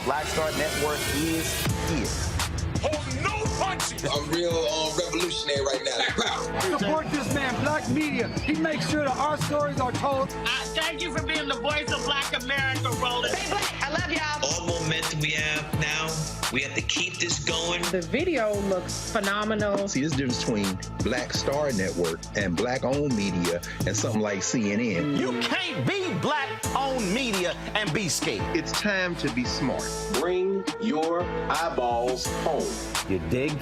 Black Star Network is here. Hold no punches! I'm real revolutionary right now. Support this man, Black Media. He makes sure that our stories are told. Thank you for being the voice of Black America, Roland. Stay black. I love y'all. All momentum we have now, we have to keep this going. The video looks phenomenal. See, this difference between Black Star Network and Black-owned media and something like CNN. You can't be Black-owned media and be scared. It's time to be smart. Bring your eyeballs home. You dig?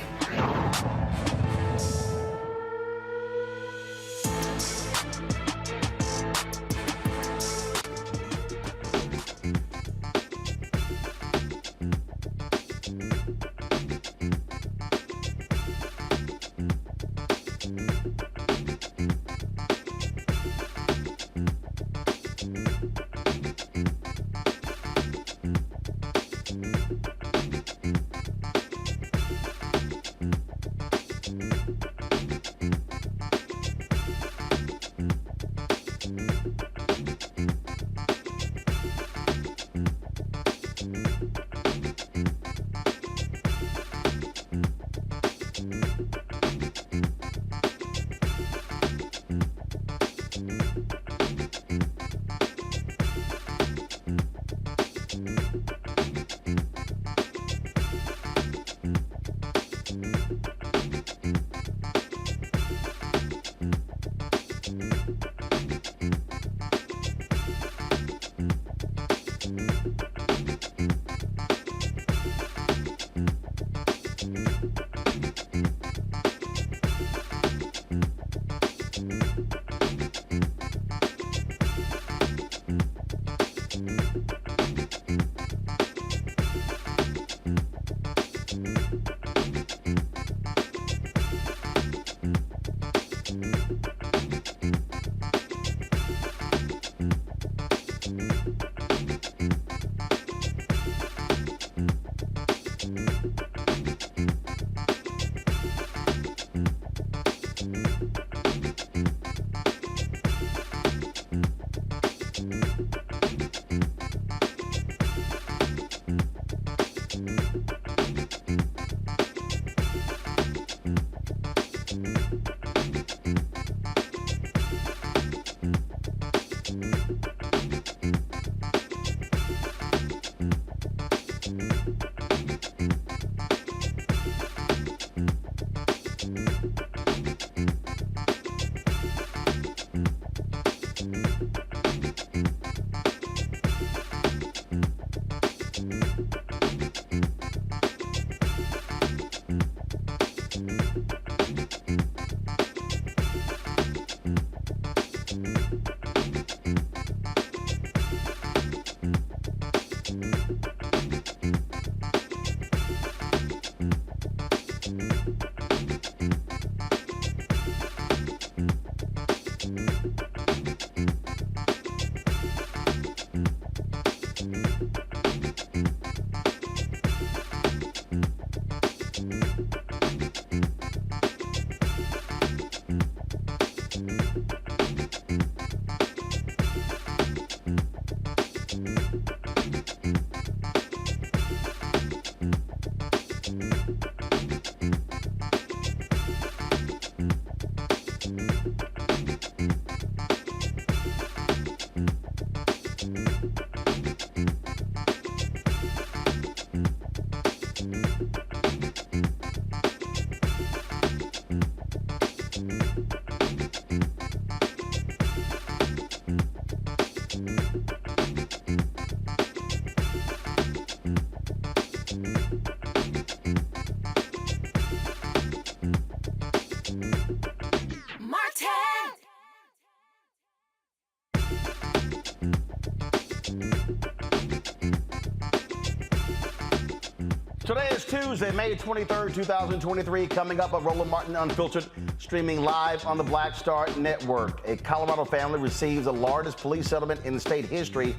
Today is Tuesday, May 23rd, 2023. Coming up, a Roland Martin Unfiltered, streaming live on the Black Star Network. A Colorado family receives the largest police settlement in state history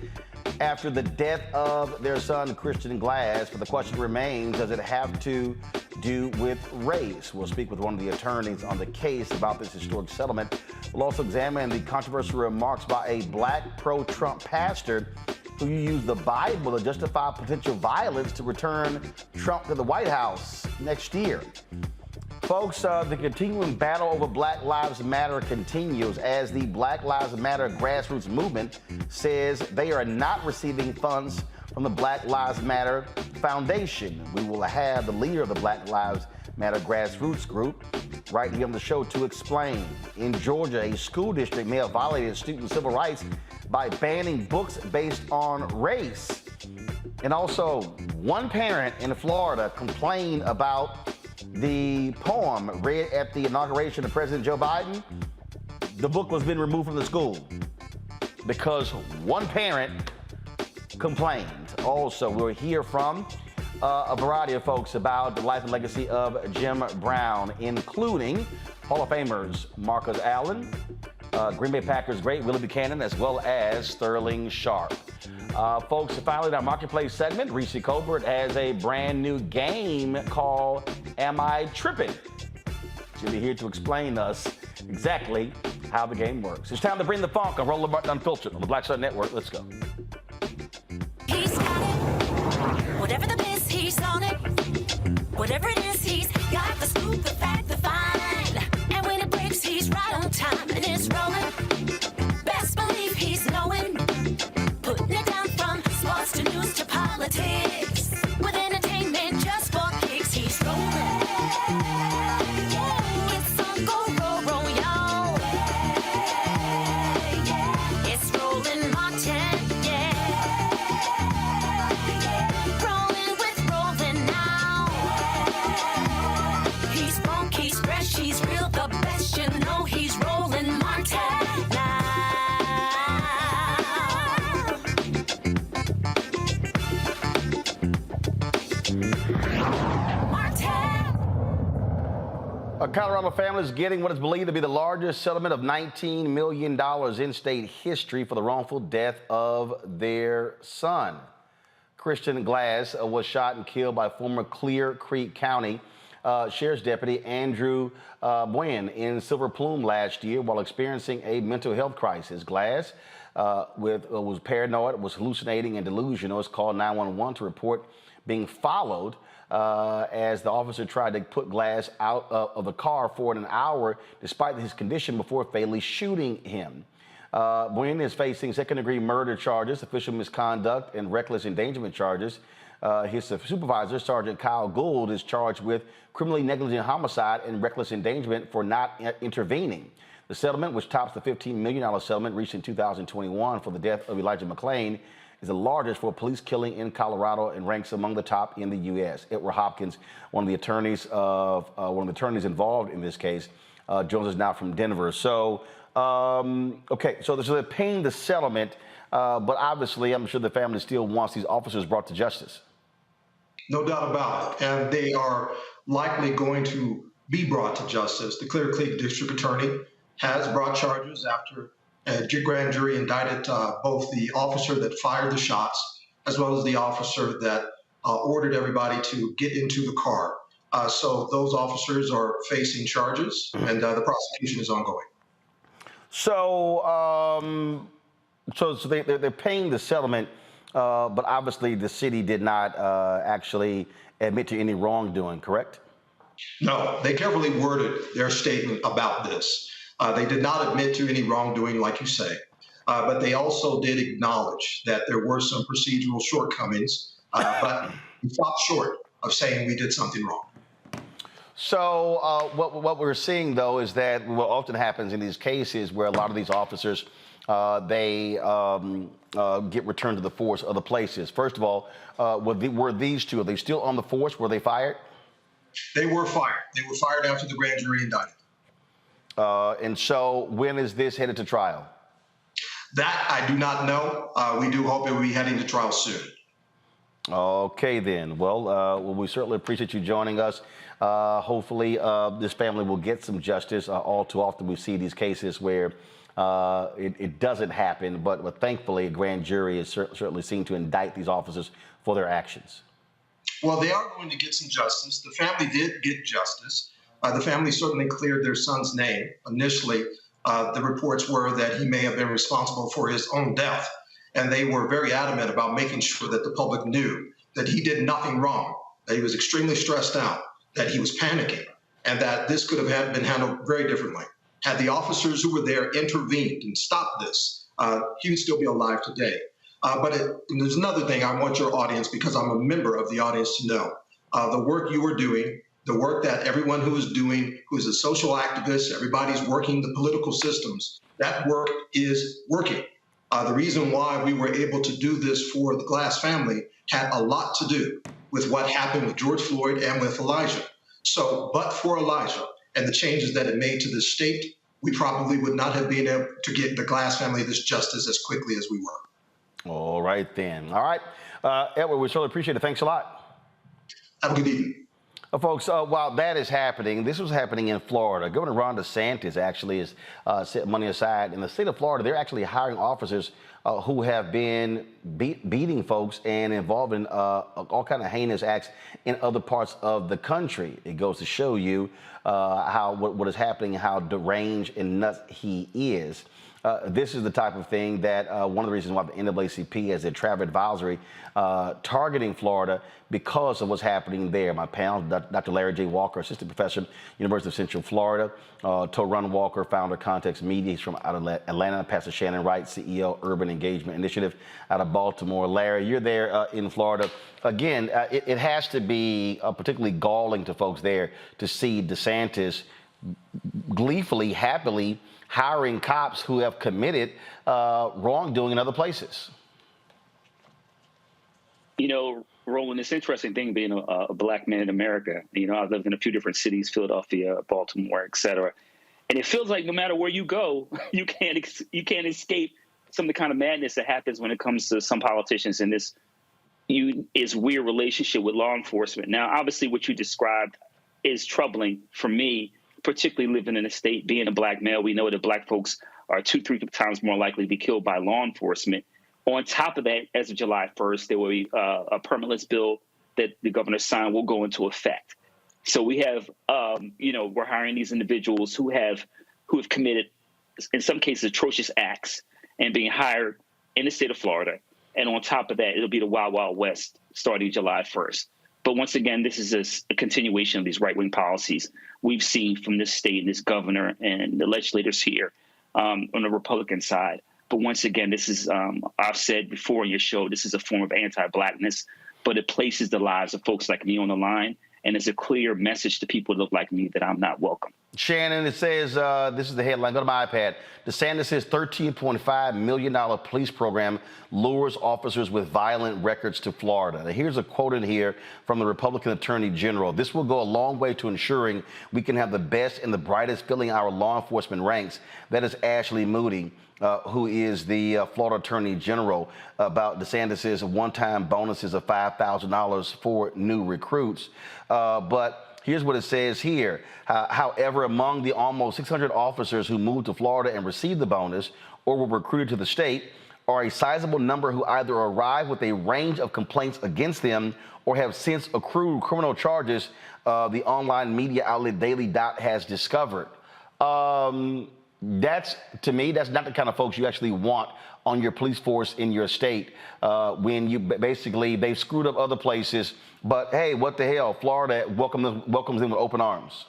after the death of their son, Christian Glass. But the question remains, does it have to do with race? We'll speak with one of the attorneys on the case about this historic settlement. We'll also examine the controversial remarks by a black pro-Trump pastor who used the Bible to justify potential violence to return Trump to the White House next year. Folks, the continuing battle over Black Lives Matter continues as the Black Lives Matter grassroots movement says they are not receiving funds from the Black Lives Matter Foundation. We will have the leader of the Black Lives Matter grassroots group right here on the show to explain. In Georgia, a school district may have violated student civil rights by banning books based on race. And also, one parent in Florida complained about the poem read at the inauguration of President Joe Biden. The book was being removed from the school because one parent complained. Also, we'll hear from a variety of folks about the life and legacy of Jim Brown, including Hall of Famers Marcus Allen, Green Bay Packers great Willie Buchanan, as well as Sterling Sharp. Folks, finally, in our Marketplace segment, Reecie Colbert has a brand new game called Am I Trippin'? She'll be here to explain to us exactly how the game works. It's time to bring the funk on Roland Martin Unfiltered on the Black Star Network. Let's go. He's got it. Whatever the biz, he's on it. Whatever it is, he's got the scoop, the fact, the find. And when it breaks, he's right on time and it's rolling. Best believe he's knowing. Putting it down from sports to news to politics. With entertainment just for kicks, he's rolling. It's on go, roll, y'all. It's Roland Martin, rolling with Roland now. He's funk, he's fresh, he's real, the best, you know he's Roland Martin now. A Colorado family is getting what is believed to be the largest settlement of $19 million in state history for the wrongful death of their son. Christian Glass was shot and killed by former Clear Creek County Sheriff's Deputy Andrew Bowen in Silver Plume last year while experiencing a mental health crisis. Glass was paranoid, was hallucinating and delusional. Was called 911 to report being followed as the officer tried to put Glass out of the car for an hour despite his condition before fatally shooting him. Bowen is facing second-degree murder charges, official misconduct, and reckless endangerment charges. His supervisor, Sergeant Kyle Gould, is charged with criminally negligent homicide and reckless endangerment for not intervening. The settlement, which tops the $15 million settlement reached in 2021 for the death of Elijah McClain, is the largest for a police killing in Colorado and ranks among the top in the U.S. Edward Hopkins, one of the attorneys involved in this case, Jones is now from Denver. So, okay, so they're paying the settlement, but obviously, I'm sure the family still wants these officers brought to justice. No doubt about it, and they are likely going to be brought to justice. The Clear Creek District Attorney has brought charges after a grand jury indicted both the officer that fired the shots as well as the officer that ordered everybody to get into the car. So those officers are facing charges, and the prosecution is ongoing. So, they're paying the settlement, but obviously the city did not actually admit to any wrongdoing, correct? No, they carefully worded their statement about this. They did not admit to any wrongdoing, like you say, but they also did acknowledge that there were some procedural shortcomings, but we stopped short of saying we did something wrong. So what we're seeing, though, is that what often happens in these cases where a lot of these officers, they get returned to the force other places. First of all, were these two, are they still on the force? Were they fired? They were fired. They were fired after the grand jury indicted. And so when is this headed to trial? That I do not know. We do hope it will be heading to trial soon. Okay, then. Well, we certainly appreciate you joining us. Hopefully, this family will get some justice. All too often, we see these cases where it doesn't happen, but thankfully, a grand jury is certainly seen to indict these officers for their actions. Well, they are going to get some justice. The family did get justice. The family certainly cleared their son's name. Initially, the reports were that he may have been responsible for his own death. And they were very adamant about making sure that the public knew that he did nothing wrong, that he was extremely stressed out, that he was panicking, and that this could have been handled very differently. Had the officers who were there intervened and stopped this, he would still be alive today. But there's another thing I want your audience, because I'm a member of the audience, to know. The work you are doing, the work that everyone who is doing, who is a social activist, everybody's working the political systems, that work is working. The reason why we were able to do this for the Glass family had a lot to do with what happened with George Floyd and with Elijah. So, but for Elijah and the changes that it made to the state, we probably would not have been able to get the Glass family this justice as quickly as we were. All right, then. All right. Edward, we certainly appreciate it. Thanks a lot. Have a good evening. Folks, while that is happening, this was happening in Florida. Governor Ron DeSantis actually has set money aside. In the state of Florida, they're actually hiring officers who have been beating folks and involved in all kind of heinous acts in other parts of the country. It goes to show you what is happening, how deranged and nuts he is. This is the type of thing that one of the reasons why the NAACP has a travel advisory targeting Florida because of what's happening there. My panel, Dr. Larry J. Walker, assistant professor, University of Central Florida, Torun Walker, founder of Context Media. He's from out of Atlanta. Pastor Shannon Wright, CEO, Urban Engagement Initiative out of Baltimore. Larry, you're there in Florida. Again, it has to be particularly galling to folks there to see DeSantis gleefully, happily hiring cops who have committed wrongdoing in other places. You know, Roland, it's interesting thing being a black man in America. You know, I've lived in a few different cities, Philadelphia, Baltimore, et cetera. And it feels like no matter where you go, you can't escape some of the kind of madness that happens when it comes to some politicians in this weird relationship with law enforcement. Now, obviously, what you described is troubling for me, particularly living in a state, being a black male. We know that black folks are 2-3 times more likely to be killed by law enforcement. On top of that, as of July 1st, there will be a permitless bill that the governor signed will go into effect. So we have, we're hiring these individuals who have committed, in some cases, atrocious acts and being hired in the state of Florida. And on top of that, it'll be the Wild Wild West starting July 1st. But once again, this is a continuation of these right-wing policies we've seen from this state and this governor and the legislators here on the Republican side. But once again, this is, I've said before on your show, this is a form of anti-blackness, but it places the lives of folks like me on the line. And it's a clear message to people who look like me that I'm not welcome. Shannon, it says, this is the headline, go to my iPad. DeSantis' $13.5 million police program lures officers with violent records to Florida. Now, here's a quote in here from the Republican Attorney General. This will go a long way to ensuring we can have the best and the brightest filling our law enforcement ranks. That is Ashley Moody, who is the Florida Attorney General, about DeSantis' one-time bonuses of $5,000 for new recruits. But here's what it says here. However, among the almost 600 officers who moved to Florida and received the bonus or were recruited to the state are a sizable number who either arrived with a range of complaints against them or have since accrued criminal charges, the online media outlet Daily Dot has discovered. That's, to me, that's not the kind of folks you actually want on your police force in your state when you basically, they've screwed up other places. But hey, what the hell? Florida welcomes them with open arms.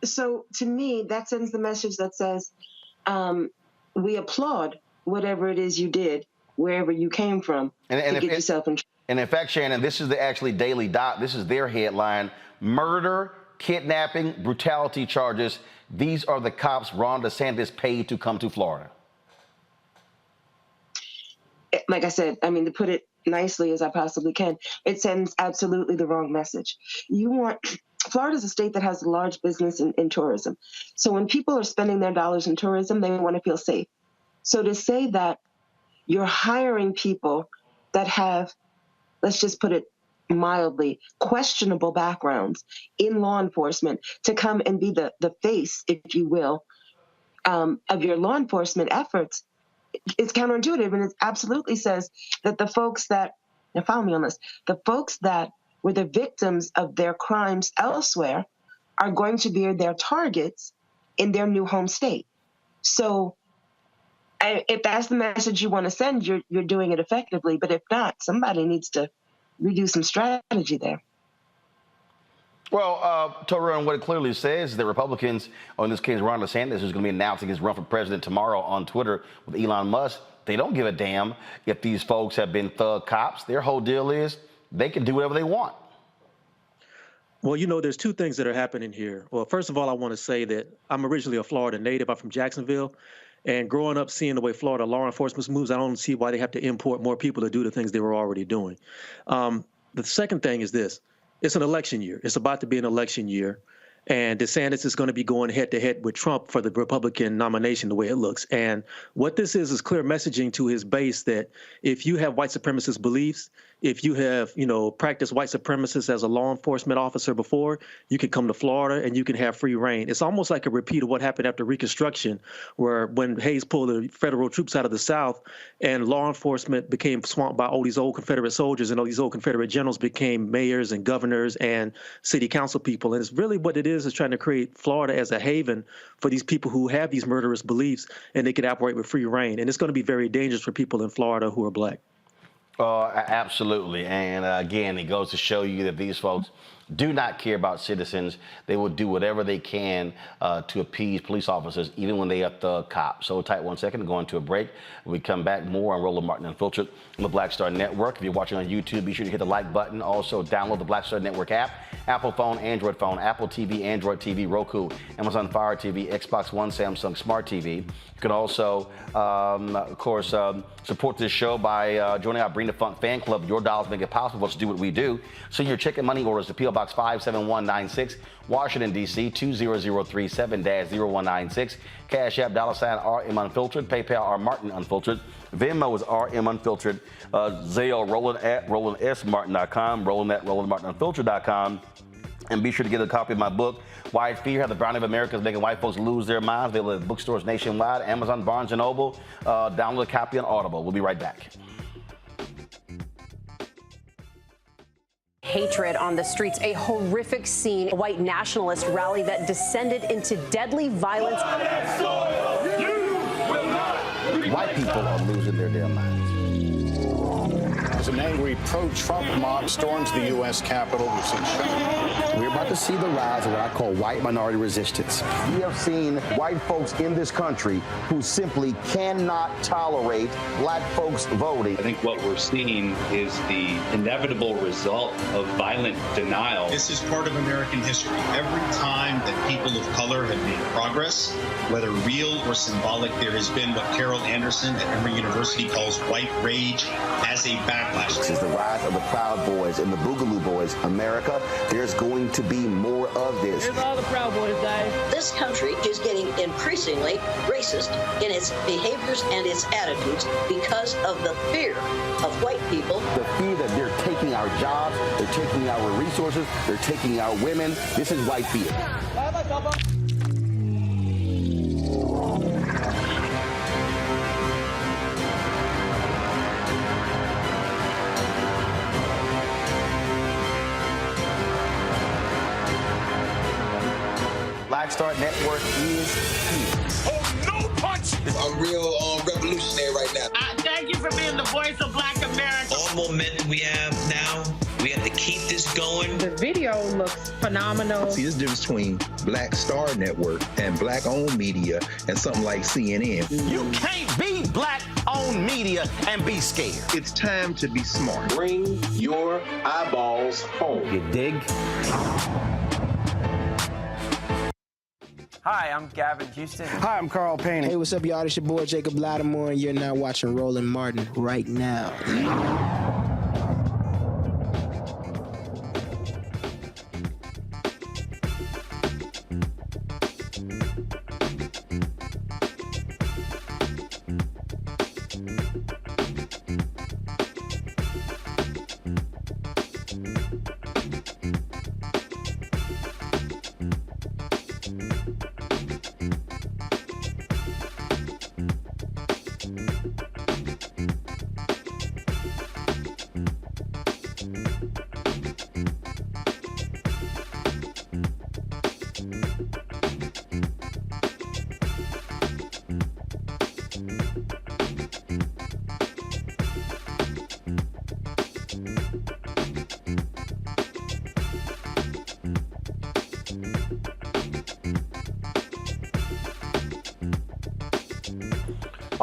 So to me, that sends the message that says we applaud whatever it is you did, wherever you came from, to get yourself in trouble. And in fact, Shannon, this is the actually Daily Dot. This is their headline: murder, kidnapping, brutality charges. These are the cops Ron DeSantis paid to come to Florida. Like I said, I mean, to put it nicely as I possibly can, it sends absolutely the wrong message. Florida is a state that has a large business in tourism. So when people are spending their dollars in tourism, they want to feel safe. So to say that you're hiring people that have let's just put it mildly, questionable backgrounds in law enforcement to come and be the face, if you will, of your law enforcement efforts, it's counterintuitive. And it absolutely says that the folks that, now follow me on this, the folks that were the victims of their crimes elsewhere are going to be their targets in their new home state. So if that's the message you want to send, you're doing it effectively. But if not, somebody needs to redo some strategy there. Well, Torun, what it clearly says is that Republicans, or in this case, Ron DeSantis, who's going to be announcing his run for president tomorrow on Twitter with Elon Musk, they don't give a damn if these folks have been thug cops. Their whole deal is they can do whatever they want. Well, you know, there's two things that are happening here. Well, first of all, I want to say that I'm originally a Florida native. I'm from Jacksonville. And growing up, seeing the way Florida law enforcement moves, I don't see why they have to import more people to do the things they were already doing. The second thing is this. It's an election year. It's about to be an election year. And DeSantis is going to be going head-to-head with Trump for the Republican nomination, the way it looks. And what this is clear messaging to his base that if you have white supremacist beliefs, if you have, you know, practiced white supremacists as a law enforcement officer before, you can come to Florida and you can have free reign. It's almost like a repeat of what happened after Reconstruction, where when Hayes pulled the federal troops out of the South and law enforcement became swamped by all these old Confederate soldiers, and all these old Confederate generals became mayors and governors and city council people. And it's really what it is trying to create Florida as a haven for these people who have these murderous beliefs, and they can operate with free reign. And it's going to be very dangerous for people in Florida who are black. Absolutely. And again, it goes to show you that these folks do not care about citizens. They will do whatever they can to appease police officers, even when they are thug cops. So tight 1 second, going to a break. When we come back, more on Roland Martin Unfiltered on the Black Star Network. If you're watching on YouTube, be sure to hit the like button. Also, download the Black Star Network app. Apple phone, Android phone, Apple TV, Android TV, Roku, Amazon Fire TV, Xbox One, Samsung Smart TV. You can also, of course, support this show by joining our Bring the Funk fan club. Your dollars make it possible for us to do what we do. Send your check and money orders to P.O. Box 57196, Washington, D.C. 20037-0196. Cash App, $RM Unfiltered. PayPal, R Martin Unfiltered. Venmo is RM Unfiltered. Zelle, Roland at RolandSMartin.com. Roland at RolandMartinUnfiltered.com. And be sure to get a copy of my book, White Fear, How the Browning of America is Making White Folks Lose Their Minds. Available at bookstores nationwide, Amazon, Barnes & Noble. Download a copy on Audible. We'll be right back. Hatred on the streets, a horrific scene, a white nationalist rally that descended into deadly violence. White people are losing their damn minds. As an angry pro-Trump mob storms the U.S. Capitol, we've seen shooting. We're about to see the rise of what I call white minority resistance. We have seen white folks in this country who simply cannot tolerate black folks voting. I think what we're seeing is the inevitable result of violent denial. This is part of American history. Every time that people of color have made progress, whether real or symbolic, there has been what Carol Anderson at Emory University calls white rage as a backlash. This is the rise of the Proud Boys and the Boogaloo Boys. America, there's going to be more of this. Here's all the Proud Boys, guys. This country is getting increasingly racist in its behaviors and its attitudes because of the fear of white people. The fear that they're taking our jobs, they're taking our resources, they're taking our women. This is white fear. Black Star Network is here. Oh, no punch! I'm real revolutionary right now. Thank you for being the voice of Black America. All momentum we have now, we have to keep this going. The video looks phenomenal. See, this difference between Black Star Network and black-owned media and something like CNN. You can't be black-owned media and be scared. It's time to be smart. Bring your eyeballs home. You dig? Hi, I'm Gavin Houston. Hi, I'm Carl Payne. Hey, what's up, y'all? It's your boy Jacob Lattimore, and you're now watching Roland Martin right now.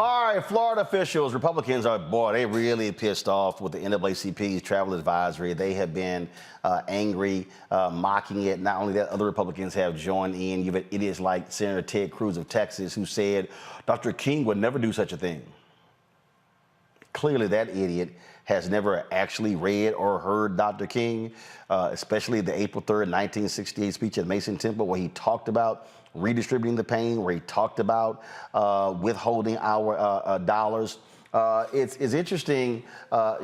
All right, Florida officials, Republicans are, boy, they really pissed off with the NAACP's travel advisory. They have been angry, mocking it. Not only that, other Republicans have joined in. You've had idiots like Senator Ted Cruz of Texas, who said Dr. King would never do such a thing. Clearly, that idiot has never actually read or heard Dr. King, especially the April 3rd, 1968 speech at Mason Temple, where he talked about redistributing the pain, where he talked about withholding our dollars. It's interesting,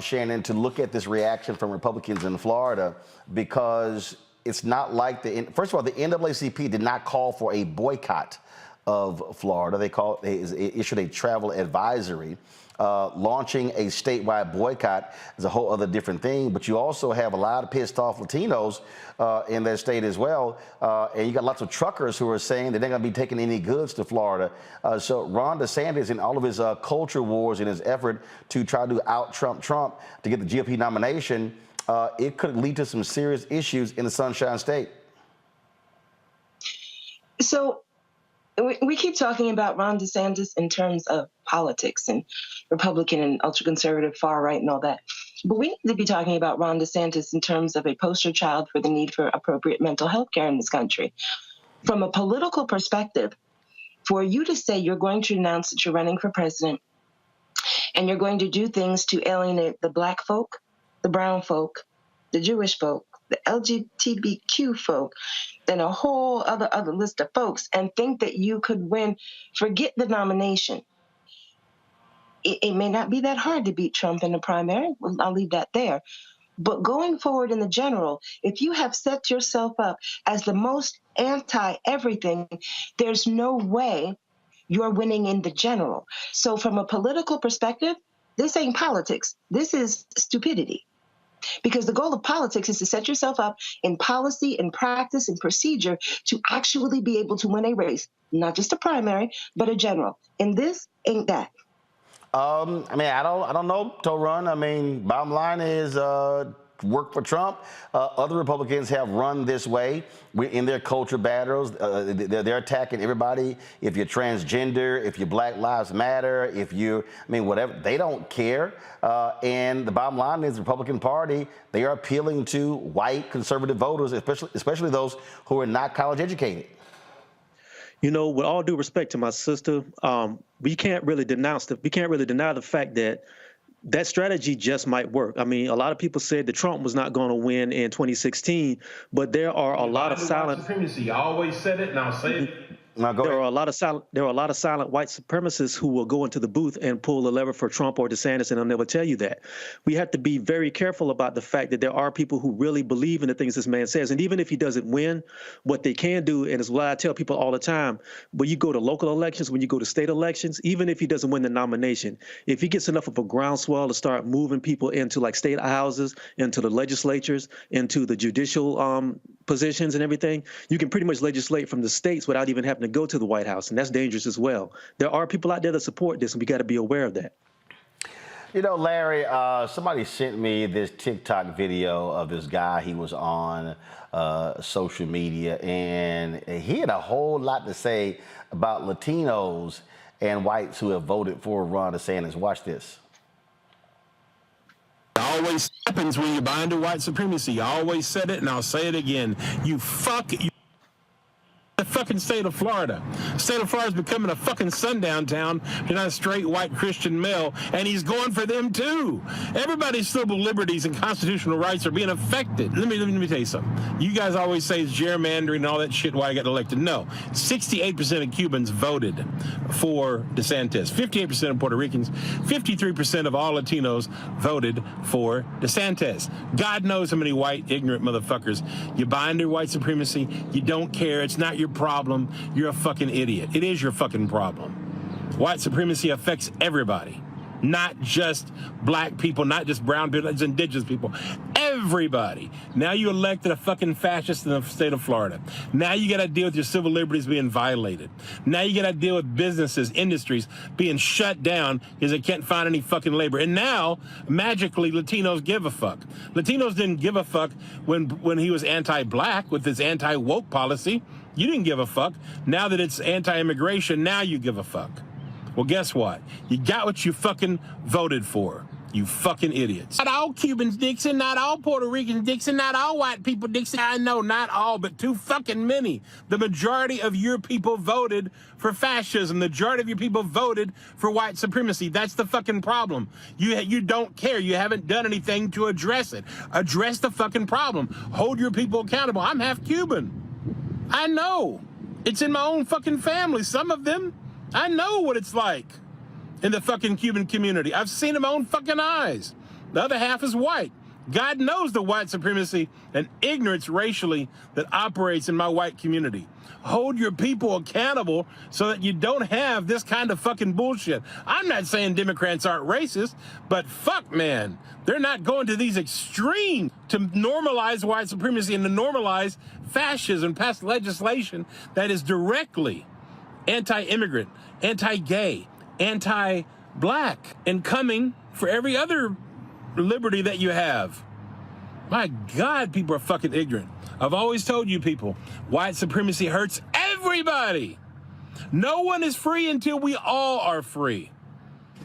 Shannon, to look at this reaction from Republicans in Florida, because it's not like first of all, the NAACP did not call for a boycott of Florida. They issued a travel advisory. Launching a statewide boycott is a whole other different thing, but you also have a lot of pissed off Latinos in that state as well, and you got lots of truckers who are saying that they're going to be taking any goods to Florida. So Ron DeSantis, in all of his culture wars, in his effort to try to out-Trump Trump to get the GOP nomination, it could lead to some serious issues in the Sunshine State. So we keep talking about Ron DeSantis in terms of politics and Republican and ultra-conservative far right and all that. But we need to be talking about Ron DeSantis in terms of a poster child for the need for appropriate mental health care in this country. From a political perspective, for you to say you're going to announce that you're running for president and you're going to do things to alienate the black folk, the brown folk, the Jewish folk, the LGBTQ folk, and a whole other list of folks, and think that you could win, forget the nomination. It may not be that hard to beat Trump in the primary. I'll leave that there. But going forward in the general, if you have set yourself up as the most anti-everything, there's no way you're winning in the general. So from a political perspective, this ain't politics. This is stupidity. Because the goal of politics is to set yourself up in policy and practice and procedure to actually be able to win a race, not just a primary, but a general. And this ain't that. I mean, I don't know, Torun. I mean, bottom line is work for Trump. Other Republicans have run this way in their culture battles. They're attacking everybody. If you're transgender, if you're Black Lives Matter, if you, I mean, whatever, they don't care. And the bottom line is the Republican Party, they are appealing to white conservative voters, especially those who are not college educated. You know, with all due respect to my sister, we can't really deny the fact that that strategy just might work. I mean, a lot of people said that Trump was not going to win in 2016, but there are a lot of silent supremacy. I always said it, and I'll say it. There are a lot of silent white supremacists who will go into the booth and pull the lever for Trump or DeSantis, and they'll never tell you that. We have to be very careful about the fact that there are people who really believe in the things this man says. And even if he doesn't win, what they can do, and it's what I tell people all the time, when you go to local elections, when you go to state elections, even if he doesn't win the nomination, if he gets enough of a groundswell to start moving people into like state houses, into the legislatures, into the judicial positions and everything, you can pretty much legislate from the states without even having to go to the White House, and that's dangerous as well. There are people out there that support this, and we got to be aware of that. You know, Larry, somebody sent me this TikTok video of this guy. He was on social media, and he had a whole lot to say about Latinos and whites who have voted for Ron DeSantis. Watch this. It always happens when you buy into white supremacy. I always said it, and I'll say it again. The fucking state of Florida. State of Florida is becoming a fucking sundown town. You're not a straight white Christian male, and he's going for them too. Everybody's civil liberties and constitutional rights are being affected. Let me tell you something. You guys always say it's gerrymandering and all that shit why I got elected. No, 68% of Cubans voted for DeSantis. 58% of Puerto Ricans, 53% of all Latinos voted for DeSantis. God knows how many white ignorant motherfuckers you buy into white supremacy. You don't care. It's not your problem. You're a fucking idiot. It is your fucking problem. White supremacy affects everybody, not just black people, not just brown people, not just indigenous people, everybody. Now you elected a fucking fascist in the state of Florida. Now you got to deal with your civil liberties being violated. Now you got to deal with businesses, industries being shut down because they can't find any fucking labor. And now, magically, Latinos give a fuck. Latinos didn't give a fuck when he was anti-black with his anti-woke policy. You didn't give a fuck. Now that it's anti-immigration, now you give a fuck. Well, guess what? You got what you fucking voted for. You fucking idiots. Not all Cubans, Dixon. Not all Puerto Ricans, Dixon. Not all white people, Dixon. I know, not all, but too fucking many. The majority of your people voted for fascism. The majority of your people voted for white supremacy. That's the fucking problem. You don't care. You haven't done anything to address it. Address the fucking problem. Hold your people accountable. I'm half Cuban. I know. It's in my own fucking family. Some of them, I know what it's like in the fucking Cuban community. I've seen it with my own fucking eyes. The other half is white. God knows the white supremacy and ignorance racially that operates in my white community. Hold your people accountable so that you don't have this kind of fucking bullshit. I'm not saying Democrats aren't racist, but fuck, man, they're not going to these extremes to normalize white supremacy and to normalize fascism, pass legislation that is directly anti-immigrant, anti-gay, anti-black, and coming for every other liberty that you have. My God, people are fucking ignorant. I've always told you people, white supremacy hurts everybody. No one is free until we all are free.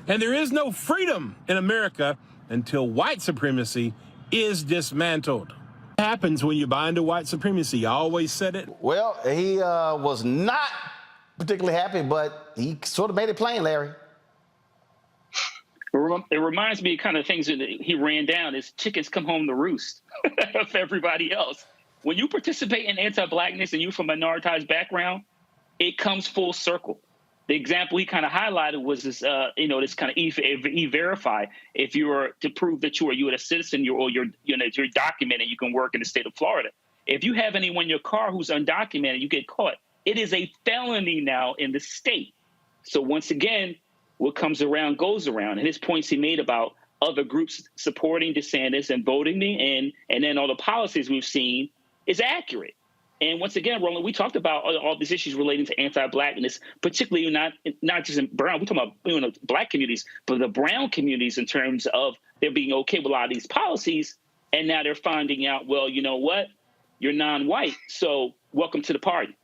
And there is no freedom in America until white supremacy is dismantled. What happens when you buy into white supremacy? I always said it. Well, he was not particularly happy, but he sort of made it plain, Larry. It reminds me of kind of things that he ran down is chickens come home to roost of everybody else. When you participate in anti-blackness and you're from a minoritized background, it comes full circle. The example he kind of highlighted was this, this kind of e-verify. If you were to prove that you're a U.S. citizen, you're documented, you can work in the state of Florida. If you have anyone in your car who's undocumented, you get caught. It is a felony now in the state. So once again, what comes around goes around. And his points he made about other groups supporting DeSantis and voting me in, and then all the policies we've seen is accurate. And once again, Roland, we talked about all these issues relating to anti-blackness, particularly not just in brown. We're talking about black communities, but the brown communities in terms of they're being okay with a lot of these policies. And now they're finding out, well, you know what? You're non-white, so welcome to the party.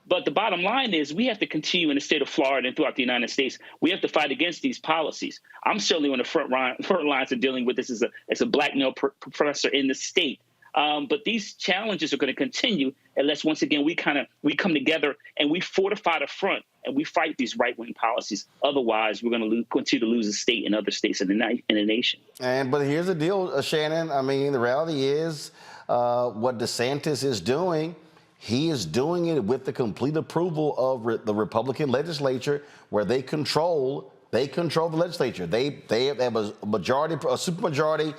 But the bottom line is we have to continue in the state of Florida and throughout the United States. We have to fight against these policies. I'm certainly on the front lines of dealing with this as a black male professor in the state. But these challenges are going to continue unless, once again, we come together and we fortify the front and we fight these right-wing policies. Otherwise, we're going to continue to lose the state and other states in the nation. But here's the deal, Shannon. I mean, the reality is what DeSantis is doing. He is doing it with the complete approval of the Republican legislature, where they control the legislature. They have a majority, a supermajority,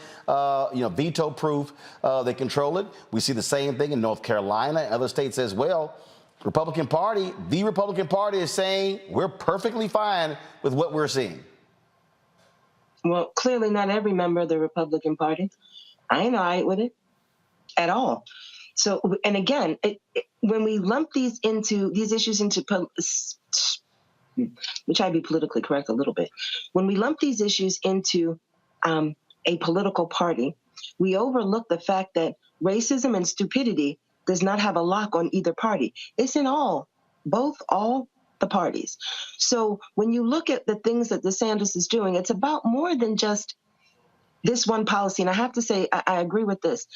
veto proof. They control it. We see the same thing in North Carolina and other states as well. The Republican Party is saying we're perfectly fine with what we're seeing. Well, clearly not every member of the Republican Party. I ain't all right with it at all. So, and again, when we lump these issues into, we try to be politically correct a little bit. When we lump these issues into a political party, we overlook the fact that racism and stupidity does not have a lock on either party. It's in all the parties. So when you look at the things that DeSantis is doing, it's about more than just this one policy. And I have to say, I agree with this.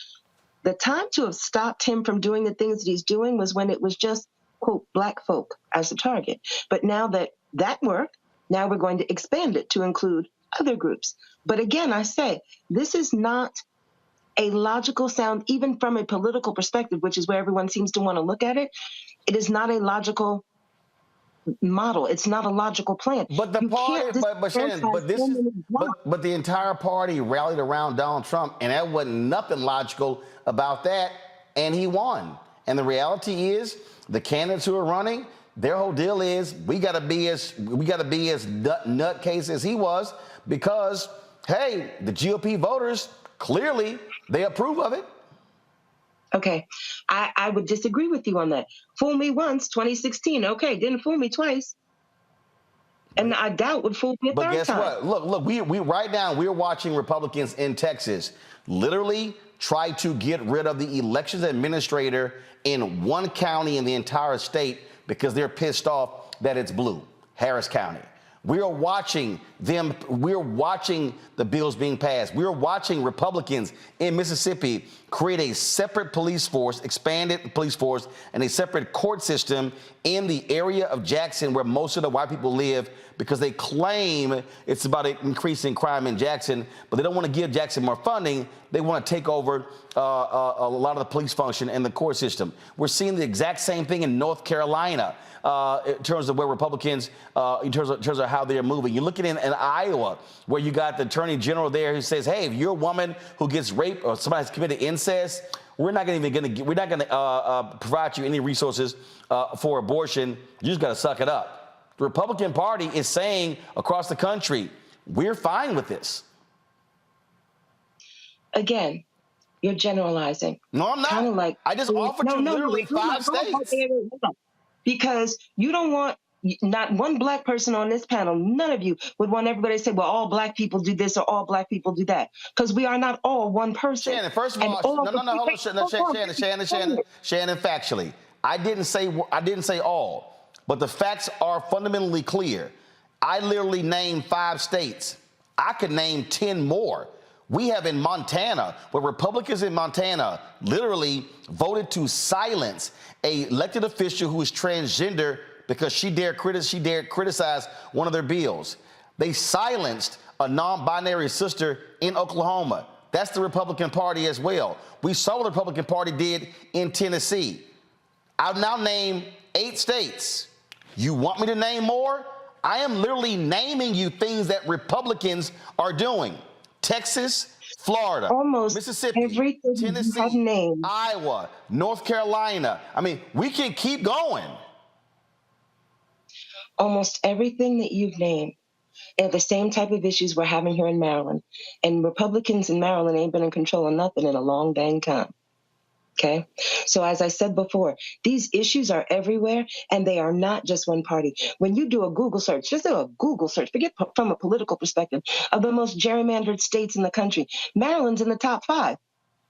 The time to have stopped him from doing the things that he's doing was when it was just, quote, black folk as the target. But now that worked, now we're going to expand it to include other groups. But again, I say, this is not a logical sound, even from a political perspective, which is where everyone seems to want to look at it. It is not a logical model. It's not a logical plan. But the party, but the entire party rallied around Donald Trump, and there wasn't nothing logical about that, and he won. And the reality is, the candidates who are running, their whole deal is we got to be as nutcase as he was, because hey, the GOP voters clearly they approve of it. Okay, I would disagree with you on that. Fool me once, 2016. Okay, didn't fool me twice. And I doubt would fool me a third time. But guess what? Look, we right now we're watching Republicans in Texas literally try to get rid of the elections administrator in one county in the entire state because they're pissed off that it's blue, Harris County. We are watching them. We're watching the bills being passed. We're watching Republicans in Mississippi create a separate police force, expanded police force, and a separate court system in the area of Jackson where most of the white people live, because they claim it's about increasing crime in Jackson, but they don't want to give Jackson more funding. They want to take over a lot of the police function and the court system. We're seeing the exact same thing in North Carolina. In terms of where Republicans, in terms of how they're moving. You're looking in Iowa, where you got the attorney general there who says, "Hey, if you're a woman who gets raped or somebody has committed incest, we're not going to provide you any resources for abortion. You just got to suck it up." The Republican Party is saying across the country, we're fine with this. Again, you're generalizing. No, I'm not. Kind of like I just offered you literally 5 states. Because you don't want, not one black person on this panel, none of you would want everybody to say, well, all black people do this or all black people do that. Because we are not all one person. Shannon, first of all, hold on, Shannon, factually, I didn't say all, but the facts are fundamentally clear. I literally named 5 states. I could name 10 more. We have in Montana, where Republicans in Montana literally voted to silence a elected official who is transgender because she dared criticize one of their bills. They silenced a non-binary sister in Oklahoma. That's the Republican Party as well. We saw what the Republican Party did in Tennessee. I've now named 8 states. You want me to name more? I am literally naming you things that Republicans are doing. Texas, Florida, Mississippi, Tennessee, Iowa, North Carolina. I mean, we can keep going. Almost everything that you've named are the same type of issues we're having here in Maryland. And Republicans in Maryland ain't been in control of nothing in a long dang time. Okay. So as I said before, these issues are everywhere and they are not just one party. When you do a Google search, just do a Google search, forget from a political perspective, of the most gerrymandered states in the country, Maryland's in the top 5.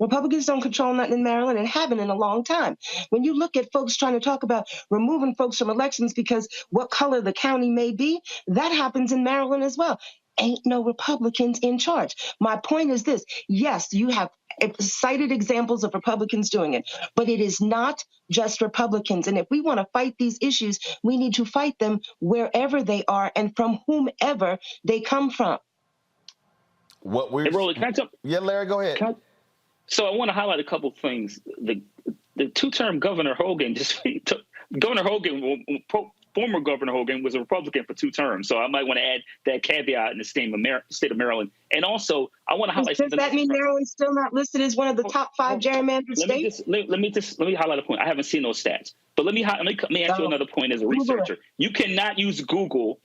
Republicans don't control nothing in Maryland and haven't in a long time. When you look at folks trying to talk about removing folks from elections because what color the county may be, that happens in Maryland as well. Ain't no Republicans in charge. My point is this. Yes, you have cited examples of Republicans doing it, but it is not just Republicans. And if we want to fight these issues, we need to fight them wherever they are and from whomever they come from. Hey, Roland, can I jump? Yeah, Larry, go ahead. So I want to highlight a couple of things. The 2-term Governor Hogan former Governor Hogan was a Republican for 2 terms. So I might want to add that caveat in the state of Maryland. And also, I want to highlight something. Does that mean Maryland's still not listed as one of the top 5 gerrymandered states? Let me highlight a point. I haven't seen those stats. But let me ask you another point as a researcher. You cannot use Google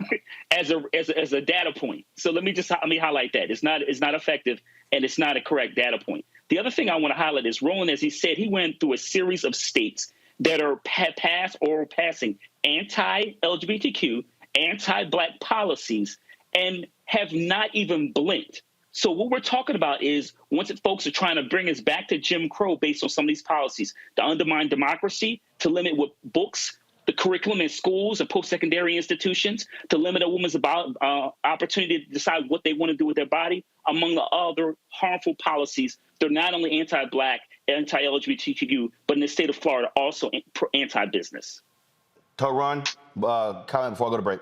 as a data point. So let me highlight that. It's not effective and it's not a correct data point. The other thing I want to highlight is Roland, as he said, he went through a series of states that are passed or passing anti-LGBTQ, anti-Black policies, and have not even blinked. So what we're talking about is once folks are trying to bring us back to Jim Crow based on some of these policies, to undermine democracy, to limit what books, the curriculum in schools and post-secondary institutions, to limit a woman's opportunity to decide what they want to do with their body, among the other harmful policies. They're not only anti-Black, anti-LGBTQ, but in the state of Florida, also anti-business. Taron, comment before I go to break.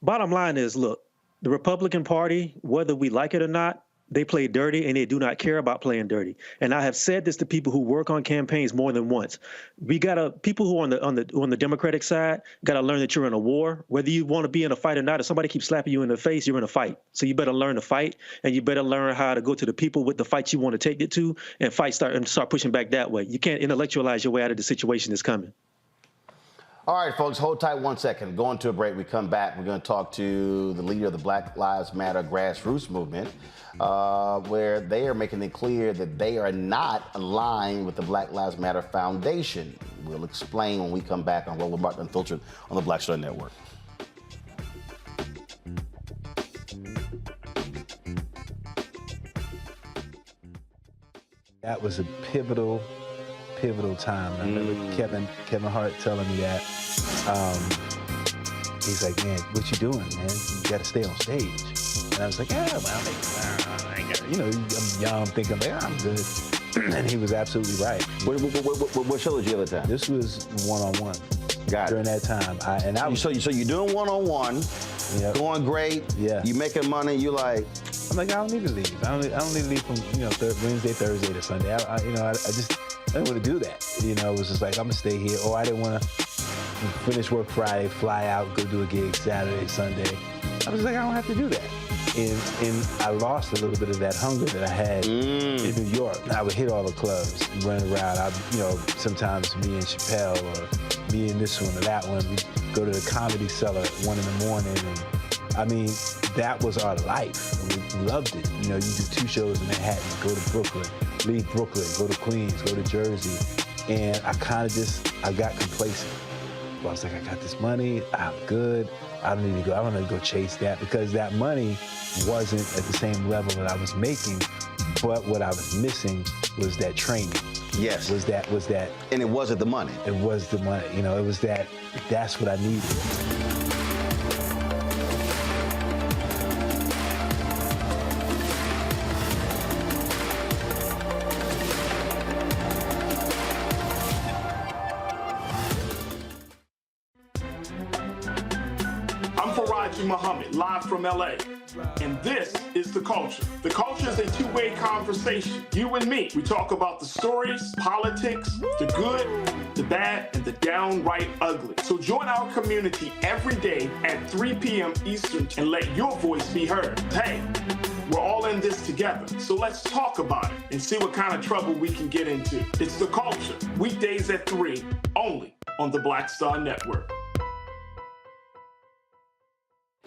Bottom line is, look, the Republican Party, whether we like it or not, they play dirty and they do not care about playing dirty. And I have said this to people who work on campaigns more than once. We people who are on the Democratic side gotta learn that you're in a war. Whether you want to be in a fight or not, if somebody keeps slapping you in the face, you're in a fight. So you better learn to fight, and you better learn how to go to the people with the fight you want to take it to, and start pushing back that way. You can't intellectualize your way out of the situation that's coming. All right, folks, hold tight 1 second. Going to a break. We come back. We're going to talk to the leader of the Black Lives Matter grassroots movement, where they are making it clear that they are not aligned with the Black Lives Matter Foundation. We'll explain when we come back on Roland Martin Unfiltered on the Black Star Network. That was a pivotal time. I remember Kevin Hart telling me that. He's like, man, what you doing, man? You got to stay on stage. And I was like, yeah, well, I ain't got, you know, I'm young, thinking, like, I'm good. And he was absolutely right. What show was the other time? This was one-on-one. Got it. During that time. So you're doing one-on-one, going great. Yeah. You making money. You like. I'm like, I don't need to leave. I don't need to leave from Wednesday, Thursday to Sunday. I didn't want to do that. You know, it was just like, I'm gonna stay here. Or I didn't want to finish work Friday, fly out, go do a gig Saturday, Sunday. I was like, I don't have to do that. And I lost a little bit of that hunger that I had in New York. I would hit all the clubs, run around. Sometimes me and Chappelle or me and this one or that one, we'd go to the Comedy Cellar at 1 in the morning. And I mean, that was our life. We loved it. You know, you do 2 shows in Manhattan, go to Brooklyn, leave Brooklyn, go to Queens, go to Jersey. And I got complacent. I was like, I got this money, I'm good. I don't need to go chase that, because that money wasn't at the same level that I was making, but what I was missing was that training. Yes. Was that. And it wasn't the money. It was the money. You know, it was that's what I needed. Muhammad, live from LA. And this is The Culture. The Culture is a two-way conversation. You and me. We talk about the stories, politics, the good, the bad, and the downright ugly. So join our community every day at 3 p.m. Eastern and let your voice be heard. Hey, we're all in this together. So let's talk about it and see what kind of trouble we can get into. It's The Culture, weekdays at 3, only on the Black Star Network.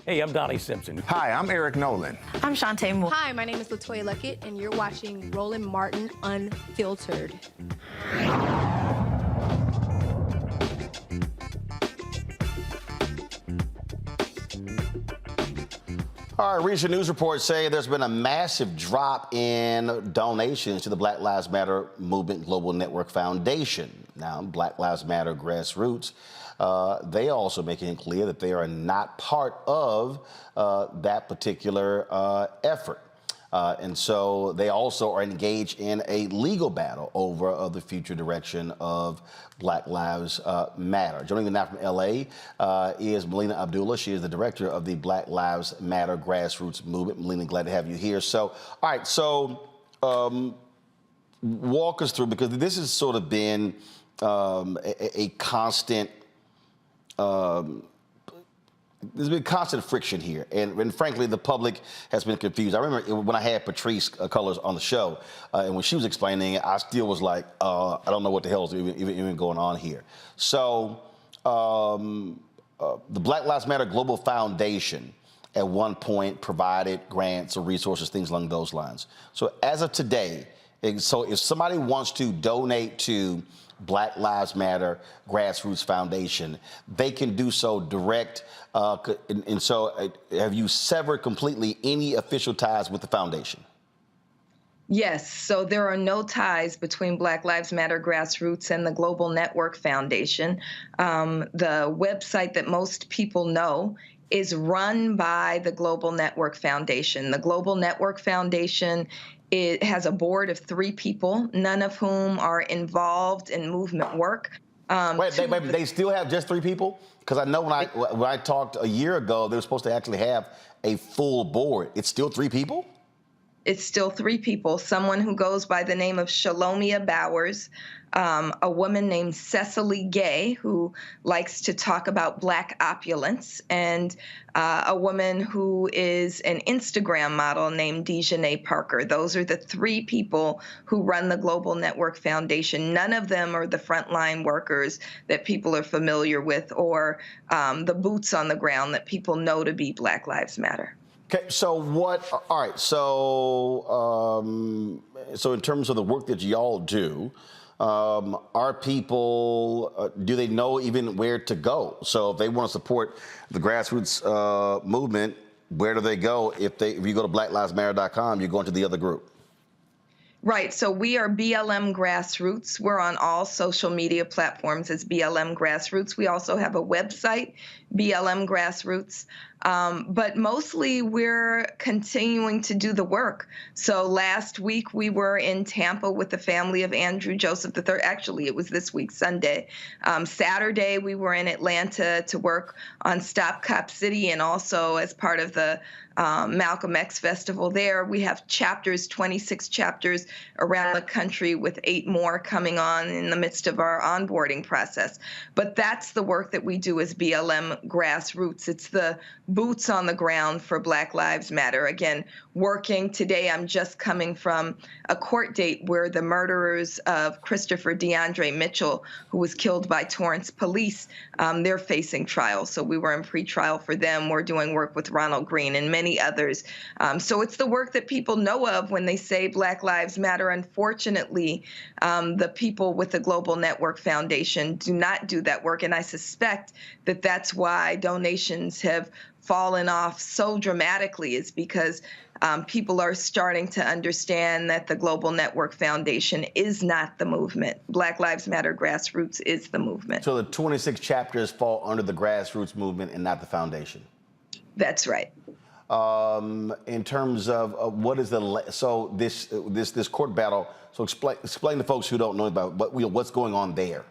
Hey, I'm Donnie Simpson. Hi, I'm Eric Nolan. I'm Shantae Moore. Hi, my name is Latoya Luckett, and you're watching Roland Martin Unfiltered. All right, recent news reports say there's been a massive drop in donations to the Black Lives Matter Movement Global Network Foundation. Now, Black Lives Matter Grassroots, they also making it clear that they are not part of that particular effort. And so they also are engaged in a legal battle over the future direction of Black Lives Matter. Joining me now from LA is Melina Abdullah. She is the director of the Black Lives Matter Grassroots Movement. Melina, glad to have you here. So, all right, so walk us through, because this has sort of been a constant, there's been constant friction here, and frankly, the public has been confused. I remember when I had Patrice Cullors on the show, and when she was explaining it, I still was like, I don't know what the hell is even going on here. So, the Black Lives Matter Global Foundation at one point provided grants or resources, things along those lines. So, as of today, so if somebody wants to donate to Black Lives Matter Grassroots Foundation, they can do so direct. And so have you severed completely any official ties with the foundation? Yes. So there are no ties between Black Lives Matter Grassroots and the Global Network Foundation. The website that most people know is run by the Global Network Foundation. The Global Network Foundation, it has a board of 3 people, none of whom are involved in movement work. Wait, they still have just 3 people? Because I know when I talked a year ago, they were supposed to actually have a full board. It's still 3 people? It's still 3 people. Someone who goes by the name of Shalomia Bowers, a woman named Cecily Gay, who likes to talk about Black opulence, and a woman who is an Instagram model named Dejanay Parker. Those are the 3 people who run the Global Network Foundation. None of them are the frontline workers that people are familiar with, or the boots on the ground that people know to be Black Lives Matter. Okay, so all right, so in terms of the work that y'all do, are people, do they know even where to go? So if they want to support the grassroots movement, where do they go? If you go to blacklivesmatter.com, you're going to the other group. Right. So we are BLM Grassroots. We're on all social media platforms as BLM Grassroots. We also have a website, BLM Grassroots. But mostly we're continuing to do the work. So last week we were in Tampa with the family of Andrew Joseph III. Actually, it was this week, Sunday. Saturday we were in Atlanta to work on Stop Cop City, and also as part of the Malcolm X Festival there. We have chapters, 26 chapters around the country, with 8 more coming on in the midst of our onboarding process. But that's the work that we do as BLM Grassroots. It's the boots on the ground for Black Lives Matter. Again, working today, I'm just coming from a court date where the murderers of Christopher DeAndre Mitchell, who was killed by Torrance police, they're facing trial. So we were in pretrial for them. We're doing work with Ronald Green and many others. So it's the work that people know of when they say Black Lives Matter. Unfortunately, the people with the Global Network Foundation do not do that work. And I suspect that that's why donations have fallen off so dramatically, is because people are starting to understand that the Global Network Foundation is not the movement. Black Lives Matter Grassroots is the movement. So the 26 chapters fall under the grassroots movement and not the foundation. That's right. In terms of what is this court battle? So explain to folks who don't know about what's going on there.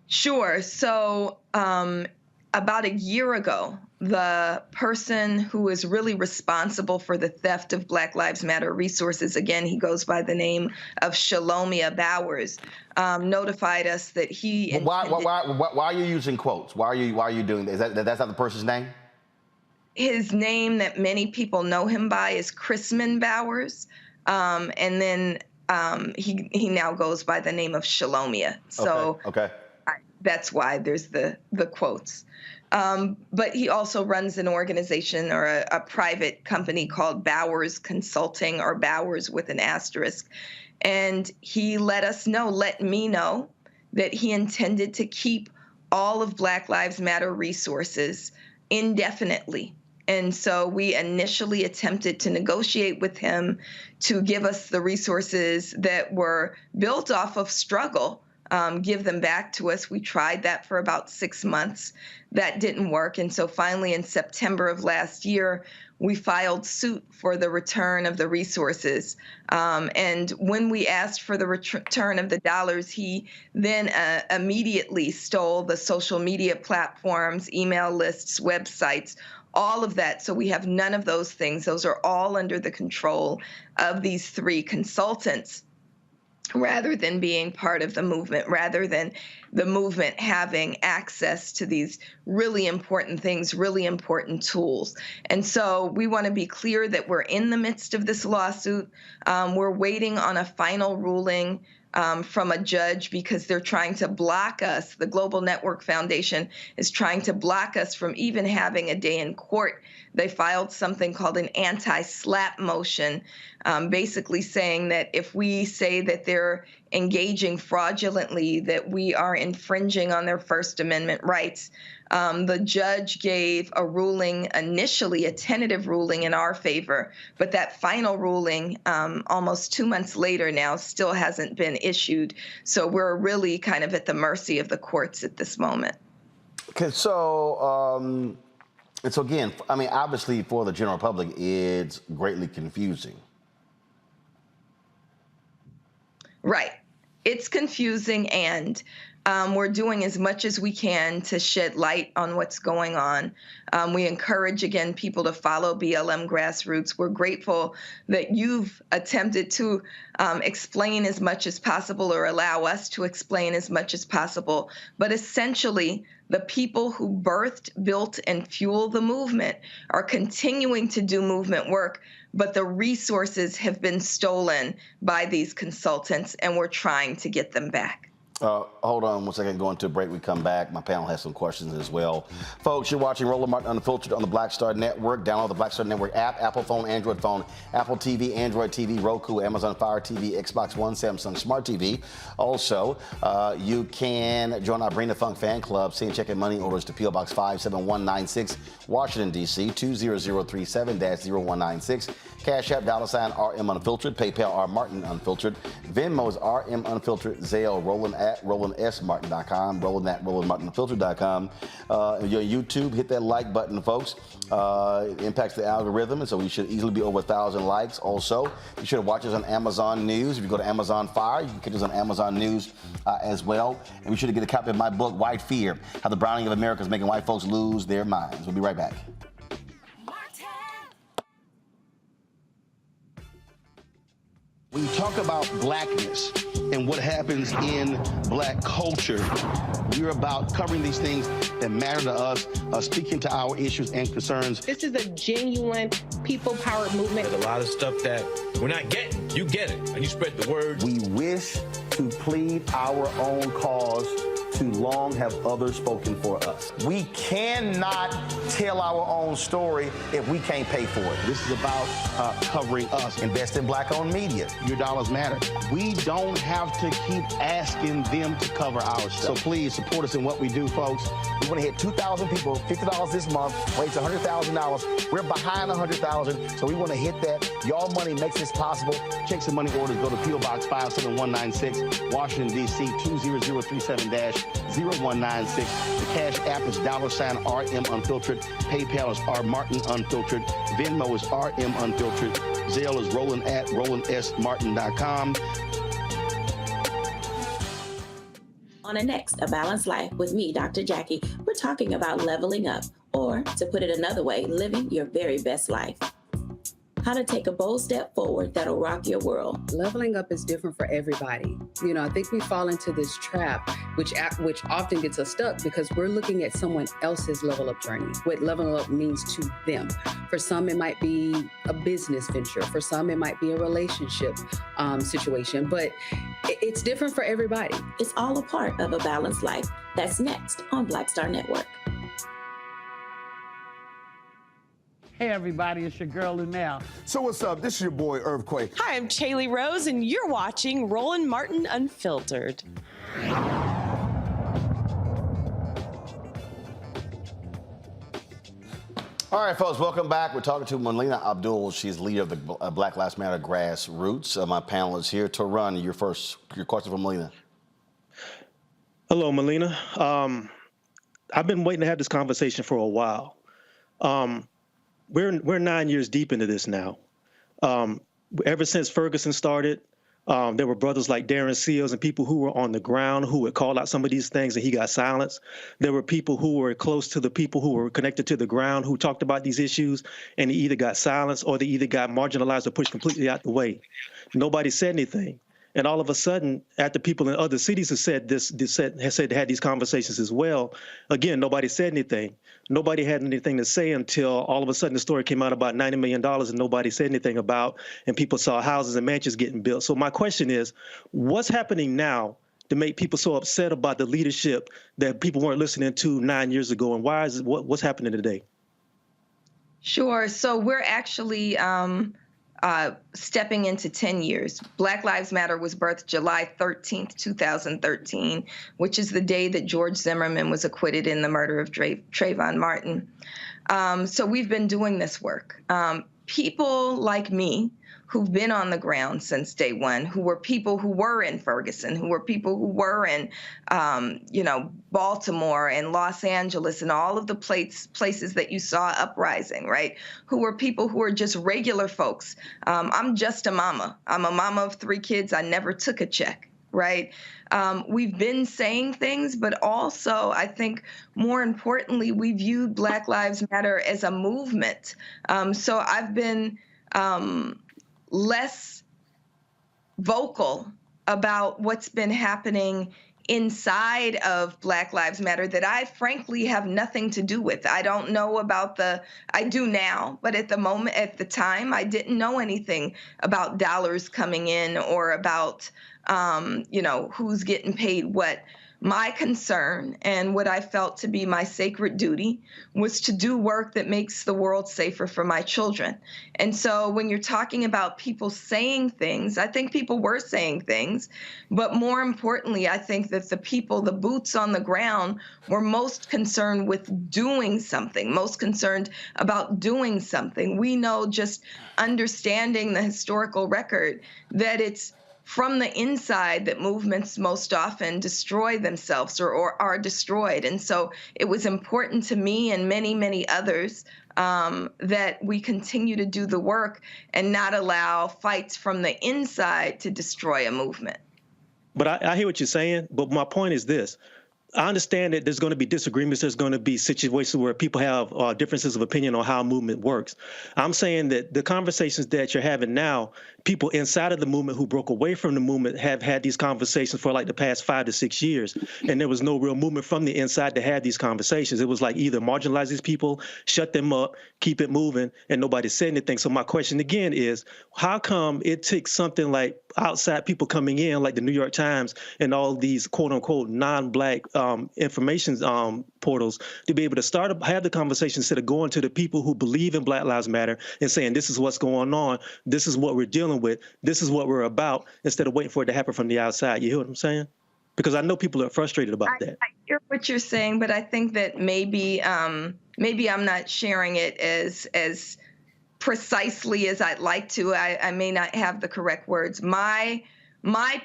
Sure. So about a year ago, the person who is really responsible for the theft of Black Lives Matter resources, again, he goes by the name of Shalomia Bowers, notified us that he. Why are you using quotes? Why are you doing that? That's not the person's name? His name that many people know him by is Chrisman Bowers, and then he now goes by the name of Shalomia. So okay. That's why there's the quotes. But he also runs an organization or a private company called Bowers Consulting, or Bowers with an asterisk. And he let me know that he intended to keep all of Black Lives Matter resources indefinitely. And so we initially attempted to negotiate with him to give us the resources that were built off of struggle, give them back to us. We tried that for about 6 months. That didn't work. And so finally in September of last year, we filed suit for the return of the resources. And when we asked for the return of the dollars, he then immediately stole the social media platforms, email lists, websites, all of that. So we have none of those things. Those are all under the control of these 3 consultants, rather than being part of the movement, rather than the movement having access to these really important things, really important tools. And so we want to be clear that we're in the midst of this lawsuit. We're waiting on a final ruling from a judge, because they're trying to block us. The Global Network Foundation is trying to block us from even having a day in court. They filed something called an anti-SLAPP motion, basically saying that if we say that they're engaging fraudulently, that we are infringing on their First Amendment rights. The judge gave a ruling, initially a tentative ruling in our favor, but that final ruling, almost 2 months later now, still hasn't been issued. So we're really kind of at the mercy of the courts at this moment. Okay, so again, I mean, obviously for the general public, it's greatly confusing. Right. It's confusing, and we're doing as much as we can to shed light on what's going on. We encourage, again, people to follow BLM Grassroots. We're grateful that you've attempted to explain as much as possible, or allow us to explain as much as possible. But essentially, the people who birthed, built, and fuel the movement are continuing to do movement work, but the resources have been stolen by these consultants, and we're trying to get them back. Hold on 1 second, going to a break. We come back. My panel has some questions as well. Folks, you're watching Roland Martin Unfiltered on the Black Star Network. Download the Black Star Network app, Apple phone, Android phone, Apple TV, Android TV, Roku, Amazon Fire TV, Xbox One, Samsung Smart TV. Also, you can join our Bring the Funk fan club. Send check and money orders to P.O. Box 57196, Washington, D.C., 20037-0196. Cash App, $RM Unfiltered, PayPal, R Martin Unfiltered, Venmo is RM Unfiltered, Zelle, Roland at RolandSMartin.com, Roland at RolandMartinUnfiltered.com. Your YouTube, hit that like button, folks. It impacts the algorithm, and so we should easily be over 1,000 likes. Also, you should watch us on Amazon News. If you go to Amazon Fire, you can catch us on Amazon News as well. And be sure to get a copy of my book, White Fear, How the Browning of America is Making White Folks Lose Their Minds. We'll be right back. When you talk about blackness and what happens in black culture, we're about covering these things that matter to us, speaking to our issues and concerns. This is a genuine people-powered movement. There's a lot of stuff that we're not getting. You get it, and you spread the word. We wish to plead our own cause. Too long have others spoken for us. We cannot tell our own story if we can't pay for it. This is about covering us. Invest in black-owned media. Your dollars matter. We don't have to keep asking them to cover our stuff. So please support us in what we do, folks. We want to hit 2,000 people, $50 this month, raise $100,000. We're behind 100,000, so we want to hit that. Y'all money makes this possible. Checks and money orders go to P.O. Box 57196, Washington, D.C., 20037-0196. The Cash App is $RM Unfiltered. PayPal is R Martin Unfiltered. Venmo is RM Unfiltered. Zelle is Roland at RolandSMartin.com. On the next A Balanced Life with me, Dr. Jackie, we're talking about leveling up, or to put it another way, living your very best life. How to take a bold step forward that'll rock your world. Leveling up is different for everybody. You know, I think we fall into this trap, which often gets us stuck because we're looking at someone else's level up journey, what leveling up means to them. For some, it might be a business venture. For some, it might be a relationship situation, but it's different for everybody. It's all a part of A Balanced Life. That's next on Black Star Network. Hey everybody, it's your girl Lunel. So what's up? This is your boy Earthquake. Hi, I'm Chaley Rose, and you're watching Roland Martin Unfiltered. All right, folks, welcome back. We're talking to Melina Abdul. She's leader of the Black Lives Matter Grassroots. My panel is here to run your question for Melina. Hello, Melina. I've been waiting to have this conversation for a while. We're 9 years deep into this now. Ever since Ferguson started, there were brothers like Darren Seals and people who were on the ground who would call out some of these things and he got silenced. There were people who were close to the people who were connected to the ground who talked about these issues and they either got silenced or they either got marginalized or pushed completely out the way. Nobody said anything. And all of a sudden, after people in other cities have said had these conversations as well, again, nobody said anything. Nobody had anything to say until all of a sudden the story came out about $90 million and nobody said anything about, and people saw houses and mansions getting built. So my question is, what's happening now to make people so upset about the leadership that people weren't listening to 9 years ago, and why is what's happening today? Sure. So we're actually stepping into 10 years. Black Lives Matter was birthed July 13th, 2013, which is the day that George Zimmerman was acquitted in the murder of Trayvon Martin. So we've been doing this work. People like me who've been on the ground since day one, who were people who were in Ferguson, who were people who were in, Baltimore and Los Angeles and all of the places that you saw uprising, right? Who were people who were just regular folks. I'm just a mama. I'm a mama of 3 kids. I never took a check, right? We've been saying things, but also I think more importantly, we viewed Black Lives Matter as a movement. So I've been less vocal about what's been happening inside of Black Lives Matter that I frankly have nothing to do with. I don't know about I do now, but at the time, I didn't know anything about dollars coming in or about, who's getting paid what. My concern and what I felt to be my sacred duty was to do work that makes the world safer for my children. And so when you're talking about people saying things, I think people were saying things, but more importantly, I think that the people, the boots on the ground, were most concerned with doing something, most concerned about doing something. We know, just understanding the historical record, that it's from the inside that movements most often destroy themselves or are destroyed. And so it was important to me and many, many others that we continue to do the work and not allow fights from the inside to destroy a movement. But I hear what you're saying, but my point is this. I understand that there's going to be disagreements. There's going to be situations where people have differences of opinion on how a movement works. I'm saying that the conversations that you're having now, people inside of the movement who broke away from the movement have had these conversations for like the past 5 to 6 years. And there was no real movement from the inside to have these conversations. It was like either marginalize these people, shut them up, keep it moving, and nobody said anything. So my question again is, how come it takes something like outside people coming in, like the New York Times and all these quote unquote non-Black information portals, to be able to have the conversation instead of going to the people who believe in Black Lives Matter and saying, this is what's going on, this is what we're dealing with, this is what we're about, instead of waiting for it to happen from the outside. You hear what I'm saying? Because I know people are frustrated about that. I hear what you're saying, but I think that maybe I'm not sharing it as precisely as I'd like to. I may not have the correct words. My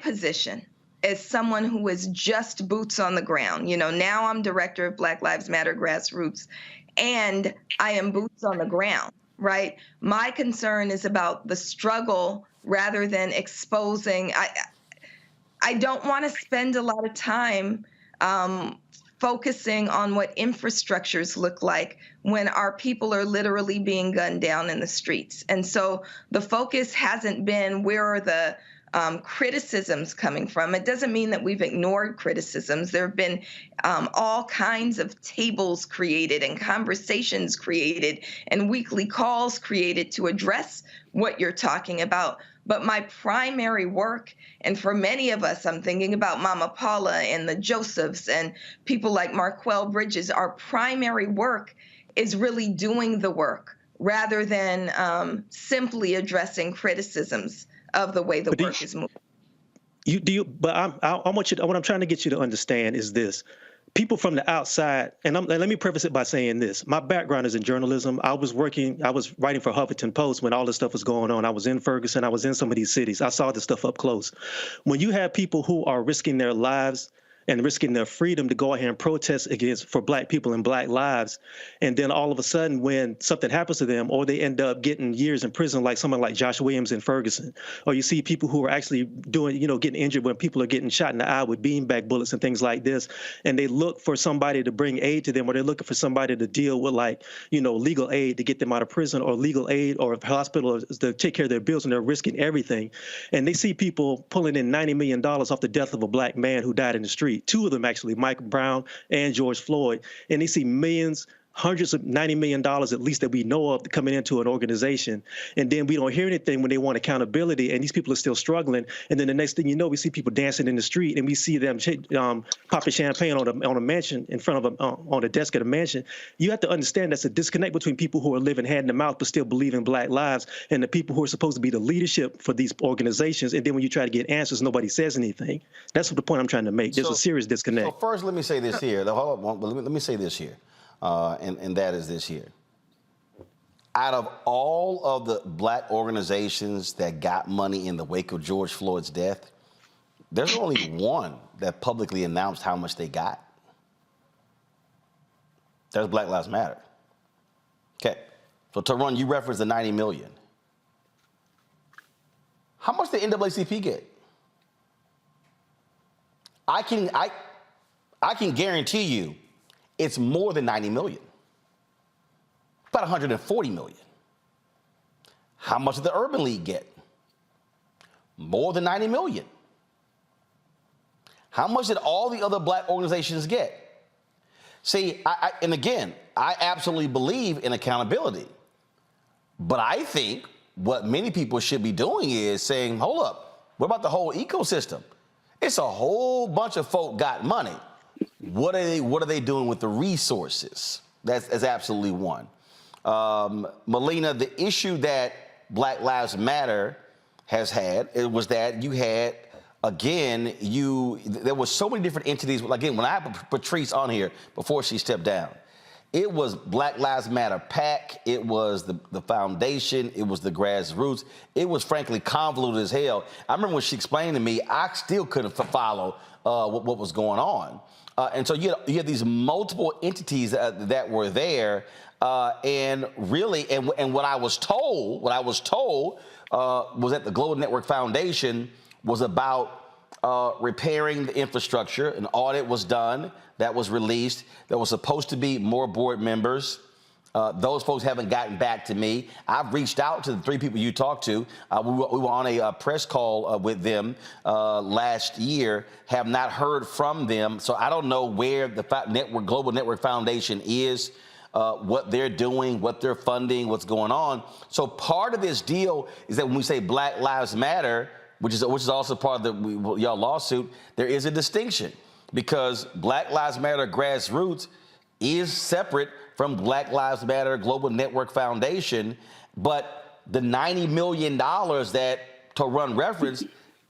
position as someone who is just boots on the ground, now I'm director of Black Lives Matter Grassroots, and I am boots on the ground, right? My concern is about the struggle rather than exposing. I don't want to spend a lot of time focusing on what infrastructures look like when our people are literally being gunned down in the streets. And so the focus hasn't been where are the criticisms coming from. It doesn't mean that we've ignored criticisms. There have been all kinds of tables created and conversations created and weekly calls created to address what you're talking about. But my primary work, and for many of us, I'm thinking about Mama Paula and the Josephs and people like Marquel Bridges, our primary work is really doing the work rather than simply addressing criticisms of the way the work is moving. What I'm trying to get you to understand is this. People from the outside, and let me preface it by saying this. My background is in journalism. I was writing for Huffington Post when all this stuff was going on. I was in Ferguson. I was in some of these cities. I saw this stuff up close. When you have people who are risking their lives and risking their freedom to go ahead and protest for Black people and Black lives, and then all of a sudden when something happens to them, or they end up getting years in prison like someone like Josh Williams in Ferguson, or you see people who are actually getting injured when people are getting shot in the eye with beanbag bullets and things like this, and they look for somebody to bring aid to them, or they're looking for somebody to deal with legal aid to get them out of prison, or legal aid or hospital to take care of their bills, and they're risking everything. And they see people pulling in $90 million off the death of a Black man who died in the street. Two of them, actually, Mike Brown and George Floyd. And they see millions, hundreds of $90 million at least that we know of coming into an organization. And then we don't hear anything when they want accountability, and these people are still struggling. And then the next thing you know, we see people dancing in the street, and we see them popping champagne on a mansion in front of on the desk at a mansion. You have to understand that's a disconnect between people who are living hand to mouth but still believe in Black lives, and the people who are supposed to be the leadership for these organizations. And then when you try to get answers, nobody says anything. That's the point I'm trying to make. There's a serious disconnect. So first, let me say this here. Let me say this here. And that is this here. Out of all of the Black organizations that got money in the wake of George Floyd's death, there's only one that publicly announced how much they got. There's Black Lives Matter. Okay, so Taron, you referenced the 90 million. How much did NAACP get? I can guarantee you it's more than 90 million. About 140 million. How much did the Urban League get? More than 90 million. How much did all the other black organizations get? See, and again, I absolutely believe in accountability. But I think what many people should be doing is saying, hold up, what about the whole ecosystem? It's a whole bunch of folk got money. What are they doing with the resources? That's absolutely one. Melina, the issue that Black Lives Matter has had, it was that you had, again, there was so many different entities. Again, when I had Patrice on here before she stepped down, it was Black Lives Matter PAC, it was the foundation, it was the grassroots. It was frankly convoluted as hell. I remember when she explained to me, I still couldn't follow what was going on. And so you had these multiple entities that were there, and really, and what I was told was that the Global Network Foundation was about repairing the infrastructure. An audit was done that was released. There was supposed to be more board members. Those folks haven't gotten back to me. I've reached out to the three people you talked to. We were on a press call with them last year, have not heard from them. So I don't know where the Global Network Foundation is, what they're doing, what they're funding, what's going on. So part of this deal is that when we say Black Lives Matter, which is also part of y'all lawsuit, there is a distinction because Black Lives Matter grassroots is separate from Black Lives Matter Global Network Foundation, but the $90 million that to run reference,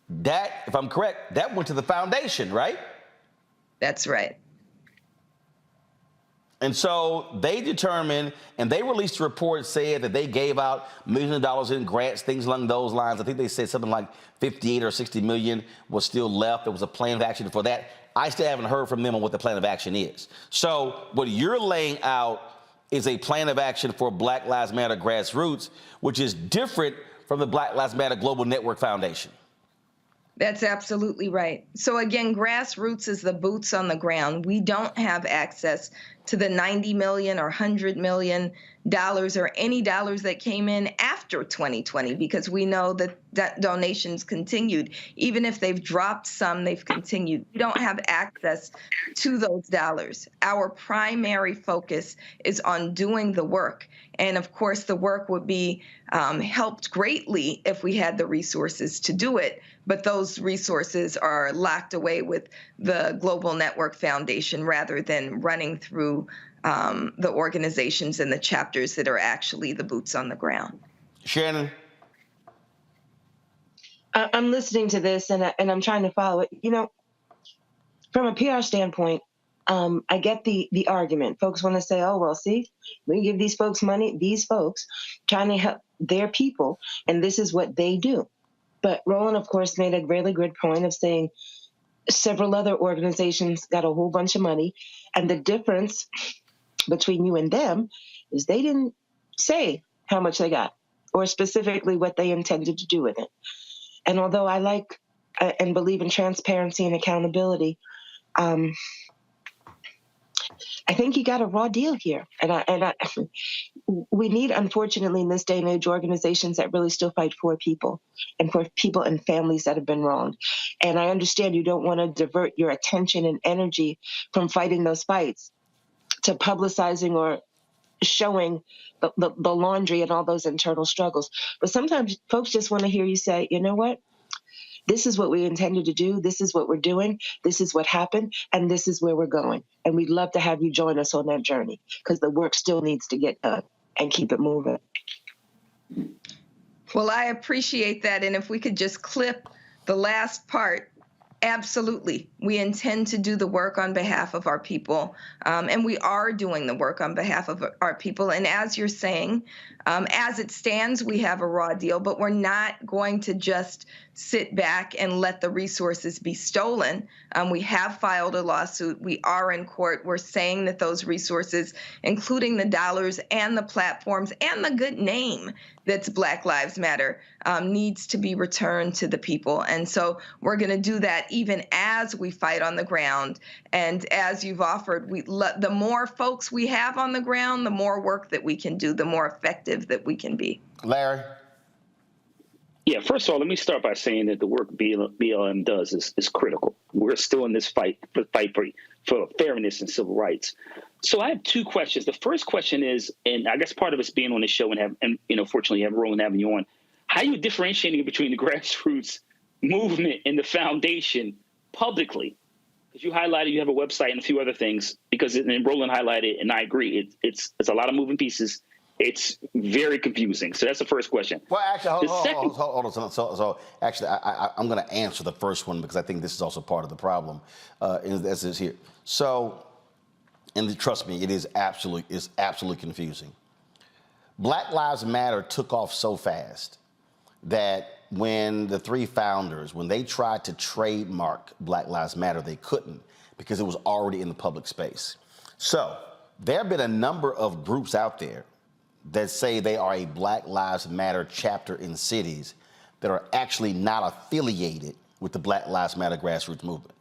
that, if I'm correct, that went to the foundation, right? That's right. And so they determined, and they released a report saying that they gave out millions of dollars in grants, things along those lines. I think they said something like 58 or 60 million was still left. There was a plan of action for that. I still haven't heard from them on what the plan of action is. So what you're laying out is a plan of action for Black Lives Matter grassroots, which is different from the Black Lives Matter Global Network Foundation. That's absolutely right. So again, grassroots is the boots on the ground. We don't have access to the $90 million or $100 million or any dollars that came in after 2020, because we know that donations continued. Even if they've dropped some, they've continued. We don't have access to those dollars. Our primary focus is on doing the work. And of course, the work would be helped greatly if we had the resources to do it. But those resources are locked away with the Global Network Foundation rather than running through the organizations and the chapters that are actually the boots on the ground. Shannon? I'm listening to this and I'm trying to follow it. You know, from a PR standpoint, I get the argument. Folks want to say, oh, well, see, we give these folks money, these folks trying to help their people, and this is what they do. But Roland, of course, made a really good point of saying several other organizations got a whole bunch of money, and the difference between you and them is they didn't say how much they got or specifically what they intended to do with it. And although I like and believe in transparency and accountability, I think you got a raw deal here. And we need, unfortunately, in this day and age, organizations that really still fight for people and families that have been wronged. And I understand you don't want to divert your attention and energy from fighting those fights to publicizing or showing the laundry and all those internal struggles. But sometimes folks just want to hear you say, you know what? This is what we intended to do. This is what we're doing. This is what happened. And this is where we're going. And we'd love to have you join us on that journey because the work still needs to get done and keep it moving. Well, I appreciate that. And if we could just clip the last part. Absolutely. We intend to do the work on behalf of our people, and we are doing the work on behalf of our people. And as you're saying, as it stands, we have a raw deal, but we're not going to just sit back and let the resources be stolen. We have filed a lawsuit. We are in court. We're saying that those resources, including the dollars and the platforms and the good name that's Black Lives Matter, needs to be returned to the people. And so we're going to do that even as we fight on the ground. And as you've offered, the more folks we have on the ground, the more work that we can do, the more effective that we can be. Larry? Yeah, first of all, let me start by saying that the work BLM does is critical. We're still in this fight for fairness and civil rights. So I have two questions. The first question is, and I guess part of it's being on the show and fortunately have Roland having you on, how are you differentiating between the grassroots movement and the foundation publicly? Because you highlighted you have a website and a few other things, and Roland highlighted, and I agree, it's a lot of moving pieces. It's very confusing. So that's the first question. Well, actually, hold on. So actually, I'm going to answer the first one because I think this is also part of the problem as is here. So, and trust me, it is absolutely confusing. Black Lives Matter took off so fast that when the three founders, when they tried to trademark Black Lives Matter, they couldn't because it was already in the public space. So there have been a number of groups out there that say they are a Black Lives Matter chapter in cities that are actually not affiliated with the Black Lives Matter grassroots movement.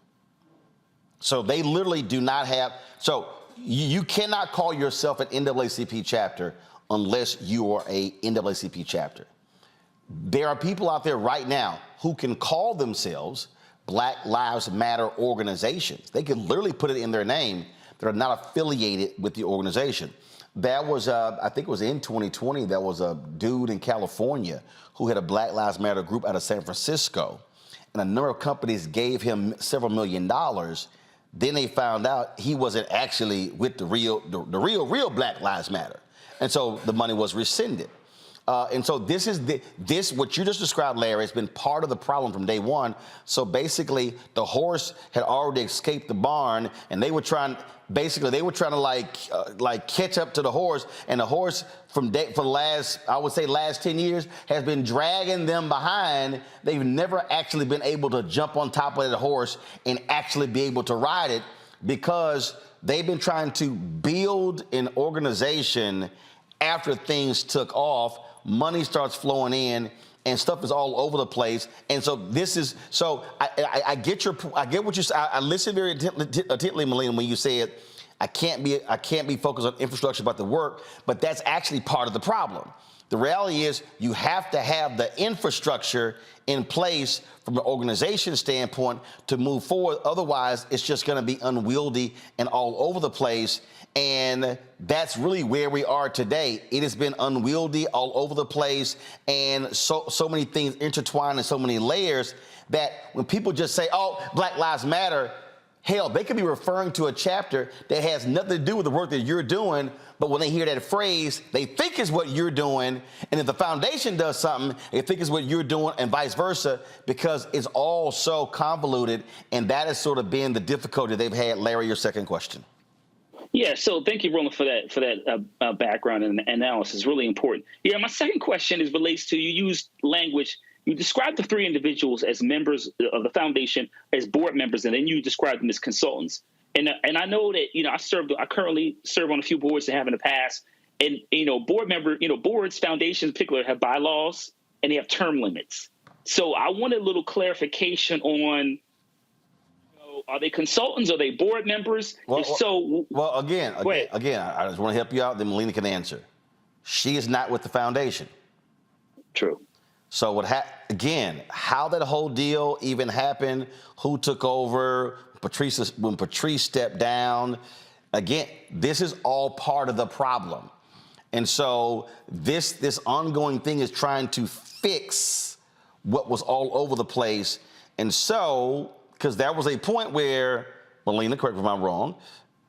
So they literally do not have, so you cannot call yourself an NAACP chapter unless you are a NAACP chapter. There are people out there right now who can call themselves Black Lives Matter organizations. They can literally put it in their name that are not affiliated with the organization. That was, I think it was in 2020, there was a dude in California who had a Black Lives Matter group out of San Francisco, and a number of companies gave him several $1 million. Then they found out he wasn't actually with the real Black Lives Matter. And so the money was rescinded. And so this is what you just described, Larry, has been part of the problem from day one. So basically, the horse had already escaped the barn, and they were trying to catch up to the horse, and the horse for the last 10 years has been dragging them behind. They've never actually been able to jump on top of the horse and actually be able to ride it because they've been trying to build an organization after things took off. Money starts flowing in, and stuff is all over the place. And so I get what you say. I listened very attentively, Melina, when you said I can't be focused on infrastructure about the work, but that's actually part of the problem. The reality is you have to have the infrastructure in place from an organization standpoint to move forward. Otherwise, it's just going to be unwieldy and all over the place. And that's really where we are today. It has been unwieldy, all over the place, and so many things intertwined in so many layers that when people just say, oh, Black Lives Matter, hell, they could be referring to a chapter that has nothing to do with the work that you're doing, but when they hear that phrase, they think it's what you're doing, and if the foundation does something, they think it's what you're doing, and vice versa, because it's all so convoluted, and that has sort of been the difficulty they've had. Larry, your second question. Yeah, so thank you, Roland, for that background and analysis. Really important. Yeah, my second question relates to, you used language. You described the three individuals as members of the foundation, as board members, and then you described them as consultants. And I know that I currently serve on a few boards that have in the past, and boards, foundations in particular, have bylaws and they have term limits. So I want a little clarification on. Are they consultants? Are they board members? Again, I just want to help you out. Then Melina can answer. She is not with the foundation. True. So how that whole deal even happened? Who took over? When Patrice stepped down? Again, this is all part of the problem, and so this ongoing thing is trying to fix what was all over the place, and so. Because there was a point where, Melina, correct me if I'm wrong,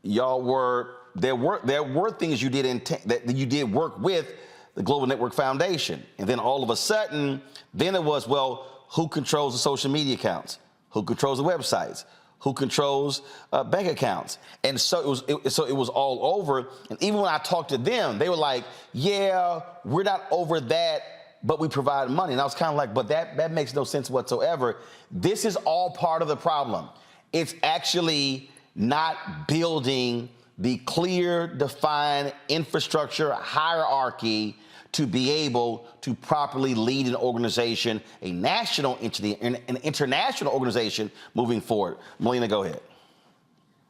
there were things you did that you did work with the Global Network Foundation, and then all of a sudden, then it was, well, who controls the social media accounts? Who controls the websites? Who controls bank accounts? And so it was all over. And even when I talked to them, they were like, "Yeah, we're not over that, but we provide money." And I was kind of like, but that makes no sense whatsoever. This is all part of the problem. It's actually not building the clear, defined infrastructure hierarchy to be able to properly lead an organization, a national entity, an international organization moving forward. Melina, go ahead.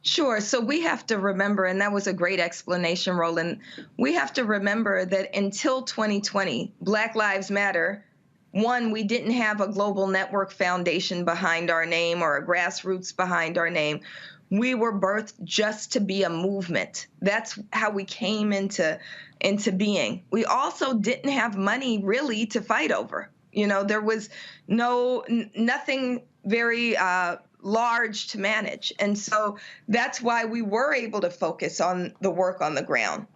Sure. So we have to remember, and that was a great explanation, Roland. We have to remember that until 2020, Black Lives Matter one, we didn't have a global network foundation behind our name or a grassroots behind our name. We were birthed just to be a movement. That's how we came into being. We also didn't have money really to fight over. You know, there was nothing very large to manage. And so that's why we were able to focus on the work on the ground.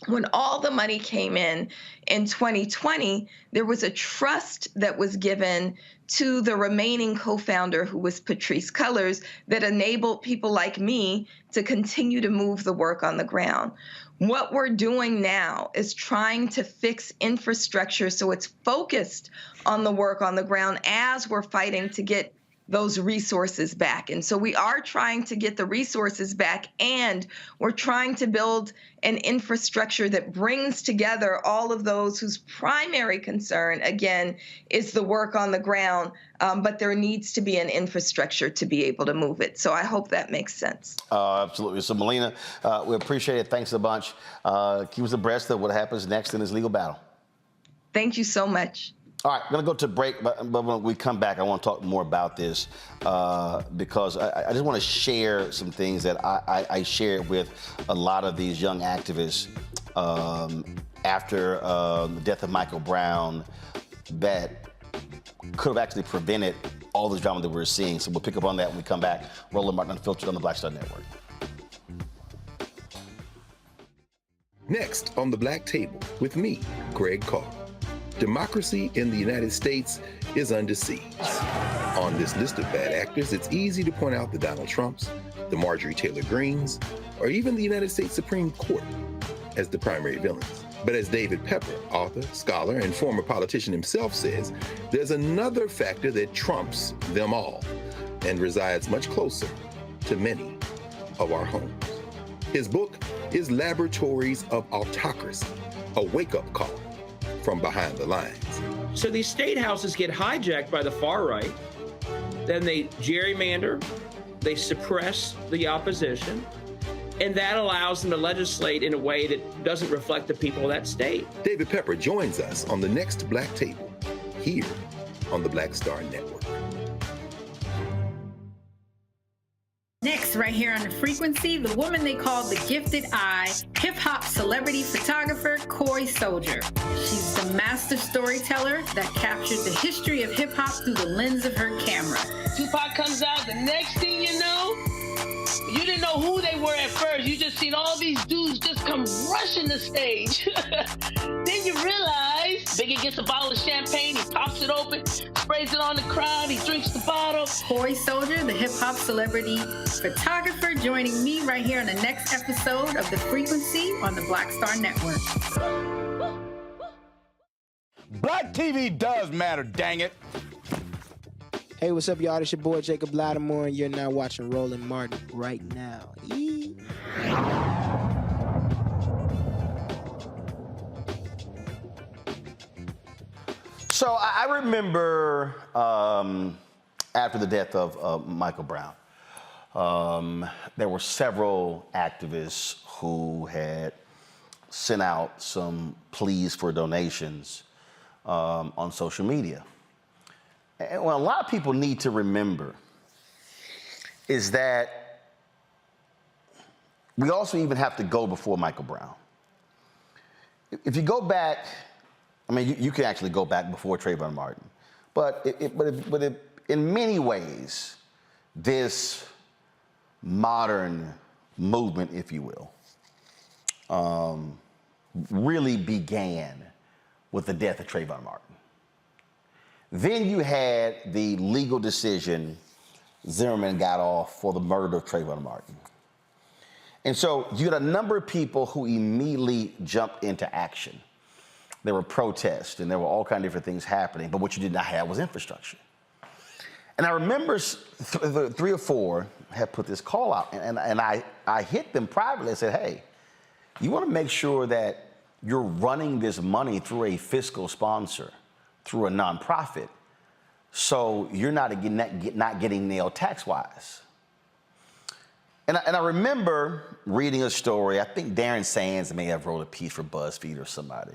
When all the money came in 2020, there was a trust that was given to the remaining co-founder, who was Patrisse Cullors, that enabled people like me to continue to move the work on the ground. What we're doing now is trying to fix infrastructure so it's focused on the work on the ground as we're fighting to get those resources back. And so we are trying to get the resources back, and we're trying to build an infrastructure that brings together all of those whose primary concern, again, is the work on the ground, but there needs to be an infrastructure to be able to move it. So I hope that makes sense. Absolutely. So, Melina, we appreciate it. Thanks a bunch. Keep us abreast of what happens next in this legal battle. Thank you so much. All right, we're going to go to break, but when we come back, I want to talk more about this because I just want to share some things that I shared with a lot of these young activists after the death of Michael Brown that could have actually prevented all this drama that we're seeing. So we'll pick up on that when we come back. Roland Martin Unfiltered on the Black Star Network. Next on The Black Table with me, Greg Carr. Democracy in the United States is under siege. On this list of bad actors, it's easy to point out the Donald Trumps, the Marjorie Taylor Greens, or even the United States Supreme Court as the primary villains. But as David Pepper, author, scholar, and former politician himself says, there's another factor that trumps them all and resides much closer to many of our homes. His book is Laboratories of Autocracy, a wake-up call from behind the lines. So these state houses get hijacked by the far right, then they gerrymander, they suppress the opposition, and that allows them to legislate in a way that doesn't reflect the people of that state. David Pepper joins us on the next Black Table, here on the Black Star Network. Next, right here on The Frequency, the woman they call the Gifted Eye, hip-hop celebrity photographer Coy Soldier. She's the master storyteller that captured the history of hip-hop through the lens of her camera. Tupac comes out, the next thing you know, you didn't know who they were at first. You just seen all these dudes just come rushing the stage. Then you realize Biggie gets a bottle of champagne, he pops it open, sprays it on the crowd, he drinks the bottle. Coy Soldier, the hip-hop celebrity photographer, joining me right here on the next episode of The Frequency on the Black Star Network. Black TV does matter, dang it. Hey, what's up, y'all? It's your boy Jacob Lattimore, and you're now watching Roland Martin right now. So I remember after the death of Michael Brown, there were several activists who had sent out some pleas for donations on social media. And what a lot of people need to remember is that we also even have to go before Michael Brown. If you go back, I mean, you can actually go back before Trayvon Martin, but in many ways, this modern movement, if you will, really began with the death of Trayvon Martin. Then you had the legal decision Zimmerman got off for the murder of Trayvon Martin. And so you had a number of people who immediately jumped into action. There were protests and there were all kinds of different things happening, but what you did not have was infrastructure. And I remember three or four had put this call out, and I hit them privately and said, hey, you want to make sure that you're running this money through a fiscal sponsor, through a nonprofit, so you're not getting nailed tax-wise. And I remember reading a story, I think Darren Sands may have wrote a piece for BuzzFeed or somebody,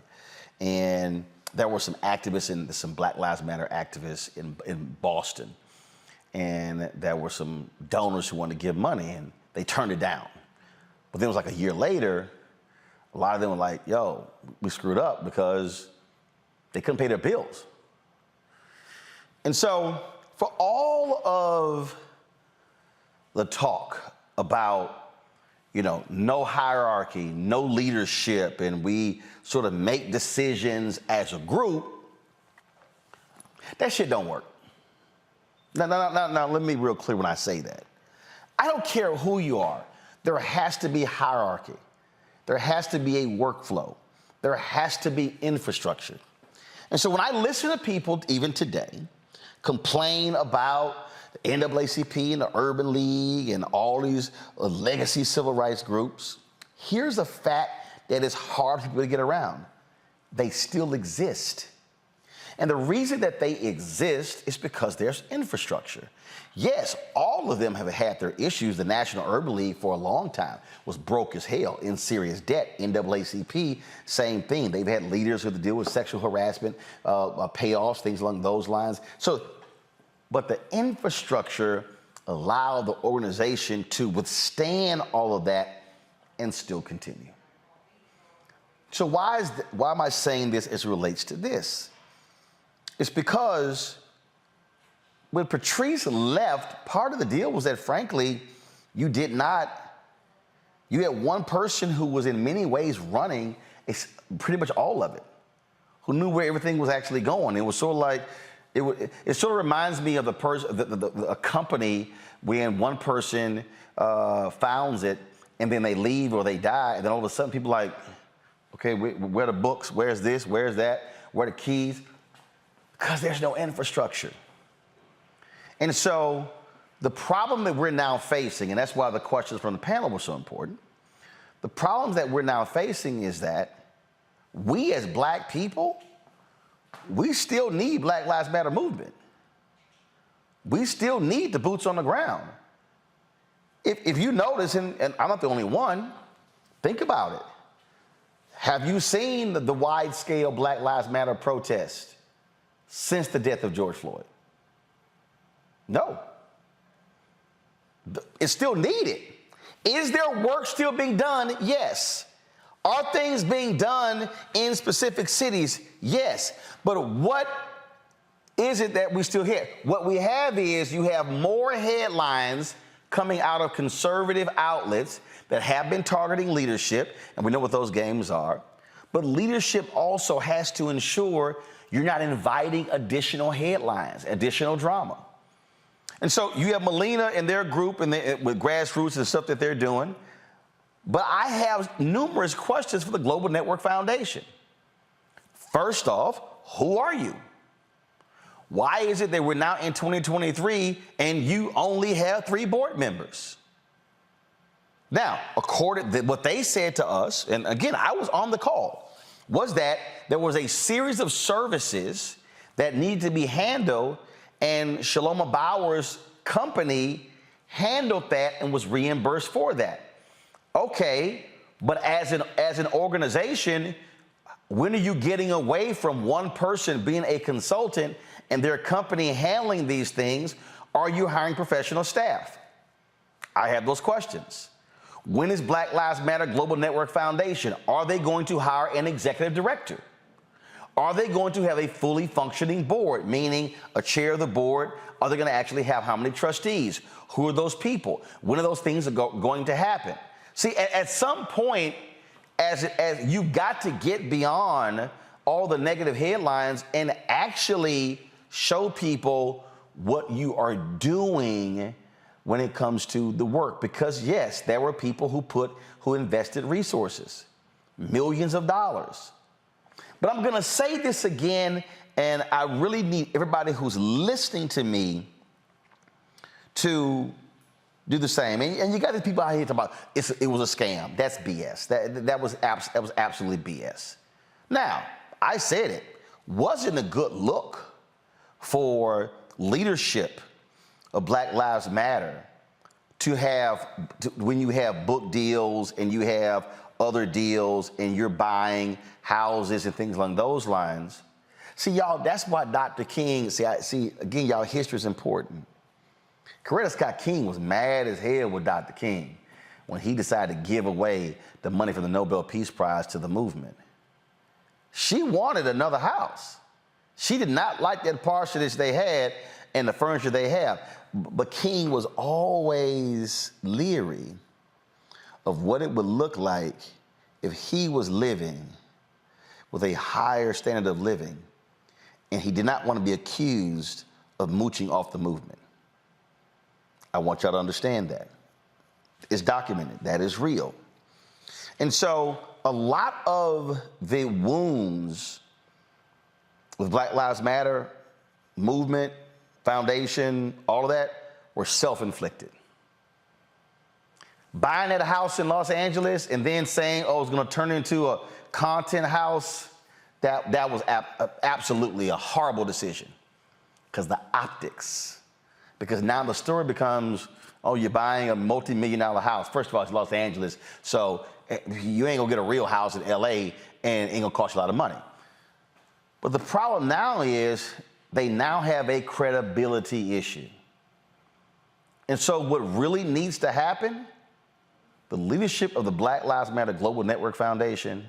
and there were some activists, some Black Lives Matter activists in Boston, and there were some donors who wanted to give money, and they turned it down. But then it was like a year later, a lot of them were like, yo, we screwed up because they couldn't pay their bills. And so for all of the talk about, no hierarchy, no leadership, and we sort of make decisions as a group, that shit don't work. Now, let me be real clear when I say that. I don't care who you are. There has to be hierarchy. There has to be a workflow. There has to be infrastructure. And so when I listen to people, even today, complain about the NAACP and the Urban League and all these legacy civil rights groups, here's a fact that is hard for people to get around. They still exist. And the reason that they exist is because there's infrastructure. Yes, all of them have had their issues. The National Urban League for a long time was broke as hell, in serious debt. NAACP, same thing. They've had leaders who have to deal with sexual harassment, payoffs, things along those lines. But the infrastructure allowed the organization to withstand all of that and still continue. So why am I saying this as it relates to this? It's because when Patrice left, part of the deal was that, frankly, you had one person who was in many ways running pretty much all of it, who knew where everything was actually going. It was sort of like, it sort of reminds me of a company when one person founds it and then they leave or they die, and then all of a sudden people are like, okay, where are the books? Where's this? Where's that? Where are the keys? Because there's no infrastructure. And so the problem that we're now facing, and that's why the questions from the panel were so important, the problem that we're now facing is that we as Black people, we still need Black Lives Matter movement. We still need the boots on the ground. If you notice, and I'm not the only one, think about it. Have you seen the wide-scale Black Lives Matter protest since the death of George Floyd? No. It's still needed. Is there work still being done? Yes. Are things being done in specific cities? Yes. But what is it that we still hear? What we have is you have more headlines coming out of conservative outlets that have been targeting leadership, and we know what those games are. But leadership also has to ensure you're not inviting additional headlines, additional drama. And so you have Melina and their group and with grassroots and stuff that they're doing. But I have numerous questions for the Global Network Foundation. First off, who are you? Why is it that we're now in 2023 and you only have 3 board members? Now, according to what they said to us, and again, I was on the call, was that there was a series of services that needed to be handled, and Shaloma Bauer's company handled that and was reimbursed for that. Okay, but as an organization, when are you getting away from one person being a consultant and their company handling these things? Are you hiring professional staff? I have those questions. When is Black Lives Matter Global Network Foundation? Are they going to hire an executive director? Are they going to have a fully functioning board, meaning a chair of the board? Are they going to actually have how many trustees? Who are those people? When are those things going to happen? See, at some point, as you got to get beyond all the negative headlines and actually show people what you are doing when it comes to the work. Because yes, there were people who invested resources, millions of dollars. But I'm gonna say this again, and I really need everybody who's listening to me to do the same. And you got these people out here talking about it was a scam. That's BS. That was absolutely BS. Now, I said it wasn't a good look for leadership of Black Lives Matter when you have book deals and you have other deals and you're buying houses and things along those lines, See, y'all, that's why Dr. King, again, y'all, history is important. Coretta Scott King was mad as hell with Dr. King when he decided to give away the money for the Nobel Peace Prize to the movement. She wanted another house. She did not like that parsonage they had and the furniture they have. But King was always leery of what it would look like if he was living with a higher standard of living, and he did not want to be accused of mooching off the movement. I want y'all to understand that. It's documented. That is real. And so a lot of the wounds with Black Lives Matter movement, foundation, all of that were self-inflicted. Buying that house in Los Angeles and then saying, oh, it's going to turn into a content house, that was absolutely a horrible decision because the optics. Because now the story becomes, oh, you're buying a multi-million-dollar house. First of all, it's Los Angeles, so you ain't gonna get a real house in LA and it ain't gonna cost you a lot of money. But the problem now is they now have a credibility issue. And so what really needs to happen, the leadership of the Black Lives Matter Global Network Foundation,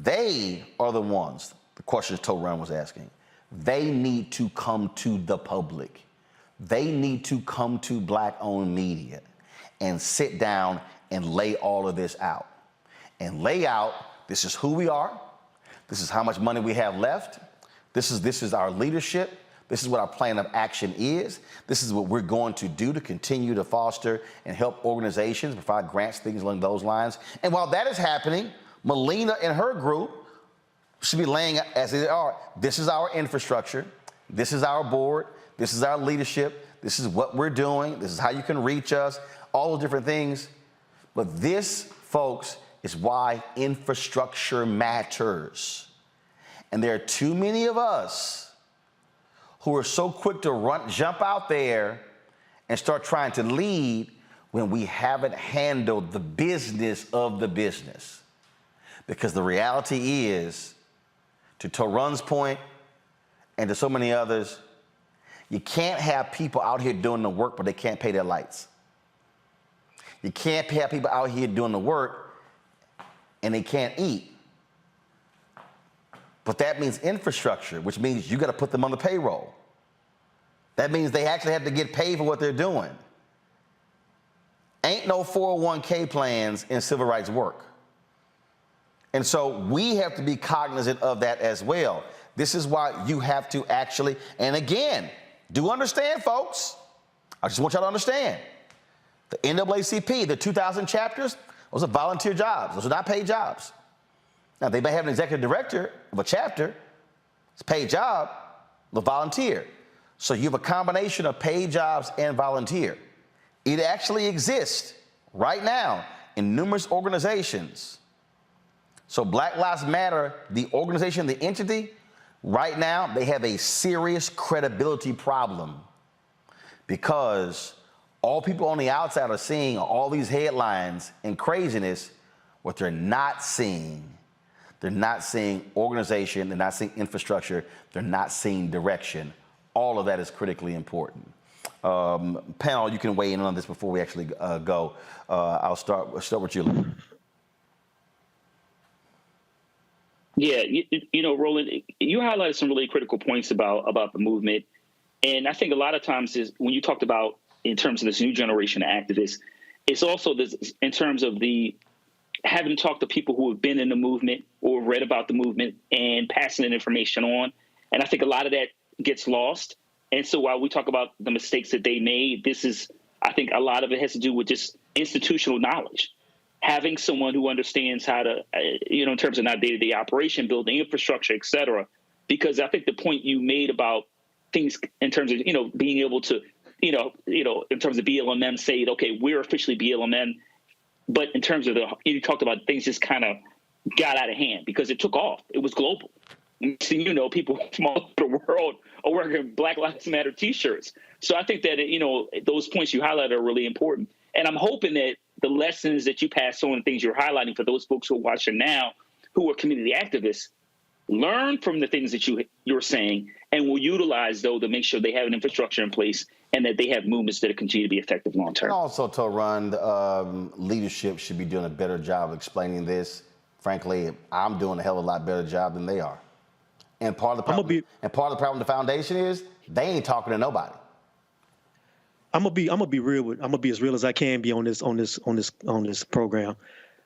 they are the ones, the questions Toran was asking, they need to come to the public. They need to come to Black-owned media and sit down and lay all of this out. And lay out, this is who we are, this is how much money we have left, this is our leadership, this is what our plan of action is, this is what we're going to do to continue to foster and help organizations, provide grants, things along those lines. And while that is happening, Melina and her group should be laying out as they are, this is our infrastructure, this is our board, this is our leadership, this is what we're doing, this is how you can reach us, all the different things. But this, folks, is why infrastructure matters. And there are too many of us who are so quick to jump out there and start trying to lead when we haven't handled the business of the business. Because the reality is, to Toran's point and to so many others, you can't have people out here doing the work, but they can't pay their lights. You can't have people out here doing the work and they can't eat. But that means infrastructure, which means you got to put them on the payroll. That means they actually have to get paid for what they're doing. Ain't no 401k plans in civil rights work. And so we have to be cognizant of that as well. This is why you have to actually, and again, do understand, folks. I just want y'all to understand. The NAACP, the 2,000 chapters, those are volunteer jobs. Those are not paid jobs. Now, they may have an executive director of a chapter. It's a paid job, but volunteer. So you have a combination of paid jobs and volunteer. It actually exists right now in numerous organizations. So Black Lives Matter, the organization, the entity, right now, they have a serious credibility problem because all people on the outside are seeing all these headlines and craziness. What they're not seeing organization, they're not seeing infrastructure, they're not seeing direction. All of that is critically important. Panel, you can weigh in on this before we actually go. I'll start with you. Yeah, you know, Roland, you highlighted some really critical points about the movement. And I think a lot of times is when you talked about in terms of this new generation of activists, it's also this in terms of the having talked to people who have been in the movement or read about the movement and passing that information on. And I think a lot of that gets lost. And so while we talk about the mistakes that they made, I think a lot of it has to do with just institutional knowledge. Having someone who understands how to, in terms of not day-to-day operation, building infrastructure, et cetera. Because I think the point you made about things in terms of, being able to, in terms of BLM say, okay, we're officially BLM. But in terms of you talked about things just kind of got out of hand because it took off. It was global. Next thing you know, people from all over the world are wearing Black Lives Matter T-shirts. So I think that, those points you highlighted are really important. And I'm hoping that the lessons that you pass on and things you're highlighting for those folks who are watching now, who are community activists, learn from the things that you're saying, and will utilize those to make sure they have an infrastructure in place and that they have movements that continue to be effective long term. And also, Ron, leadership should be doing a better job of explaining this. Frankly, I'm doing a hell of a lot better job than they are. And part of the problem, with the foundation is they ain't talking to nobody. I'm gonna be real. I'm gonna be as real as I can be on this program.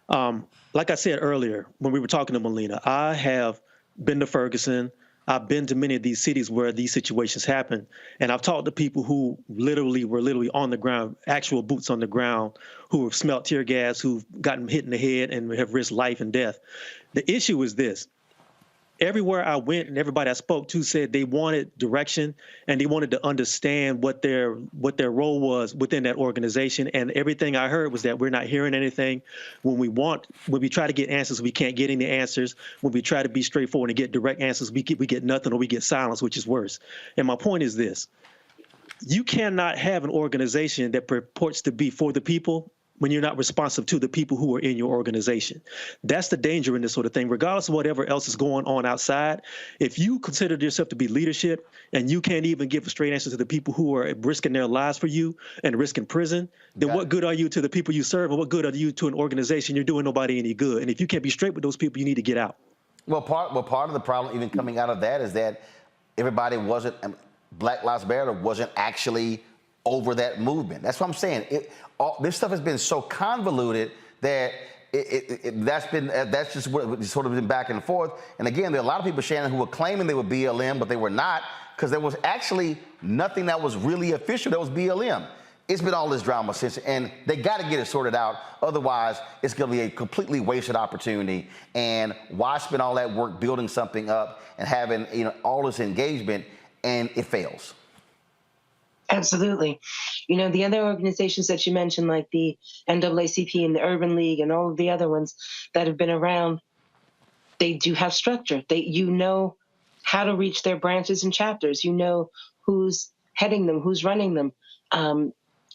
Like I said earlier, when we were talking to Melina, I have been to Ferguson. I've been to many of these cities where these situations happen, and I've talked to people who were literally on the ground, actual boots on the ground, who have smelt tear gas, who've gotten hit in the head and have risked life and death. The issue is this. Everywhere I went and everybody I spoke to said they wanted direction and they wanted to understand what their role was within that organization. And everything I heard was that we're not hearing anything. When we try to get answers, we can't get any answers. When we try to be straightforward and get direct answers, we get nothing, or we get silence, which is worse. And my point is this. You cannot have an organization that purports to be for the people when you're not responsive to the people who are in your organization. That's the danger in this sort of thing, regardless of whatever else is going on outside. If you consider yourself to be leadership and you can't even give a straight answer to the people who are risking their lives for you and risking prison, then what good are you to the people you serve, and what good are you to an organization? You're doing nobody any good. And if you can't be straight with those people, you need to get out. Well, part of the problem even coming out of that is that everybody Black Lives Matter wasn't actually over that movement. That's what I'm saying. This stuff has been so convoluted that that's just what it's sort of been back and forth. And again, there are a lot of people, Shannon, who were claiming they were BLM, but they were not, because there was actually nothing that was really official that was BLM. It's been all this drama since, and they got to get it sorted out. Otherwise, it's going to be a completely wasted opportunity. And why spend all that work building something up and having all this engagement, and it fails? Absolutely. The other organizations that you mentioned, like the NAACP and the Urban League and all of the other ones that have been around, they do have structure. You know how to reach their branches and chapters. You know who's heading them, who's running them.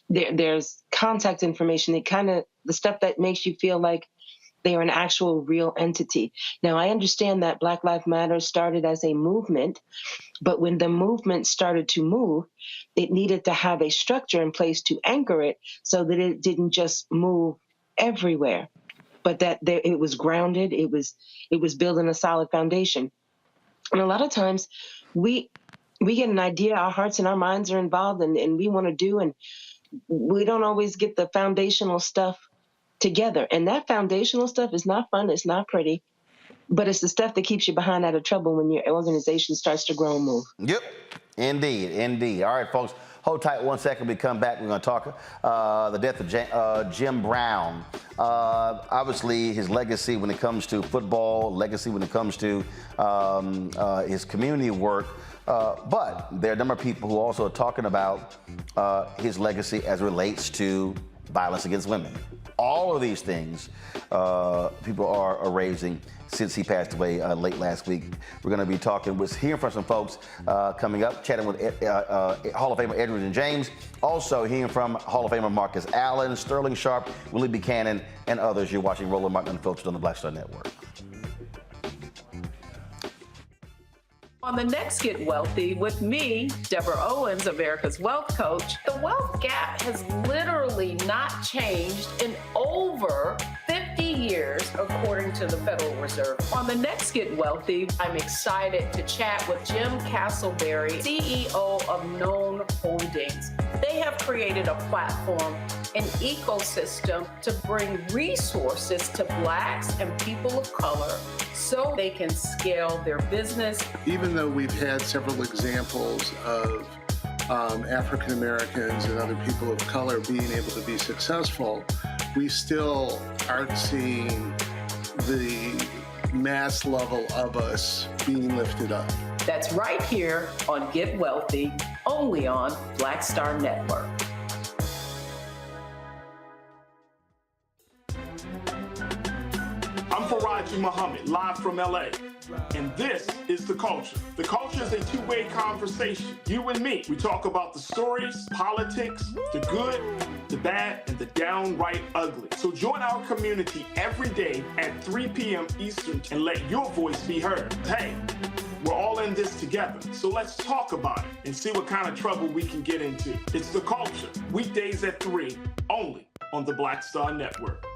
There's contact information, the stuff that makes you feel like they are an actual real entity. Now, I understand that Black Lives Matter started as a movement, but when the movement started to move, it needed to have a structure in place to anchor it so that it didn't just move everywhere, but that it was grounded, it was building a solid foundation. And a lot of times we get an idea, our hearts and our minds are involved, and we want to do, and we don't always get the foundational stuff together. And that foundational stuff is not fun, it's not pretty, but it's the stuff that keeps you behind out of trouble when your organization starts to grow and move. Yep, indeed. All right, folks, hold tight 1 second. We come back, we're going to talk the death of Jim Brown. Obviously, his legacy when it comes to football, legacy when it comes to his community work. But there are a number of people who also are talking about his legacy as it relates to violence against women. All of these things people are raising since he passed away late last week. We're going to be hearing from some folks coming up, chatting with Hall of Famer Edward and James, also hearing from Hall of Famer Marcus Allen, Sterling Sharp, Willie Buchanan, and others. You're watching Roland Martin Unfiltered on the Black Star Network. On the next Get Wealthy with me, Deborah Owens, America's Wealth Coach, the wealth gap has literally not changed in over 50 years, according to the Federal Reserve. On the next Get Wealthy, I'm excited to chat with Jim Castleberry, CEO of Known Holdings. They have created a platform, an ecosystem to bring resources to Blacks and people of color so they can scale their business. Even though we've had several examples of African Americans and other people of color being able to be successful, we still aren't seeing the mass level of us being lifted up. That's right here on Get Wealthy, only on Black Star Network. I'm for Ron Haji Muhammad, live from LA. And this is The Culture. The Culture is a two-way conversation. You and me. We talk about the stories, politics, the good, the bad, and the downright ugly. So join our community every day at 3 p.m. Eastern and let your voice be heard. Hey, we're all in this together. So let's talk about it and see what kind of trouble we can get into. It's The Culture, weekdays at 3, only on the Black Star Network.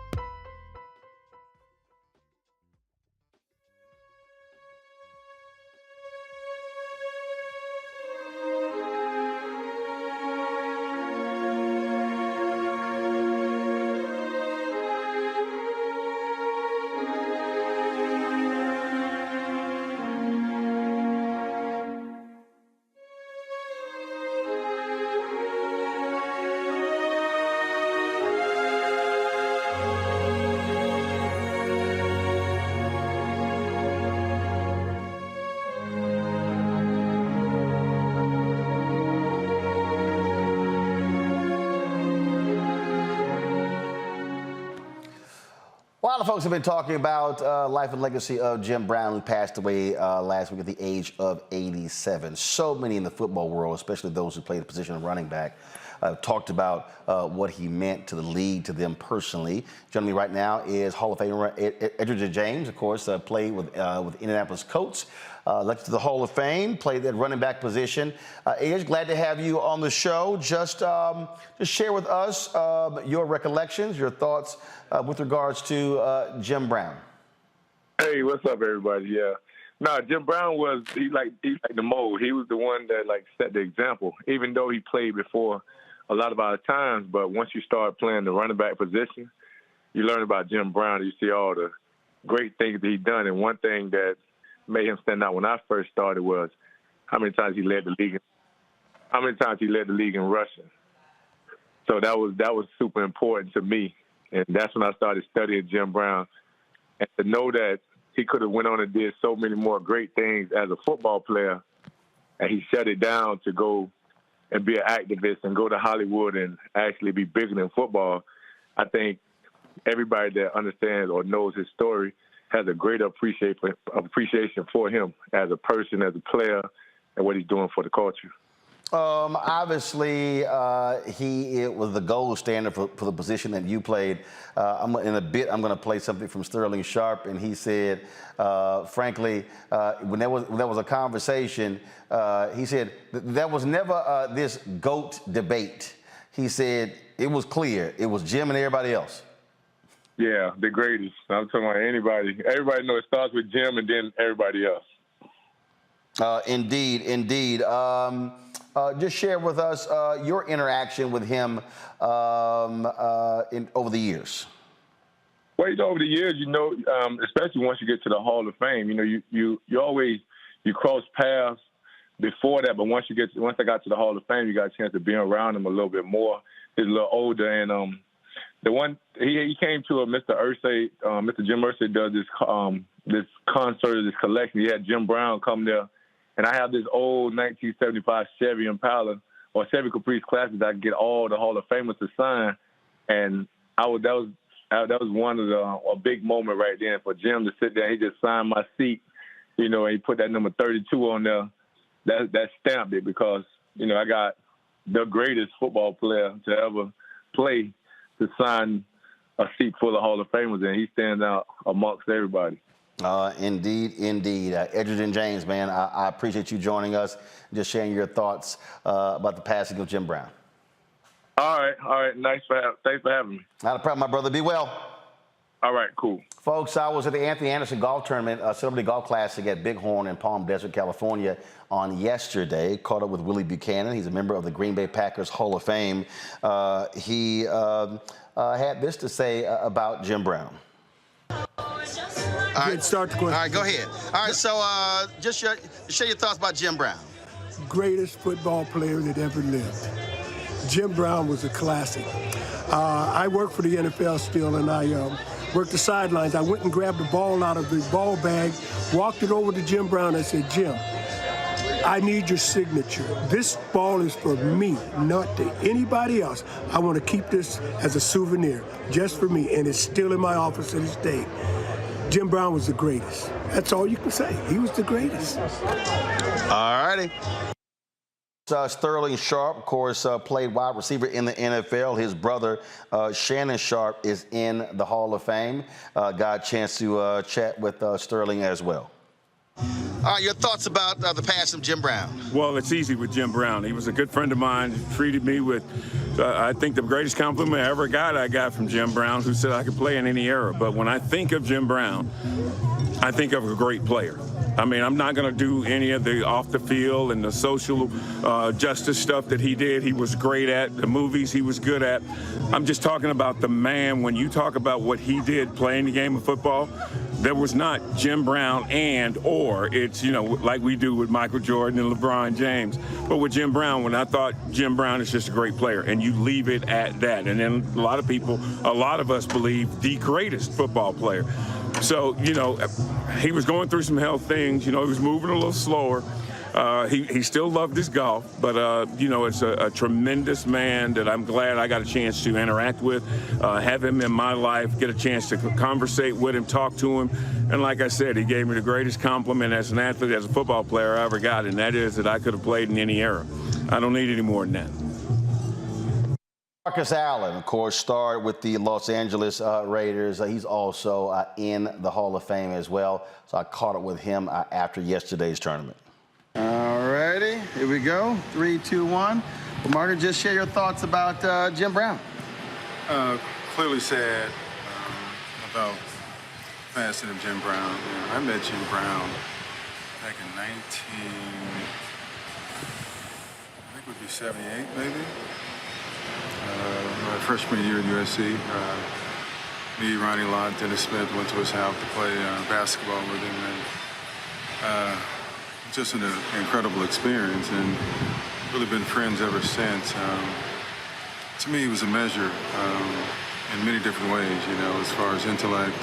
A lot of folks have been talking about life and legacy of Jim Brown, who passed away last week at the age of 87. So many in the football world, especially those who play the position of running back, talked about what he meant to the league, to them personally. Joining me right now is Hall of Famer Reecie James, of course, played with Indianapolis Colts, elected to the Hall of Fame, played that running back position. Edge, glad to have you on the show. Just share with us your recollections, your thoughts with regards to Jim Brown. Hey, what's up, everybody? Yeah. No, Jim Brown was, he like the mold. He was the one that set the example, even though he played before a lot of our times. But once you start playing the running back position, you learn about Jim Brown. You see all the great things that he done. And one thing that made him stand out when I first started was how many times he led the league in rushing. So that was super important to me. And that's when I started studying Jim Brown. And to know that he could have went on and did so many more great things as a football player, and he shut it down to go and be an activist and go to Hollywood and actually be bigger than football. I think everybody that understands or knows his story has a great appreciation for him as a person, as a player, and what he's doing for the culture. Obviously, he was the gold standard for the position that you played. In a bit, I'm going to play something from Sterling Sharp, and he said, frankly, when there was a conversation, he said there was never this GOAT debate. He said it was clear. It was Jim and everybody else. Yeah, the greatest. I'm talking about anybody. Everybody knows it starts with Jim and then everybody else. Indeed. Just share with us your interaction with him over the years. Well, over the years, especially once you get to the Hall of Fame, you always cross paths before that, but once I got to the Hall of Fame, you got a chance to be around him a little bit more. He's a little older, and the one he came to Mr. Irsay, Mr. Jim Irsay does this concert, this collection. He had Jim Brown come there. And I have this old 1975 Chevy Impala or Chevy Caprice Classic that I get all the Hall of Famers to sign. And that was one of a big moment right there for Jim to sit there. He just signed my seat, and he put that number 32 on there. That stamped it because, I got the greatest football player to ever play to sign a seat full of Hall of Famers, and he stands out amongst everybody. Indeed. Reecie James, man, I appreciate you joining us, just sharing your thoughts about the passing of Jim Brown. All right. Thanks for having me. Not a problem, my brother. Be well. All right, cool. Folks, I was at the Anthony Anderson Golf Tournament, Celebrity Golf Classic at Bighorn in Palm Desert, California on yesterday. Caught up with Willie Buchanan. He's a member of the Green Bay Packers Hall of Fame. He had this to say about Jim Brown. All right, start the question. All right, go ahead. All right, so just share your thoughts about Jim Brown. Greatest football player that ever lived. Jim Brown was a classic. I work for the NFL still, and I worked the sidelines. I went and grabbed the ball out of the ball bag, walked it over to Jim Brown. I said, Jim, I need your signature. This ball is for me, not to anybody else. I want to keep this as a souvenir, just for me, and it's still in my office to this day. Jim Brown was the greatest. That's all you can say. He was the greatest. All righty. Sterling Sharpe, of course, played wide receiver in the NFL. His brother, Shannon Sharpe, is in the Hall of Fame. Got a chance to chat with Sterling as well. All right, your thoughts about the passing of Jim Brown? Well, it's easy with Jim Brown. He was a good friend of mine. He treated me with, I think, the greatest compliment I ever got. I got from Jim Brown, who said I could play in any era. But when I think of Jim Brown, I think of a great player. I mean, I'm not going to do any of the off the field and the social justice stuff that he did. He was great at the movies. He was good at. I'm just talking about the man. When you talk about what he did playing the game of football, there was not Jim Brown or it's, you know, like we do with Michael Jordan and LeBron James. But with Jim Brown, when I thought Jim Brown is just a great player, and you leave it at that. And then a lot of us believe the greatest football player. So, you know, he was going through some health things. You know, he was moving a little slower. He still loved his golf, but, you know, it's a tremendous man that I'm glad I got a chance to interact with, have him in my life, get a chance to conversate with him, talk to him. And like I said, he gave me the greatest compliment as an athlete, as a football player I ever got, and that is that I could have played in any era. I don't need any more than that. Marcus Allen, of course, starred with the Los Angeles Raiders. He's also in the Hall of Fame as well. So I caught up with him after yesterday's tournament. All righty, here we go. 3, 2, 1. Well, Martin, just share your thoughts about Jim Brown. Clearly sad about passing of Jim Brown. You know, I met Jim Brown back in 78, maybe. My freshman year at USC. Me, Ronnie Lott, Dennis Smith went to his house to play basketball with him. And, just an incredible experience, and really been friends ever since. To me, he was a measure in many different ways, you know, as far as intellect,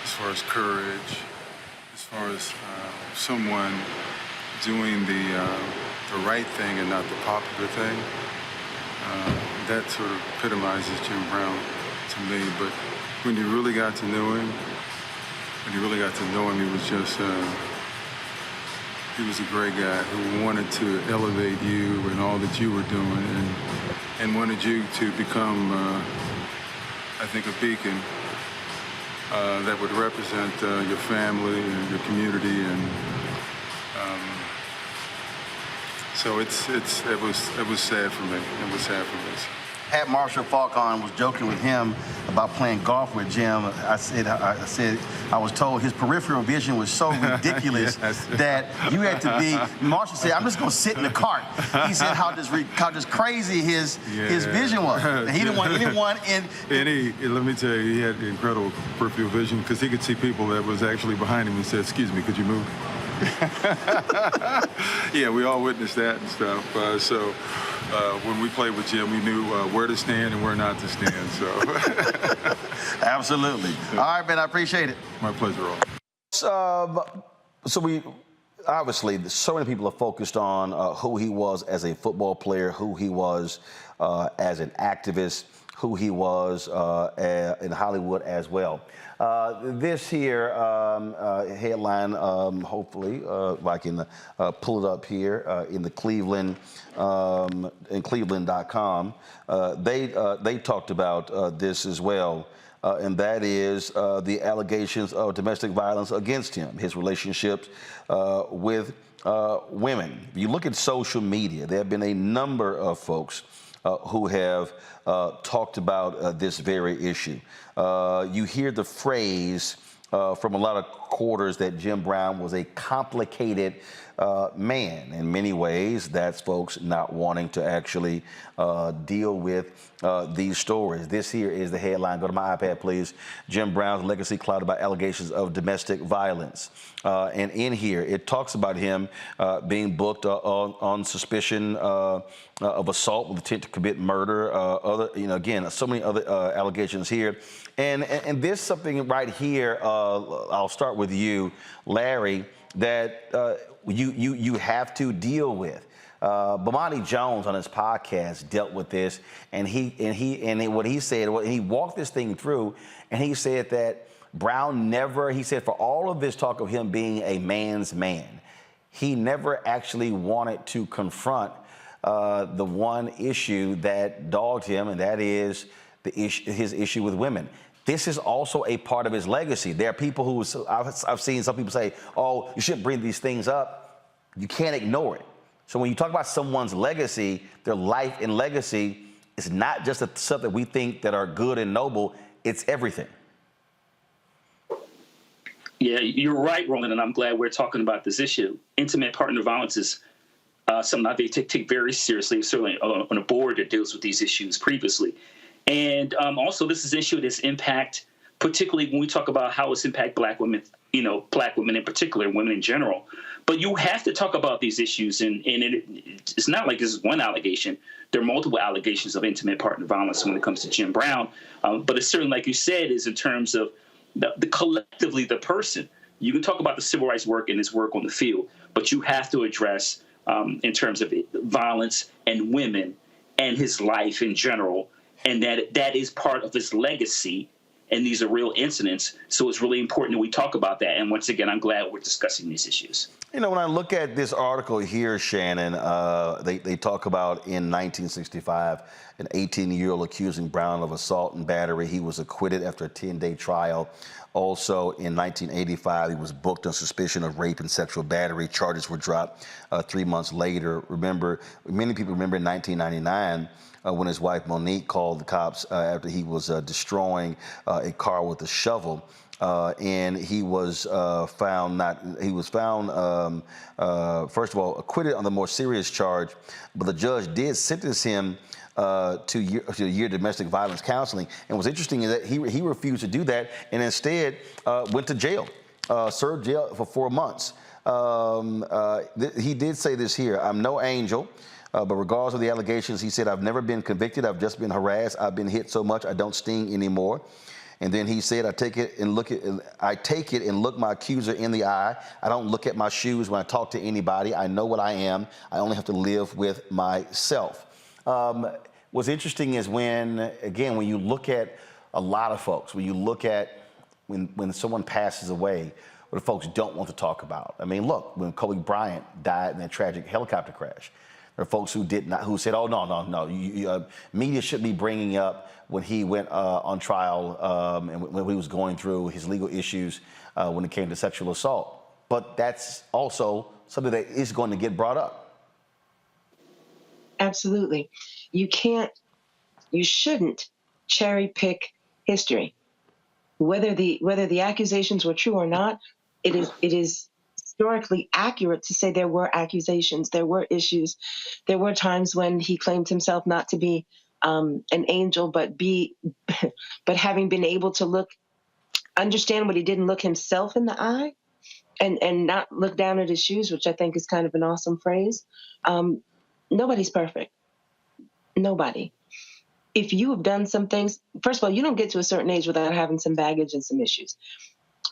as far as courage, as far as someone doing the right thing and not the popular thing. That sort of epitomizes Jim Brown to me. But when you really got to know him, he was just, he was a great guy who wanted to elevate you and all that you were doing, and wanted you to become, I think, a beacon that would represent your family and your community. And so it was sad for me. It was sad for me. Pat Marshall Falcon was joking with him about playing golf with Jim. I said I was told his peripheral vision was so ridiculous that you had to be. Marshall said, "I'm just going to sit in the cart." He said how just crazy his vision was. He didn't want anyone in. And let me tell you, he had incredible peripheral vision because he could see people that was actually behind him and said, "Excuse me, could you move?" Yeah, we all witnessed that and stuff. So when we played with Jim, we knew where to stand and where not to stand. So absolutely. All right, man, I appreciate it. My pleasure, Roll. So we obviously so many people are focused on who he was as a football player, who he was as an activist, who he was in Hollywood as well. This here headline, hopefully, if I can pull it up here in the Cleveland, in Cleveland.com, they talked about this as well, and that is the allegations of domestic violence against him, his relationships with women. If you look at social media, there have been a number of folks who have talked about this very issue. You hear the phrase from a lot of quarters that Jim Brown was a complicated man. In many ways, that's folks not wanting to actually deal with these stories. This here is the headline. Go to my iPad, please. Jim Brown's legacy clouded by allegations of domestic violence. And in here, it talks about him being booked on suspicion of assault with intent to commit murder. Again, so many other allegations here. And there's something right here. I'll start with you, Larry, that you have to deal with. Bomani Jones on his podcast dealt with this, and what he said, he walked this thing through, and he said that Brown never, he said, for all of this talk of him being a man's man, he never actually wanted to confront the one issue that dogged him, and that is his issue with women. This is also a part of his legacy. There are people who, I've seen some people say, oh, you shouldn't bring these things up. You can't ignore it. So when you talk about someone's legacy, their life and legacy, it's not just the stuff that we think that are good and noble, it's everything. Yeah, you're right, Roland, and I'm glad we're talking about this issue. Intimate partner violence is something that they take very seriously, certainly on a board that deals with these issues previously. And also, this is an issue that's impact, particularly when we talk about how it's impact Black women, Black women in particular, women in general. But you have to talk about these issues, and it's not like this is one allegation. There are multiple allegations of intimate partner violence when it comes to Jim Brown. But it's certainly, like you said, is in terms of the collectively the person. You can talk about the civil rights work and his work on the field, but you have to address in terms of violence and women and his life in general, and that is part of his legacy. And these are real incidents, so it's really important that we talk about that. And once again, I'm glad we're discussing these issues. When I look at this article here, Shannon, they talk about in 1965, an 18-year-old accusing Brown of assault and battery. He was acquitted after a 10-day trial. Also, in 1985, he was booked on suspicion of rape and sexual battery. Charges were dropped 3 months later. Many people remember in 1999, when his wife Monique called the cops after he was destroying a car with a shovel, and he was found first of all acquitted on the more serious charge, but the judge did sentence him to a year domestic violence counseling. And what's interesting is that he refused to do that, and instead went to jail, served jail for 4 months. He did say this here: "I'm no angel." But regardless of the allegations, he said, "I've never been convicted. I've just been harassed. I've been hit so much I don't sting anymore." And then he said, I take it and look my accuser in the eye. I don't look at my shoes when I talk to anybody. I know what I am. I only have to live with myself." What's interesting is when you look at a lot of folks, when you look at when someone passes away, what folks don't want to talk about. I mean, look, when Kobe Bryant died in that tragic helicopter crash, there are folks who said, "Oh, no, media shouldn't be bringing up when he went on trial and when he was going through his legal issues when it came to sexual assault." But that's also something that is going to get brought up. Absolutely. You shouldn't cherry pick history. Whether the accusations were true or not, it is historically accurate to say there were accusations, there were issues, there were times when he claimed himself not to be an angel, but having been able to understand what he did and look himself in the eye, and not look down at his shoes, which I think is kind of an awesome phrase. Nobody's perfect. Nobody. If you have done some things, first of all, you don't get to a certain age without having some baggage and some issues.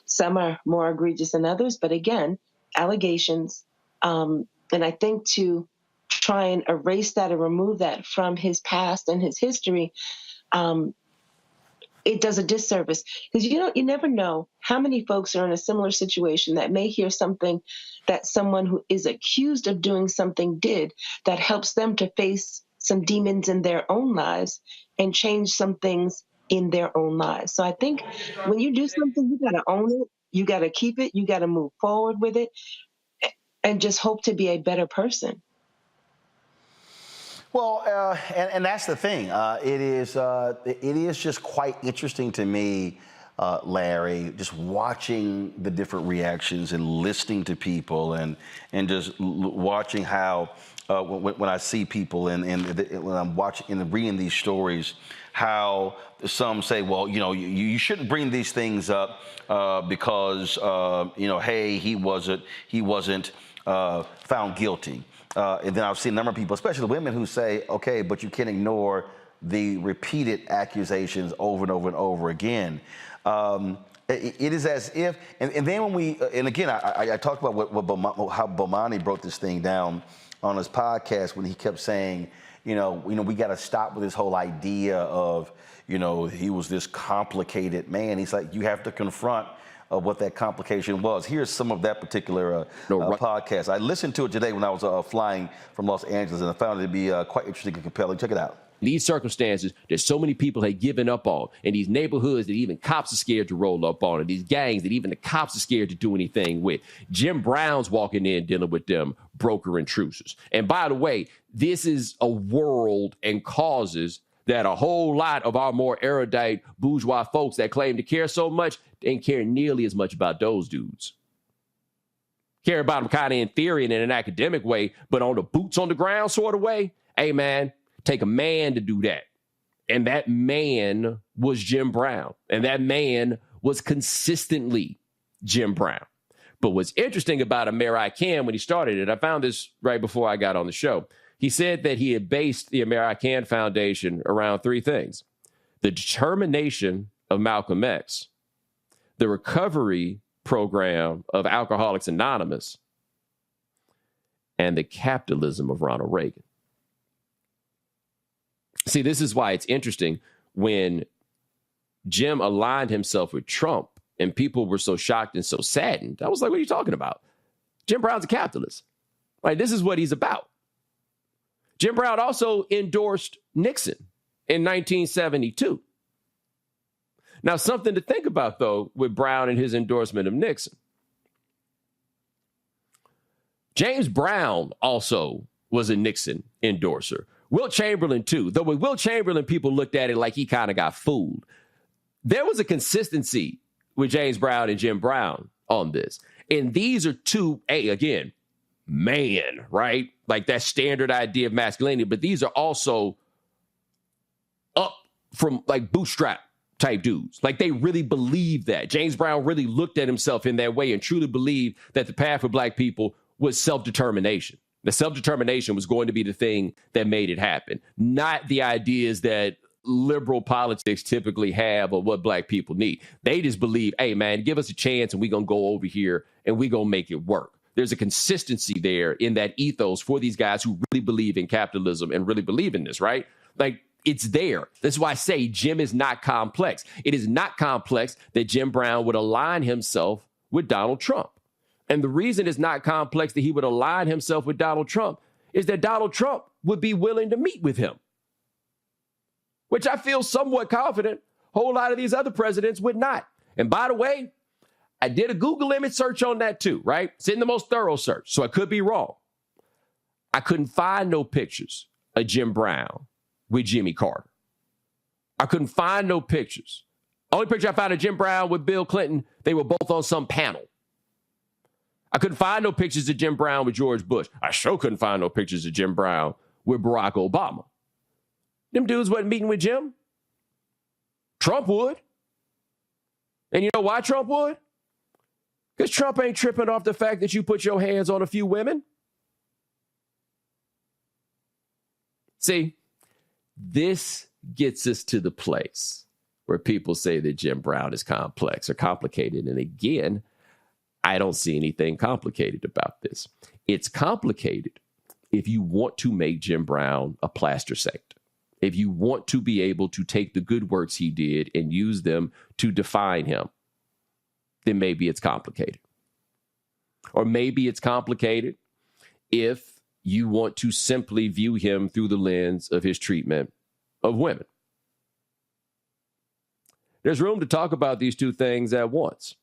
Some are more egregious than others, but again, allegations. And I think to try and erase that or remove that from his past and his history, it does a disservice, because you never know how many folks are in a similar situation that may hear something that someone who is accused of doing something did that helps them to face some demons in their own lives and change some things in their own lives. So I think when you do something, you got to own it, you got to keep it, you got to move forward with it, and just hope to be a better person. Well, and that's the thing. It is just quite interesting to me, Larry, just watching the different reactions and listening to people and just watching how when I see people and when I'm watching and reading these stories, how some say, well, you shouldn't bring these things up because hey, he wasn't found guilty. And then I've seen a number of people, especially women, who say, okay, but you can't ignore the repeated accusations over and over and over again. It is as if, and then when I talked about how Bomani broke this thing down on his podcast when he kept saying, we got to stop with this whole idea of, he was this complicated man. He's like, you have to confront what that complication was. Here's some of that particular podcast. I listened to it today when I was flying from Los Angeles, and I found it to be quite interesting and compelling. Check it out. These circumstances that so many people have given up on, and these neighborhoods that even cops are scared to roll up on, and these gangs that even the cops are scared to do anything with. Jim Brown's walking in dealing with them broker intruders. And by the way, this is a world and causes that a whole lot of our more erudite bourgeois folks that claim to care so much ain't care nearly as much about those dudes. Care about them kind of in theory and in an academic way, but on the boots on the ground sort of way, hey, man, take a man to do that. And that man was Jim Brown. And that man was consistently Jim Brown. But what's interesting about American when he started it, I found this right before I got on the show. He said that he had based the American Foundation around three things: the determination of Malcolm X, the recovery program of Alcoholics Anonymous, and the capitalism of Ronald Reagan. See, this is why it's interesting when Jim aligned himself with Trump and people were so shocked and so saddened. I was like, what are you talking about? Jim Brown's a capitalist. Like, this is what he's about. Jim Brown also endorsed Nixon in 1972. Now, something to think about, though, with Brown and his endorsement of Nixon. James Brown also was a Nixon endorser. Wilt Chamberlain, too. Though with Wilt Chamberlain, people looked at it like he kind of got fooled. There was a consistency with James Brown and Jim Brown on this. And these are two, again, man, right? Like that standard idea of masculinity. But these are also up from like bootstrap type dudes. Like they really believe that. James Brown really looked at himself in that way and truly believed that the path for black people was self-determination. The self-determination was going to be the thing that made it happen, not the ideas that liberal politics typically have of what black people need. They just believe, hey, man, give us a chance and we're going to go over here and we're going to make it work. There's a consistency there in that ethos for these guys who really believe in capitalism and really believe in this, right? Like, it's there. That's why I say Jim is not complex. It is not complex that Jim Brown would align himself with Donald Trump. And the reason it's not complex that he would align himself with Donald Trump is that Donald Trump would be willing to meet with him, which I feel somewhat confident a whole lot of these other presidents would not. And by the way, I did a Google image search on that too, right? It's in the most thorough search, so I could be wrong. I couldn't find no pictures of Jim Brown with Jimmy Carter. I couldn't find no pictures. Only picture I found of Jim Brown with Bill Clinton, they were both on some panel. I couldn't find no pictures of Jim Brown with George Bush. I sure couldn't find no pictures of Jim Brown with Barack Obama. Them dudes wasn't meeting with Jim. Trump would. And you know why Trump would? Because Trump ain't tripping off the fact that you put your hands on a few women. See, this gets us to the place where people say that Jim Brown is complex or complicated. And again, I don't see anything complicated about this. It's complicated if you want to make Jim Brown a plaster saint. If you want to be able to take the good works he did and use them to define him, then maybe it's complicated. Or maybe it's complicated if you want to simply view him through the lens of his treatment of women. There's room to talk about these two things at once.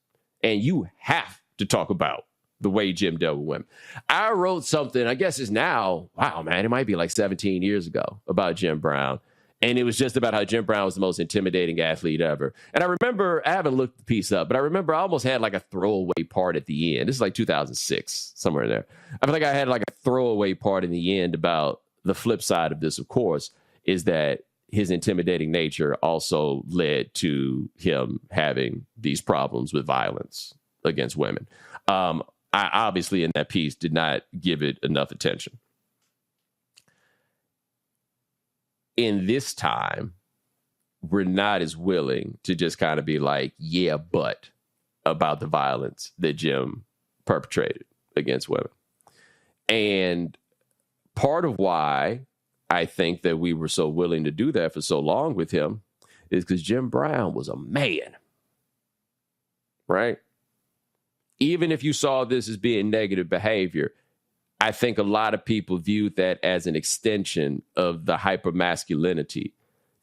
And you have to talk about the way Jim dealt with women. I wrote something, I guess it's now, wow, man, it might be like 17 years ago about Jim Brown. And it was just about how Jim Brown was the most intimidating athlete ever. And I remember, I haven't looked the piece up, but I remember I almost had like a throwaway part at the end. This is like 2006, somewhere there. I feel like I had like a throwaway part in the end about the flip side of this, of course, is that his intimidating nature also led to him having these problems with violence against women. I obviously in that piece did not give it enough attention. In this time, we're not as willing to just kind of be like, yeah, but about the violence that Jim perpetrated against women. And part of why I think that we were so willing to do that for so long with him is because Jim Brown was a man, right? Even if you saw this as being negative behavior, I think a lot of people viewed that as an extension of the hypermasculinity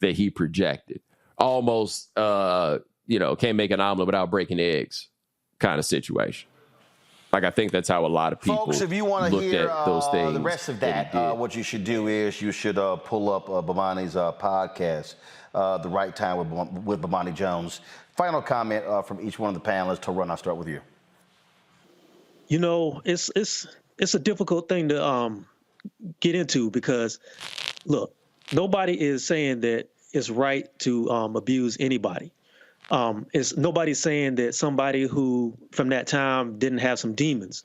that he projected. Almost, can't make an omelet without breaking eggs kind of situation. Like, I think that's how a lot of people Folks, if you want to hear those things. The rest of that, what you should do is you should pull up Bomani's podcast, The Right Time with Bomani Jones. Final comment from each one of the panelists. Tarun, I'll start with you. You know, it's a difficult thing to get into because, look, nobody is saying that it's right to abuse anybody. Nobody's saying that somebody who from that time didn't have some demons.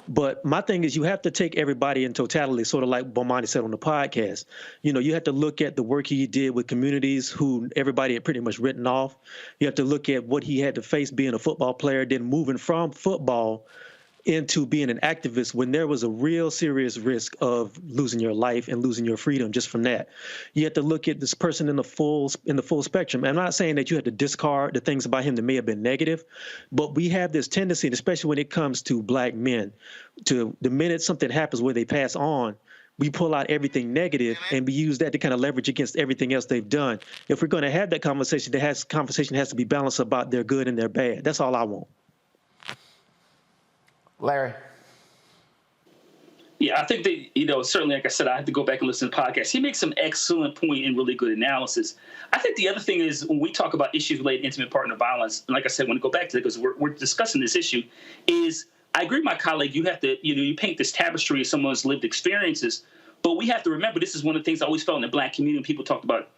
But my thing is you have to take everybody in totality, sort of like Bomani said on the podcast. You know, you have to look at the work he did with communities who everybody had pretty much written off. You have to look at what he had to face being a football player, then moving from football into being an activist when there was a real serious risk of losing your life and losing your freedom just from that. You have to look at this person in the full spectrum. I'm not saying that you have to discard the things about him that may have been negative, but we have this tendency, and especially when it comes to black men, to the minute something happens where they pass on, we pull out everything negative and we use that to kind of leverage against everything else they've done. If we're going to have that conversation, conversation has to be balanced about their good and their bad. That's all I want. Larry. Yeah, I think that, certainly, like I said, I have to go back and listen to the podcast. He makes some excellent point and really good analysis. I think the other thing is when we talk about issues related to intimate partner violence, and like I said, when I go back to it, because we're discussing this issue, is I agree with my colleague, you have to, you paint this tapestry of someone's lived experiences, but we have to remember this is one of the things I always felt in the black community when people talked about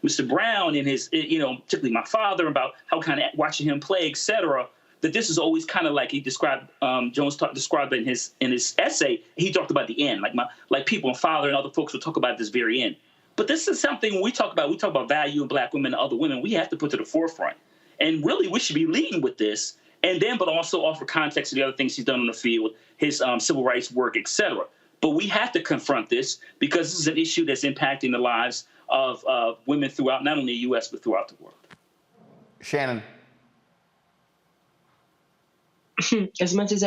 Mr. Brown and his, particularly my father, about how kind of watching him play, et cetera, that this is always kind of like he described, Jones described in his essay. He talked about the end, like people and father and other folks will talk about this very end. But this is something when we talk about value in black women and other women, we have to put to the forefront. And really, we should be leading with this, and then but also offer context to the other things he's done in the field, his civil rights work, et cetera. But we have to confront this because this is an issue that's impacting the lives of women throughout not only the U.S. but throughout the world. Shannon. As much as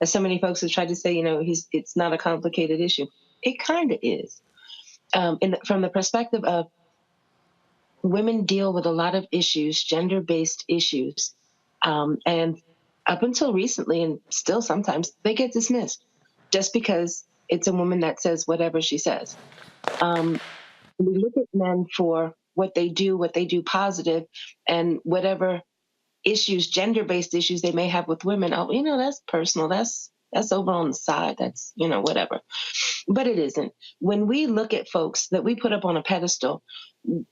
so many folks have tried to say, it's not a complicated issue. It kind of is. From the perspective of women deal with a lot of issues, gender-based issues, and up until recently, and still sometimes, they get dismissed just because it's a woman that says whatever she says. We look at men for what they do positive, and whatever issues, gender-based issues they may have with women, that's personal. That's over on the side. That's, whatever. But it isn't. When we look at folks that we put up on a pedestal,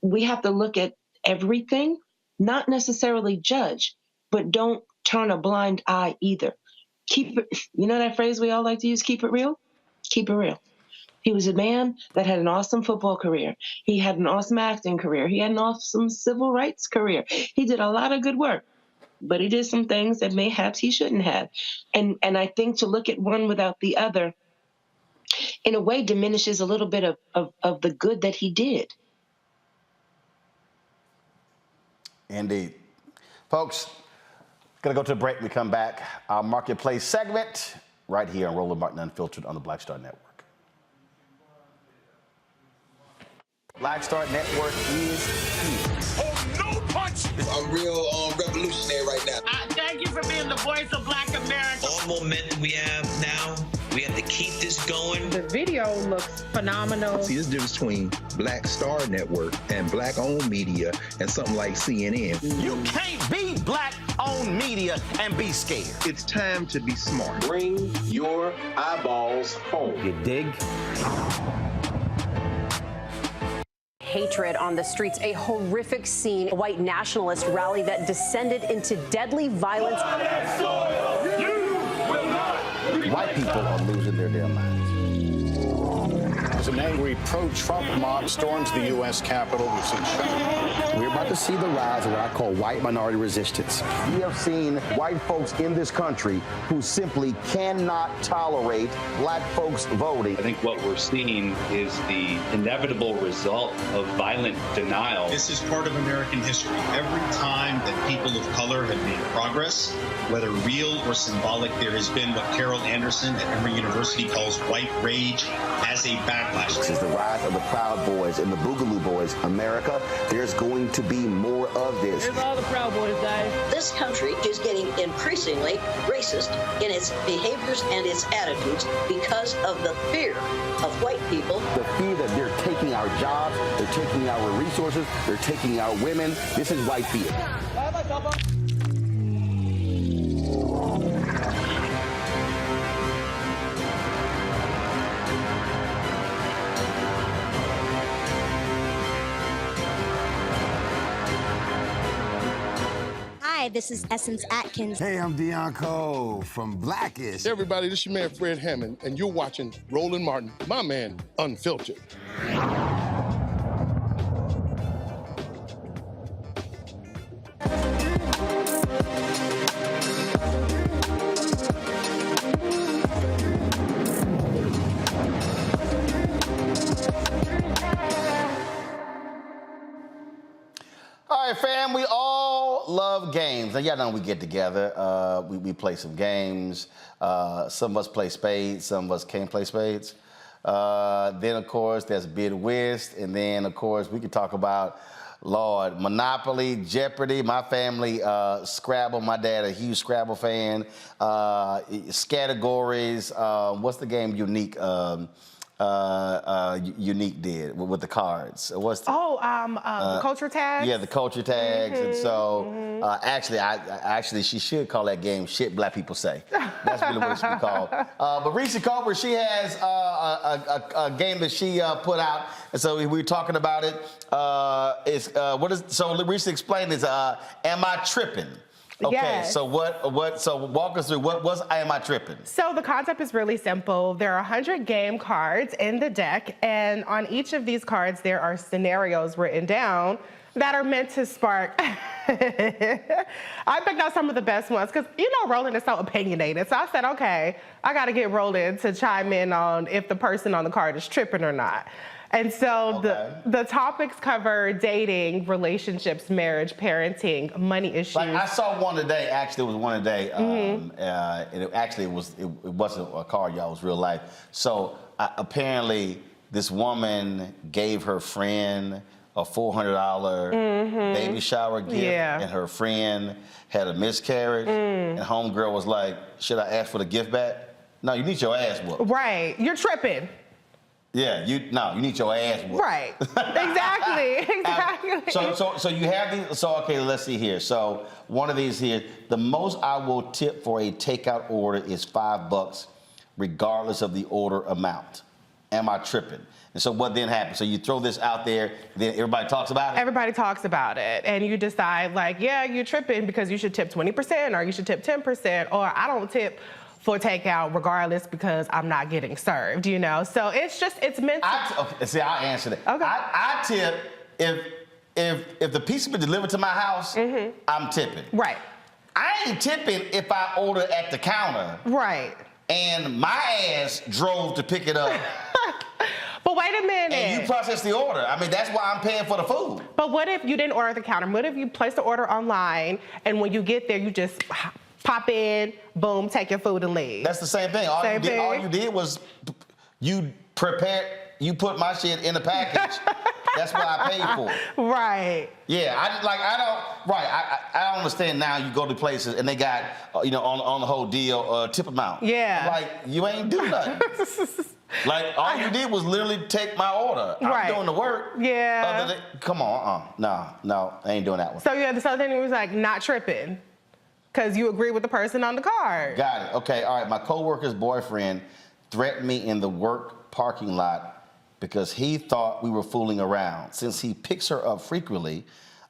we have to look at everything, not necessarily judge, but don't turn a blind eye either. Keep it, that phrase we all like to use, keep it real? Keep it real. He was a man that had an awesome football career. He had an awesome acting career. He had an awesome civil rights career. He did a lot of good work, but he did some things that mayhaps he shouldn't have. And I think to look at one without the other, in a way, diminishes a little bit of the good that he did. Indeed. Folks, going to go to a break. We come back. Our Marketplace segment right here on Roland Martin Unfiltered on the Black Star Network. Black Star Network is here. Oh, no punch! I'm real revolutionary right now. Thank you for being the voice of Black America. All momentum we have now, we have to keep this going. The video looks phenomenal. See, there's a difference between Black Star Network and black-owned media and something like CNN. You can't be black-owned media and be scared. It's time to be smart. Bring your eyeballs home. You dig? Hatred on the streets, a horrific scene, a white nationalist rally that descended into deadly violence. White people are losing their damn minds. There's a name angry pro-Trump mob storms the U.S. Capitol. We've seen We're about to see the rise of what I call white minority resistance. We have seen white folks in this country who simply cannot tolerate black folks voting. I think what we're seeing is the inevitable result of violent denial. This is part of American history. Every time that people of color have made progress, whether real or symbolic, there has been what Carol Anderson at Emory University calls white rage as a backlash. This is the rise of the Proud Boys and the Boogaloo Boys. America, there's going to be more of this. Here's all the Proud Boys, guys. This country is getting increasingly racist in its behaviors and its attitudes because of the fear of white people. The fear that they're taking our jobs, they're taking our resources, they're taking our women. This is white fear. Hi, this is Essence Atkins. Hey, I'm Deion Cole from Blackish. Hey, everybody, this is your man Fred Hammond, and you're watching Roland Martin, my man, Unfiltered. All right, fam, we all love games. Now, y'all know we get together, we play some games. Some of us play spades, some of us can't play spades. Then, of course, there's bid whist, and then, of course, we can talk about, Lord, Monopoly, Jeopardy. My family, Scrabble. My dad, a huge Scrabble fan. Categories. What's the game Unique? Unique did with the cards. What's the, the culture tags? Yeah, the culture tags. And so actually, she should call that game Shit Black People Say. That's really what it should be called. But Reecie Colbert, she has a game that she put out. And so we were talking about it. So Reecie explained this, Am I Tripping? Okay, yes. So so walk us through, Am I Tripping? So the concept is really simple. There are 100 game cards in the deck, and on each of these cards, there are scenarios written down that are meant to spark. I picked out some of the best ones, because Roland is so opinionated. So I said, okay, I gotta get Roland to chime in on if the person on the card is tripping or not. And so the topics cover dating, relationships, marriage, parenting, money issues. Like I saw one today. Actually, it was one today. And it wasn't a card, y'all. It was real life. So apparently, this woman gave her friend a $400 baby shower gift, and her friend had a miscarriage, and homegirl was like, "Should I ask for the gift back?" No, you need your ass whooped. Right, you're tripping. Yeah, you need your ass whooped. Right. Exactly. So you have these. So okay, let's see here. So one of these here, the most I will tip for a takeout order is $5, regardless of the order amount. Am I tripping? And so what then happens? So you throw this out there, then everybody talks about it? Everybody talks about it, and you decide like, yeah, you're tripping because you should tip 20%, or you should tip 10%, or I don't tip for takeout regardless because I'm not getting served, So it's meant to... I'll answer that. Okay. I tip if the pizza been delivered to my house, I'm tipping. Right. I ain't tipping if I order at the counter. Right. And my ass drove to pick it up. But wait a minute. And you process the order. I mean, that's why I'm paying for the food. But what if you didn't order at the counter? What if you placed the order online, and when you get there, you just pop in, boom, take your food and leave? That's the same thing. All you did was you put my shit in the package. That's what I paid for. Right. Yeah, I don't understand now. You go to places and they got, on the whole deal, tip amount. Yeah. Like, you ain't do nothing. Like, all you did was literally take my order. I'm doing the work. Yeah. Come on, no, I ain't doing that one. So then it was like not tripping, because you agree with the person on the card. Got it. Okay, all right. My coworker's boyfriend threatened me in the work parking lot because he thought we were fooling around. Since he picks her up frequently,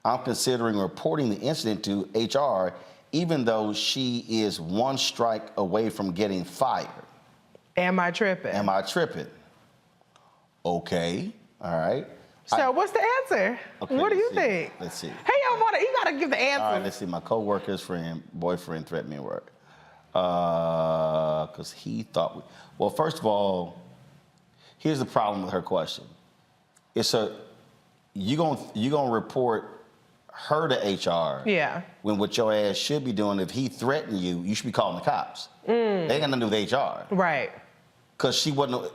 I'm considering reporting the incident to HR, even though she is one strike away from getting fired. Am I tripping? Am I tripping? Okay. All right. So what's the answer? Okay, what do you think? Let's see. Hey, you gotta give the answer. All right, let's see. My coworker's boyfriend threatened me at work. Because he thought, well, first of all, here's the problem with her question. It's you gonna report her to HR. Yeah. When what your ass should be doing, if he threatened you, you should be calling the cops. They ain't got nothing to do with HR. Right. Because she wasn't.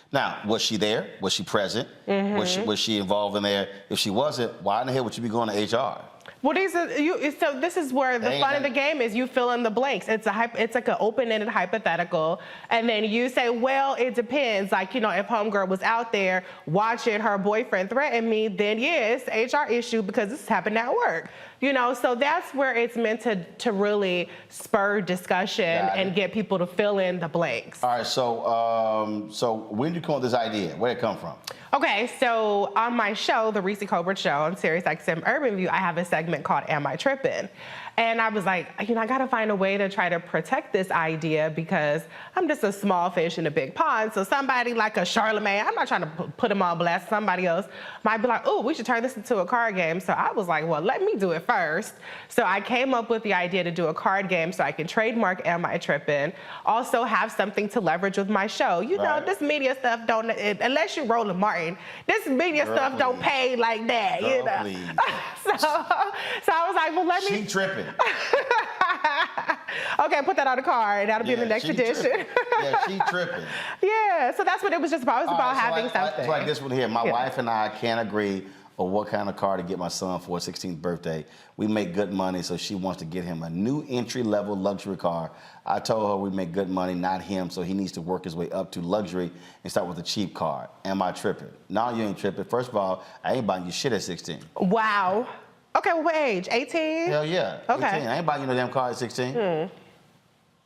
Now, was she there? Was she present? Was she involved in there? If she wasn't, why in the hell would you be going to HR? Well, so this is where the fun of the game is. You fill in the blanks. It's like an open-ended hypothetical, and then you say, well, it depends. Like, if homegirl was out there watching her boyfriend threaten me, then yeah, it's an HR issue because this happened at work. So that's where it's meant to really spur discussion and get people to fill in the blanks. All right, so when did you come up with this idea? Where did it come from? Okay, so on my show, the Reecie Colbert Show on SiriusXM Urban View, I have a segment called Am I Trippin'? And I was like, I gotta find a way to try to protect this idea because I'm just a small fish in a big pond. So somebody like a Charlemagne, I'm not trying to put him on blast. Somebody else might be like, oh, we should turn this into a card game. So I was like, well, let me do it first. So I came up with the idea to do a card game so I can trademark Am I Trippin'? Also have something to leverage with my show. This media stuff don't, unless you're Roland Martin, this media stuff don't pay like that, So I was like, well, let me. She tripping. Okay, put that on the card. That'll be in the next edition. She tripping. Yeah, so that's what it was just about. It was about having something. It's like this one here. My wife and I can't agree on what kind of car to get my son for his 16th birthday. We make good money, so she wants to get him a new entry-level luxury car. I told her we make good money, not him, so he needs to work his way up to luxury and start with a cheap car. Am I tripping? No, you ain't tripping. First of all, I ain't buying you shit at 16. Wow. Okay, what age? 18? Hell yeah. Okay. 18. I ain't buying you no damn car at 16.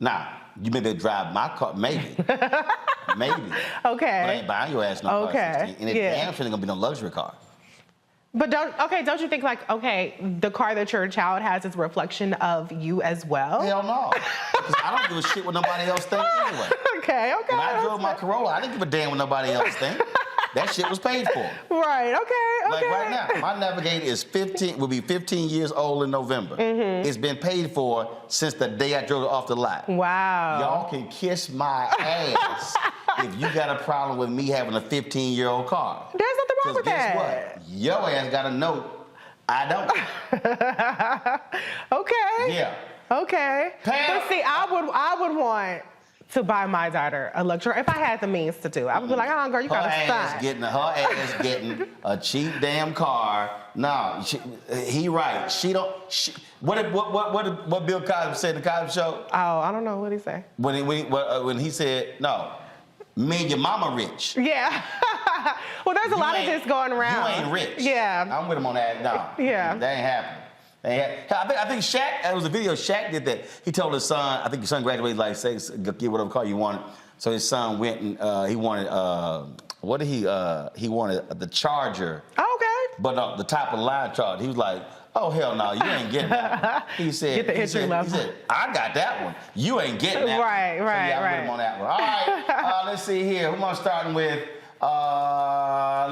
Nah, you maybe drive my car, maybe. Maybe. Okay. But I ain't buying your ass no car at 16. And it damn sure ain't gonna be no luxury car. But don't you think the car that your child has is a reflection of you as well? Hell no. Because I don't give a shit what nobody else thinks anyway. Okay. When I drove my Corolla, I didn't give a damn what nobody else thinks. That shit was paid for. Right, okay. Like right now, my Navigator will be 15 years old in November. It's been paid for since the day I drove it off the lot. Wow. Y'all can kiss my ass if you got a problem with me having a 15-year-old car. There's nothing wrong with that. Guess what? Your ass got a note. I don't. Okay. Yeah. Okay. But see, I would want to buy my daughter a luxury if I had the means to do. I would be like, oh, girl, you got to sign. Her ass getting a cheap damn car. No, he right. What Bill Cosby said in the Cosby Show? Oh, I don't know what he say. When he said no, me and your mama rich. Yeah. Well, there's a lot of this going around. You ain't rich. Yeah. I'm with him on that. No. Yeah. That ain't happening. I think Shaq, that was a video, Shaq did that. He told his son, I think his son graduated like, say, get whatever car you wanted. So his son went and he wanted, he wanted the Charger. Oh, okay. But the top of the line Charger. He was like, oh, hell no, you ain't getting that. He said, get the entry level. He said, I got that one. You ain't getting that right, one. Right, so yeah, I'm with him on that one. All right, let's see here. Who am I starting with?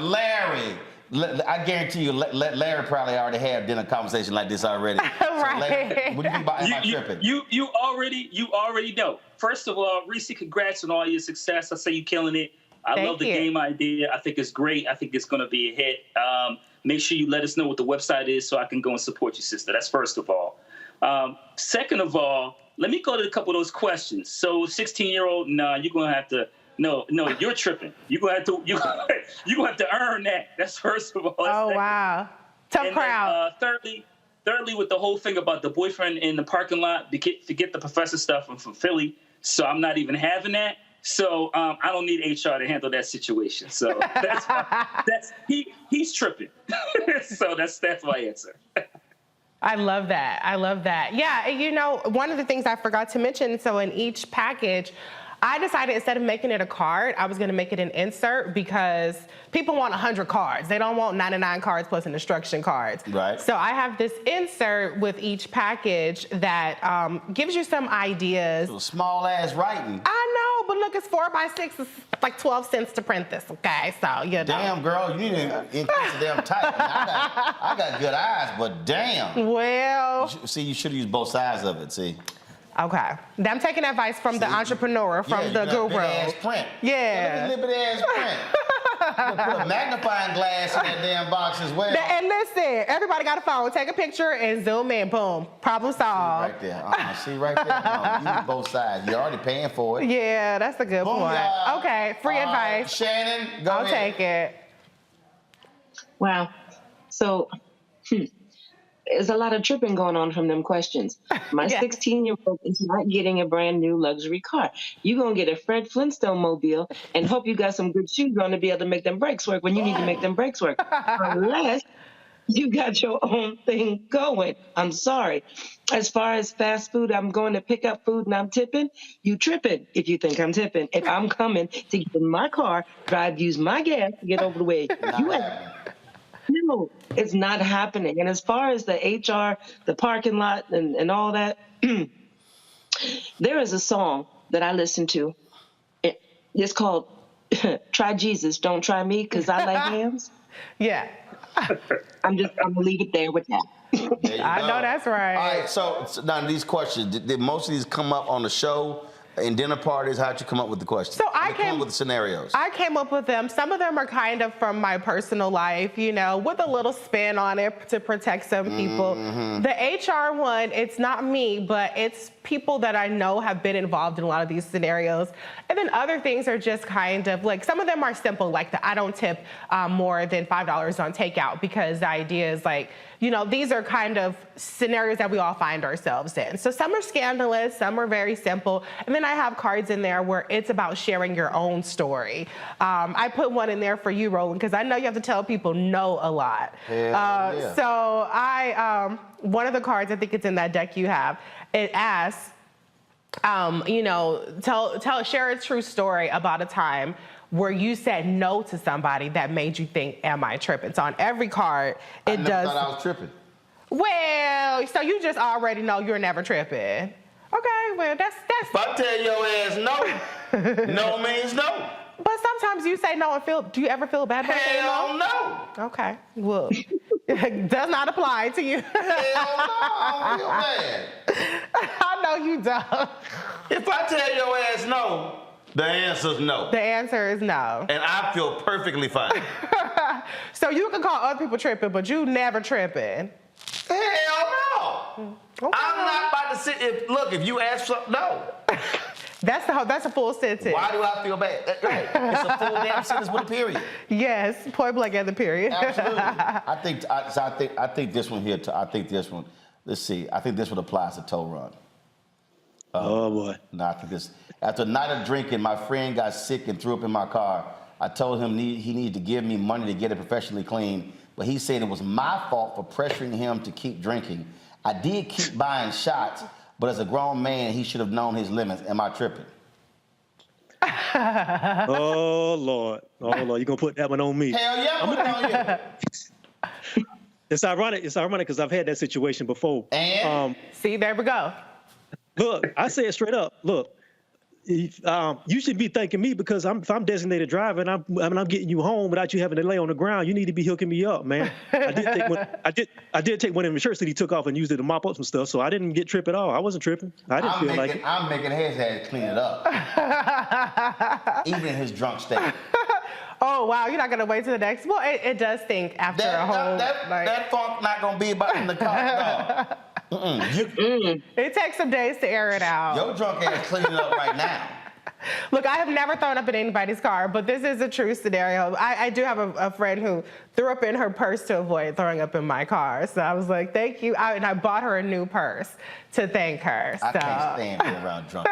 Larry. I guarantee you, Larry probably already had dinner conversation like this already. Right. So Larry, what do you think about Am I Tripping? You already know. First of all, Reecie, congrats on all your success. I say you're killing it. I love the game idea. I think it's great. I think it's going to be a hit. Make sure you let us know what the website is so I can go and support you, sister. That's first of all. Second of all, let me go to a couple of those questions. So 16-year-old, nah, you're going to have to. No, you're tripping. You're gonna have to earn that. That's first of all. Wow, tough crowd. Thirdly, with the whole thing about the boyfriend in the parking lot, forget the professor stuff. I'm from Philly, so I'm not even having that. So I don't need HR to handle that situation. So he's tripping. So that's my answer. I love that. Yeah, one of the things I forgot to mention. So in each package, I decided instead of making it a card, I was going to make it an insert because people want 100 cards. They don't want 99 cards plus an instruction cards. Right. So I have this insert with each package that gives you some ideas. So small ass writing. I know. know, but look, it's 4x6. It's like 12 cents to print this, okay? So, you know. Damn, girl, you need to increase the damn type. I got good eyes, but damn. Well. See, you should use both sides of it, see. Okay. I'm taking advice from the entrepreneur, from the guru. Big-ass print. Yeah. Look at the ass print. You put a magnifying glass in that damn box as well. And listen, everybody got a phone. Take a picture and zoom in. Boom. Problem solved. See right there. See right there. No, use both sides. You're already paying for it. Yeah, that's a good point. Okay, free advice. Shannon, go I'll ahead. take it. Wow. So, there's a lot of tripping going on from them questions. My 16-year-old is not getting a brand new luxury car. You're going to get a Fred Flintstone mobile and hope you got some good shoes on to be able to make them brakes work when you need to make them brakes work. Unless you got your own thing going. I'm sorry. As far as fast food, I'm going to pick up food and I'm tipping. You tripping if you think I'm tipping. If I'm coming to get in my car, use my gas to get over the way. No, it's not happening. And as far as the HR, the parking lot, and all that, there is a song that I listen to. It's called "Try Jesus, Don't Try Me," because I like hams. Yeah. I'm gonna leave it there with that. I know that's right. All right, so now these questions, did most of these come up on the show? In dinner parties, how'd you come up with the questions? So I came up with the scenarios. I came up with them. Some of them are kind of from my personal life, you know, with a little spin on it to protect some people. The HR one, it's not me, but it's people that I know have been involved in a lot of these scenarios. And then other things are just kind of like, some of them are simple, like I don't tip more than $5 on takeout, because the idea is like, you know, these are kind of scenarios that we all find ourselves in. So some are scandalous, some are very simple. And then I have cards in there where it's about sharing your own story. I put one in there for you, Roland, because I know you have to tell people no a lot. Yeah. So one of the cards, I think it's in that deck you have, it asks, you know, share a true story about a time where you said no to somebody that made you think, am I tripping? So on every card, it does. I never thought I was tripping. Well, so you just already know you're never tripping. Okay, well, that's. If I tell your ass no, no means no. But sometimes you say no and do you ever feel bad about saying no? No. Okay, well, it does not apply to you. Hell no, I don't feel bad. I know you don't. If I tell your ass no, the answer's no. The answer is no. And I feel perfectly fine. So you can call other people tripping, but you never tripping. Hell no. Okay. I'm not about to sit. If you ask something, no. That's a full sentence. Why do I feel bad? Right. It's a full damn sentence with a period. Yes, point blank at the period. Absolutely. I think this one here. I think this one. Let's see. I think this one applies to Toe Run. Oh boy. No, I think this. After a night of drinking, my friend got sick and threw up in my car. I told him he needed to give me money to get it professionally clean, but he said it was my fault for pressuring him to keep drinking. I did keep buying shots, but as a grown man, he should have known his limits. Am I tripping? Oh Lord, you gonna put that one on me? Hell yeah, put it on you. It's ironic because I've had that situation before. And see, there we go. Look, I say it straight up. Look, you should be thanking me because if I'm designated driver and I'm getting you home without you having to lay on the ground, you need to be hooking me up, man. I did take one of the shirts that he took off and used it to mop up some stuff, so I didn't get tripped at all. I wasn't tripping. I didn't feel like it. I'm making his head clean it up, even in his drunk state. Oh wow, you're not gonna wait till the next. Well, it does stink after a whole. That funk not gonna be about in the car. No. It takes some days to air it out. Your drunk ass cleaning up right now. Look, I have never thrown up in anybody's car, but this is a true scenario. I do have a friend who threw up in her purse to avoid throwing up in my car. So I was like, thank you. And I bought her a new purse to thank her. I can't stand being around drunk.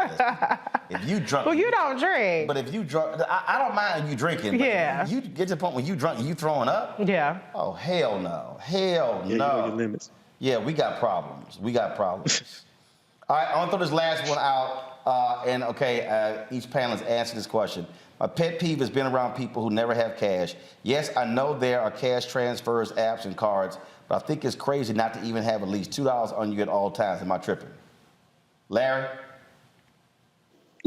If you drunk. Well, you don't drink. But if you drunk, I don't mind you drinking. But yeah. You get to the point when you drunk and you throwing up. Yeah. Oh, hell no. Hell no. You know your limits. Yeah, we got problems. All right, I want to throw this last one out. Each panelist answer this question. My pet peeve has been around people who never have cash. Yes, I know there are cash transfers, apps, and cards, but I think it's crazy not to even have at least $2 on you at all times. Am I tripping? Larry?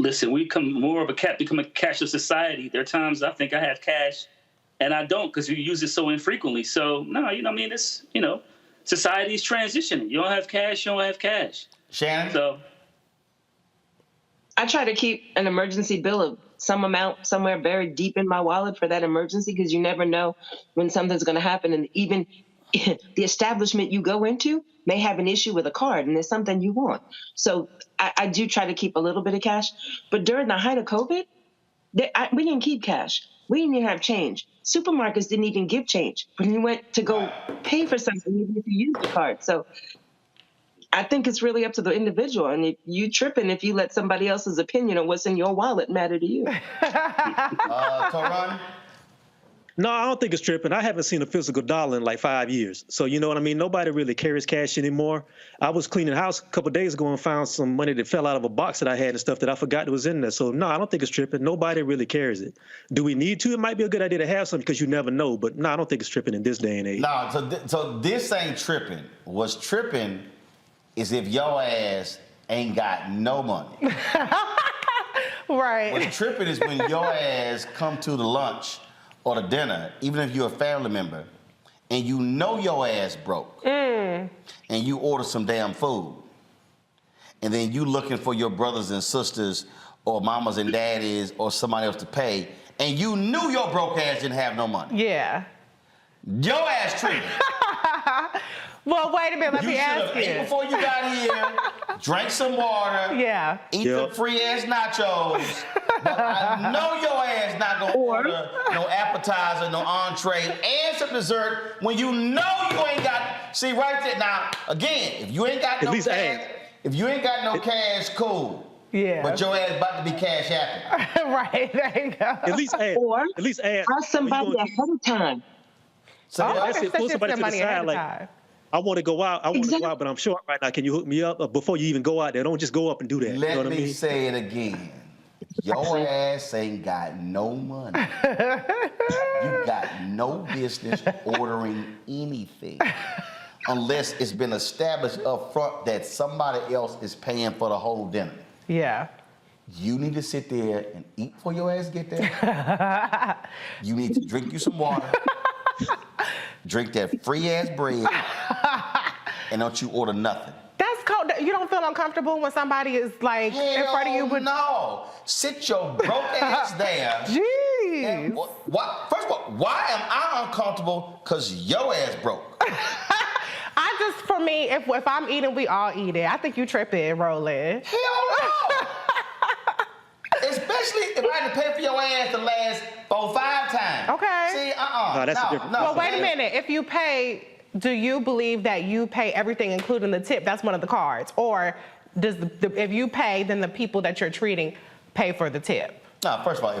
listen, we become a cashless society. There are times I think I have cash and I don't because we use it so infrequently. So no, it's, society's transitioning. You don't have cash, you don't have cash. Shannon? So I try to keep an emergency bill of some amount somewhere very deep in my wallet for that emergency, because you never know when something's going to happen. And even the establishment you go into may have an issue with a card and there's something you want. So I do try to keep a little bit of cash. But during the height of COVID, we didn't keep cash. We didn't even have change. Supermarkets didn't even give change when you went to go pay for something, even if you used the card. So I think it's really up to the individual. And if you tripping if you let somebody else's opinion on what's in your wallet matter to you. Toron? No, I don't think it's tripping. I haven't seen a physical dollar in like 5 years. So you know what I mean? Nobody really carries cash anymore. I was cleaning the house a couple of days ago and found some money that fell out of a box that I had and stuff that I forgot was in there. So no, I don't think it's tripping. Nobody really carries it. Do we need to? It might be a good idea to have something because you never know. But no, I don't think it's tripping in this day and age. No, so this ain't tripping. What's tripping is if your ass ain't got no money. Right. What's tripping is when your ass come to the lunch or the dinner, even if you're a family member, and you know your ass broke, and you order some damn food, and then you looking for your brothers and sisters or mamas and daddies or somebody else to pay, and you knew your broke ass didn't have no money. Yeah. Your ass treated. Well, wait a minute. Let me ask you. You should have ate before you got here, drank some water, eat the free ass nachos. But I know your ass not gonna order no appetizer, no entree, and some dessert when you know you ain't got. See right there now. Again, if you ain't got no cash, cool. Yeah. But your ass about to be cash happy. Right. There you go. At least ask somebody ahead of time. So pull somebody to the side like. I want to go out. But I'm short right now. Can you hook me up before you even go out there? Don't just go up and do that. Let me say it again. Your ass ain't got no money. You got no business ordering anything unless it's been established up front that somebody else is paying for the whole dinner. Yeah. You need to sit there and eat before your ass get there. You need to drink you some water. Drink that free ass bread, and don't you order nothing. That's cold. You don't feel uncomfortable when somebody is like in front of you with no. Sit your broke ass there. Jeez. First of all, why am I uncomfortable? Because your ass broke. For me, if I'm eating, we all eat it. I think you tripping, rolling. Hell no. Especially if I had to pay for your ass the last 4 or 5 times. Okay. See, No, that's different. Well, wait a minute. If you pay, do you believe that you pay everything, including the tip? That's one of the cards. Or does if you pay, then the people that you're treating pay for the tip? No, first of all,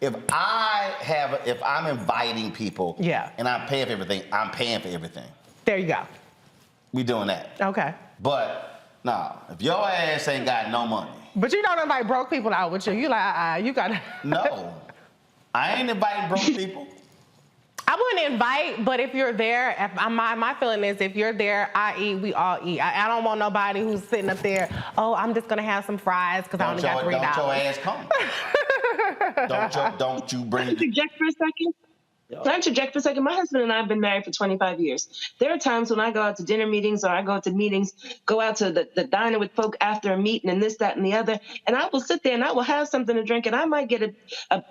if I'm inviting people, and I'm paying for everything, I'm paying for everything. There you go. We doing that. Okay. But no, if your ass ain't got no money. But you don't invite broke people out with you. You like, you gotta. No, I ain't inviting broke people. I wouldn't invite, but if you're there, my feeling is if you're there, I eat, we all eat. I don't want nobody who's sitting up there, oh, I'm just gonna have some fries because I only got $3. Don't your ass come. Don't you bring. Can I interject for a second? Can I interject for a second? My husband and I have been married for 25 years. There are times when I go out to dinner meetings or I go to meetings, go out to the diner with folk after a meeting and this, that, and the other, and I will sit there and I will have something to drink and I might get a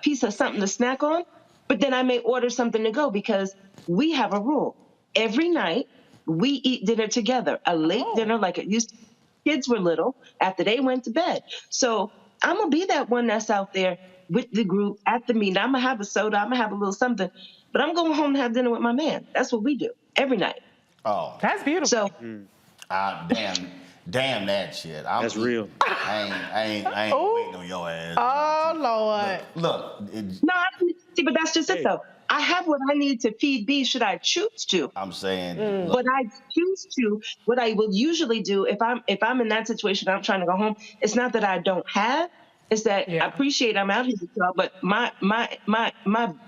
piece of something to snack on, but then I may order something to go because we have a rule. Every night, we eat dinner together, a late dinner like it used to. Kids were little after they went to bed. So I'm going to be that one that's out there with the group at the meeting. I'm going to have a soda. I'm going to have a little something. But I'm going home to have dinner with my man. That's what we do every night. Oh. That's beautiful. So, damn that shit. That's real. I ain't waiting on your ass. Oh, Lord. Look. See, but that's just it, though. I have what I need to feed B should I choose to. I'm saying. But I choose to. What I will usually do if I'm in that situation, I'm trying to go home. It's not that I don't have. is that I appreciate I'm out here with y'all, but my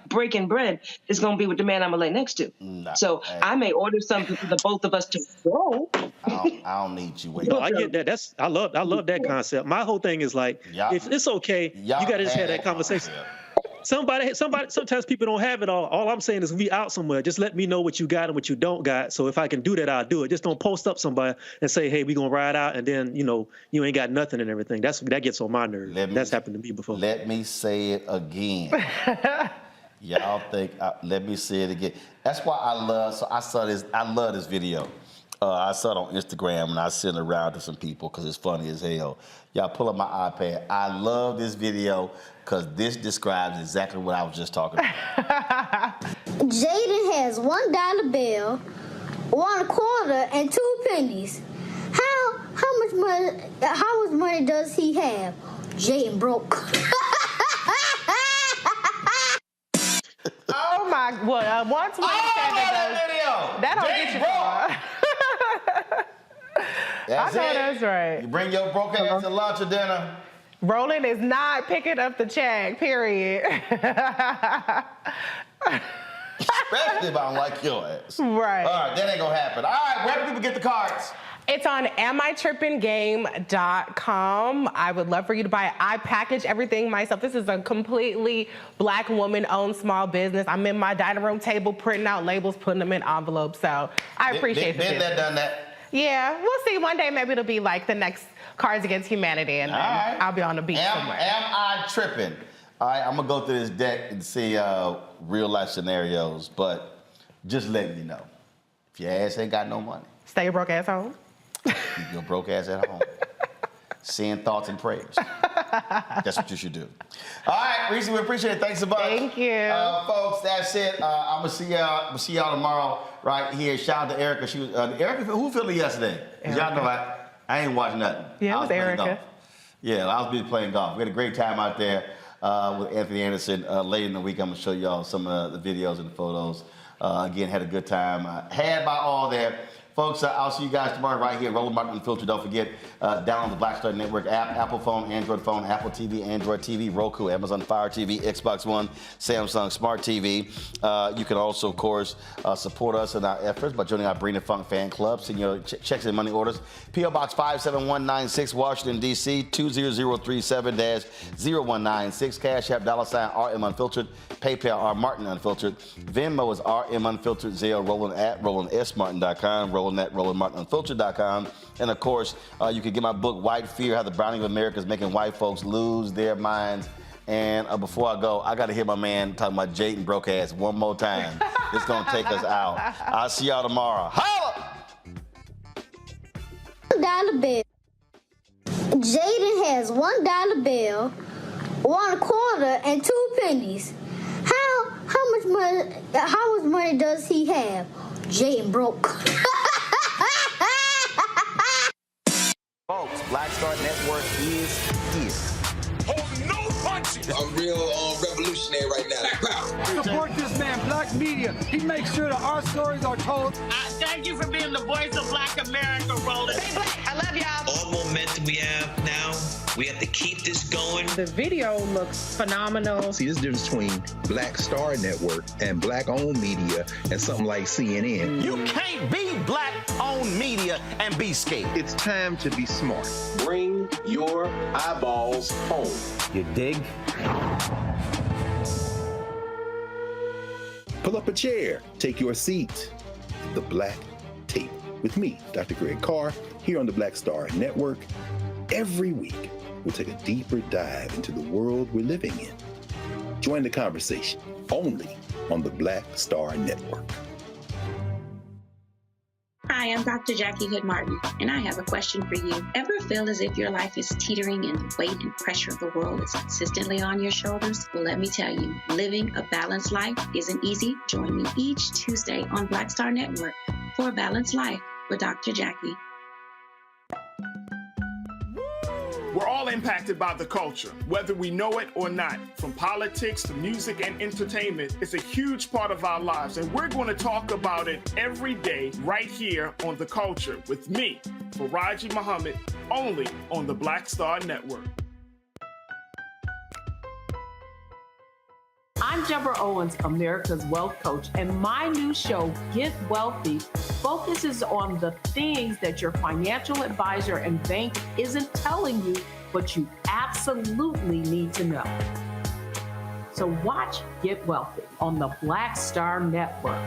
breaking bread is gonna be with the man I'm gonna lay next to. So I may order something for the both of us to go. I don't need you waiting. No, I get that. I love that concept. My whole thing is like, if it's okay, you gotta just have that conversation. Sometimes people don't have it all. All I'm saying is we out somewhere. Just let me know what you got and what you don't got. So if I can do that, I'll do it. Just don't post up somebody and say, hey, we gonna ride out, and then you ain't got nothing and everything. That gets on my nerves. That's happened to me before. Let me say it again. Y'all think? Let me say it again. That's why I love this video. I saw it on Instagram and I sent it around to some people because it's funny as hell. Y'all pull up my iPad. I love this video because this describes exactly what I was just talking about. Jaden has $1 bill, 1 quarter, and 2 pennies. How much money does he have? Jaden broke. Oh my! Well, once we said that don't get you far. That's I know it. that's right. You bring your broke ass to lunch or dinner. Roland is not picking up the check, period. Especially if I don't like your ass. Right. All right, that ain't gonna happen. All right, where do people get the cards? It's on amitrippinggame.com. I would love for you to buy it. I package everything myself. This is a completely Black woman-owned small business. I'm in my dining room table printing out labels, putting them in envelopes. So I appreciate it. Been there, done that. Yeah, we'll see. One day maybe it'll be like the next Cards Against Humanity, and then I'll be on the beach somewhere. Am I tripping? All right, I'm gonna go through this deck and see real life scenarios, but just let me know. If your ass ain't got no money, stay your broke ass home. Keep your broke ass at home. Saying thoughts and prayers. That's what you should do. All right, Reecie, we appreciate it. Thanks so much. Thank you. Folks, that's it. I'm going to see y'all tomorrow right here. Shout out to Erica. She was Erica, who filmed it yesterday? Y'all know I ain't watching nothing. Yeah, it was Erica. Yeah, I was busy playing golf. We had a great time out there with Anthony Anderson. Later in the week, I'm going to show y'all some of the videos and the photos. Again, had a good time. Had by all there. Folks, I'll see you guys tomorrow right here. Roland Martin Unfiltered. Don't forget, download the Black Star Network app, Apple phone, Android phone, Apple TV, Android TV, Roku, Amazon Fire TV, Xbox One, Samsung Smart TV. You can also, of course, support us in our efforts by joining our Bring the Funk fan club, send your checks and money orders. P.O. Box 57196, Washington, D.C., 20037-0196. Cash App, $RM Unfiltered. PayPal, R Martin Unfiltered. Venmo is RM Unfiltered. Zelle, Roland at RolandSMartin.com. Roland at RolandMartinUnfiltered.com. And of course, you can get my book, White Fear, How the Browning of America is Making White Folks Lose Their Minds. And before I go, I got to hear my man talking about Jaden broke ass one more time. It's going to take us out. I'll see y'all tomorrow. Holla! $1 bill. Jaden has $1 bill, 1 quarter, and 2 pennies. How much money does he have? Jaden broke. Folks, Black Star Network is here. Hold no punches. I'm real revolutionary right now. Support this man, Black Media. He makes sure that our stories are told. Thank you for being the voice of Black America, Roland. Stay black. I love y'all. All momentum we have now, we have to keep this going. The video looks phenomenal. See, there's a difference between Black Star Network and Black-owned media and something like CNN. You can't be Black-owned media and be scared. It's time to be smart. Bring your eyeballs home. You dig? Pull up a chair. Take your seat. The Black Tape. With me, Dr. Greg Carr, here on the Black Star Network. Every week, we'll take a deeper dive into the world we're living in. Join the conversation only on the Black Star Network. Hi, I'm Dr. Jackie Hood Martin, and I have a question for you. Ever feel as if your life is teetering and the weight and pressure of the world is consistently on your shoulders? Well, let me tell you, living a balanced life isn't easy. Join me each Tuesday on Black Star Network for A Balanced Life with Dr. Jackie. We're all impacted by the culture, whether we know it or not. From politics to music and entertainment, it's a huge part of our lives, and we're going to talk about it every day right here on The Culture with me, Reecie Muhammad, only on the Black Star Network. I'm Deborah Owens, America's Wealth Coach, and my new show, Get Wealthy, focuses on the things that your financial advisor and bank isn't telling you, but you absolutely need to know. So watch Get Wealthy on the Black Star Network.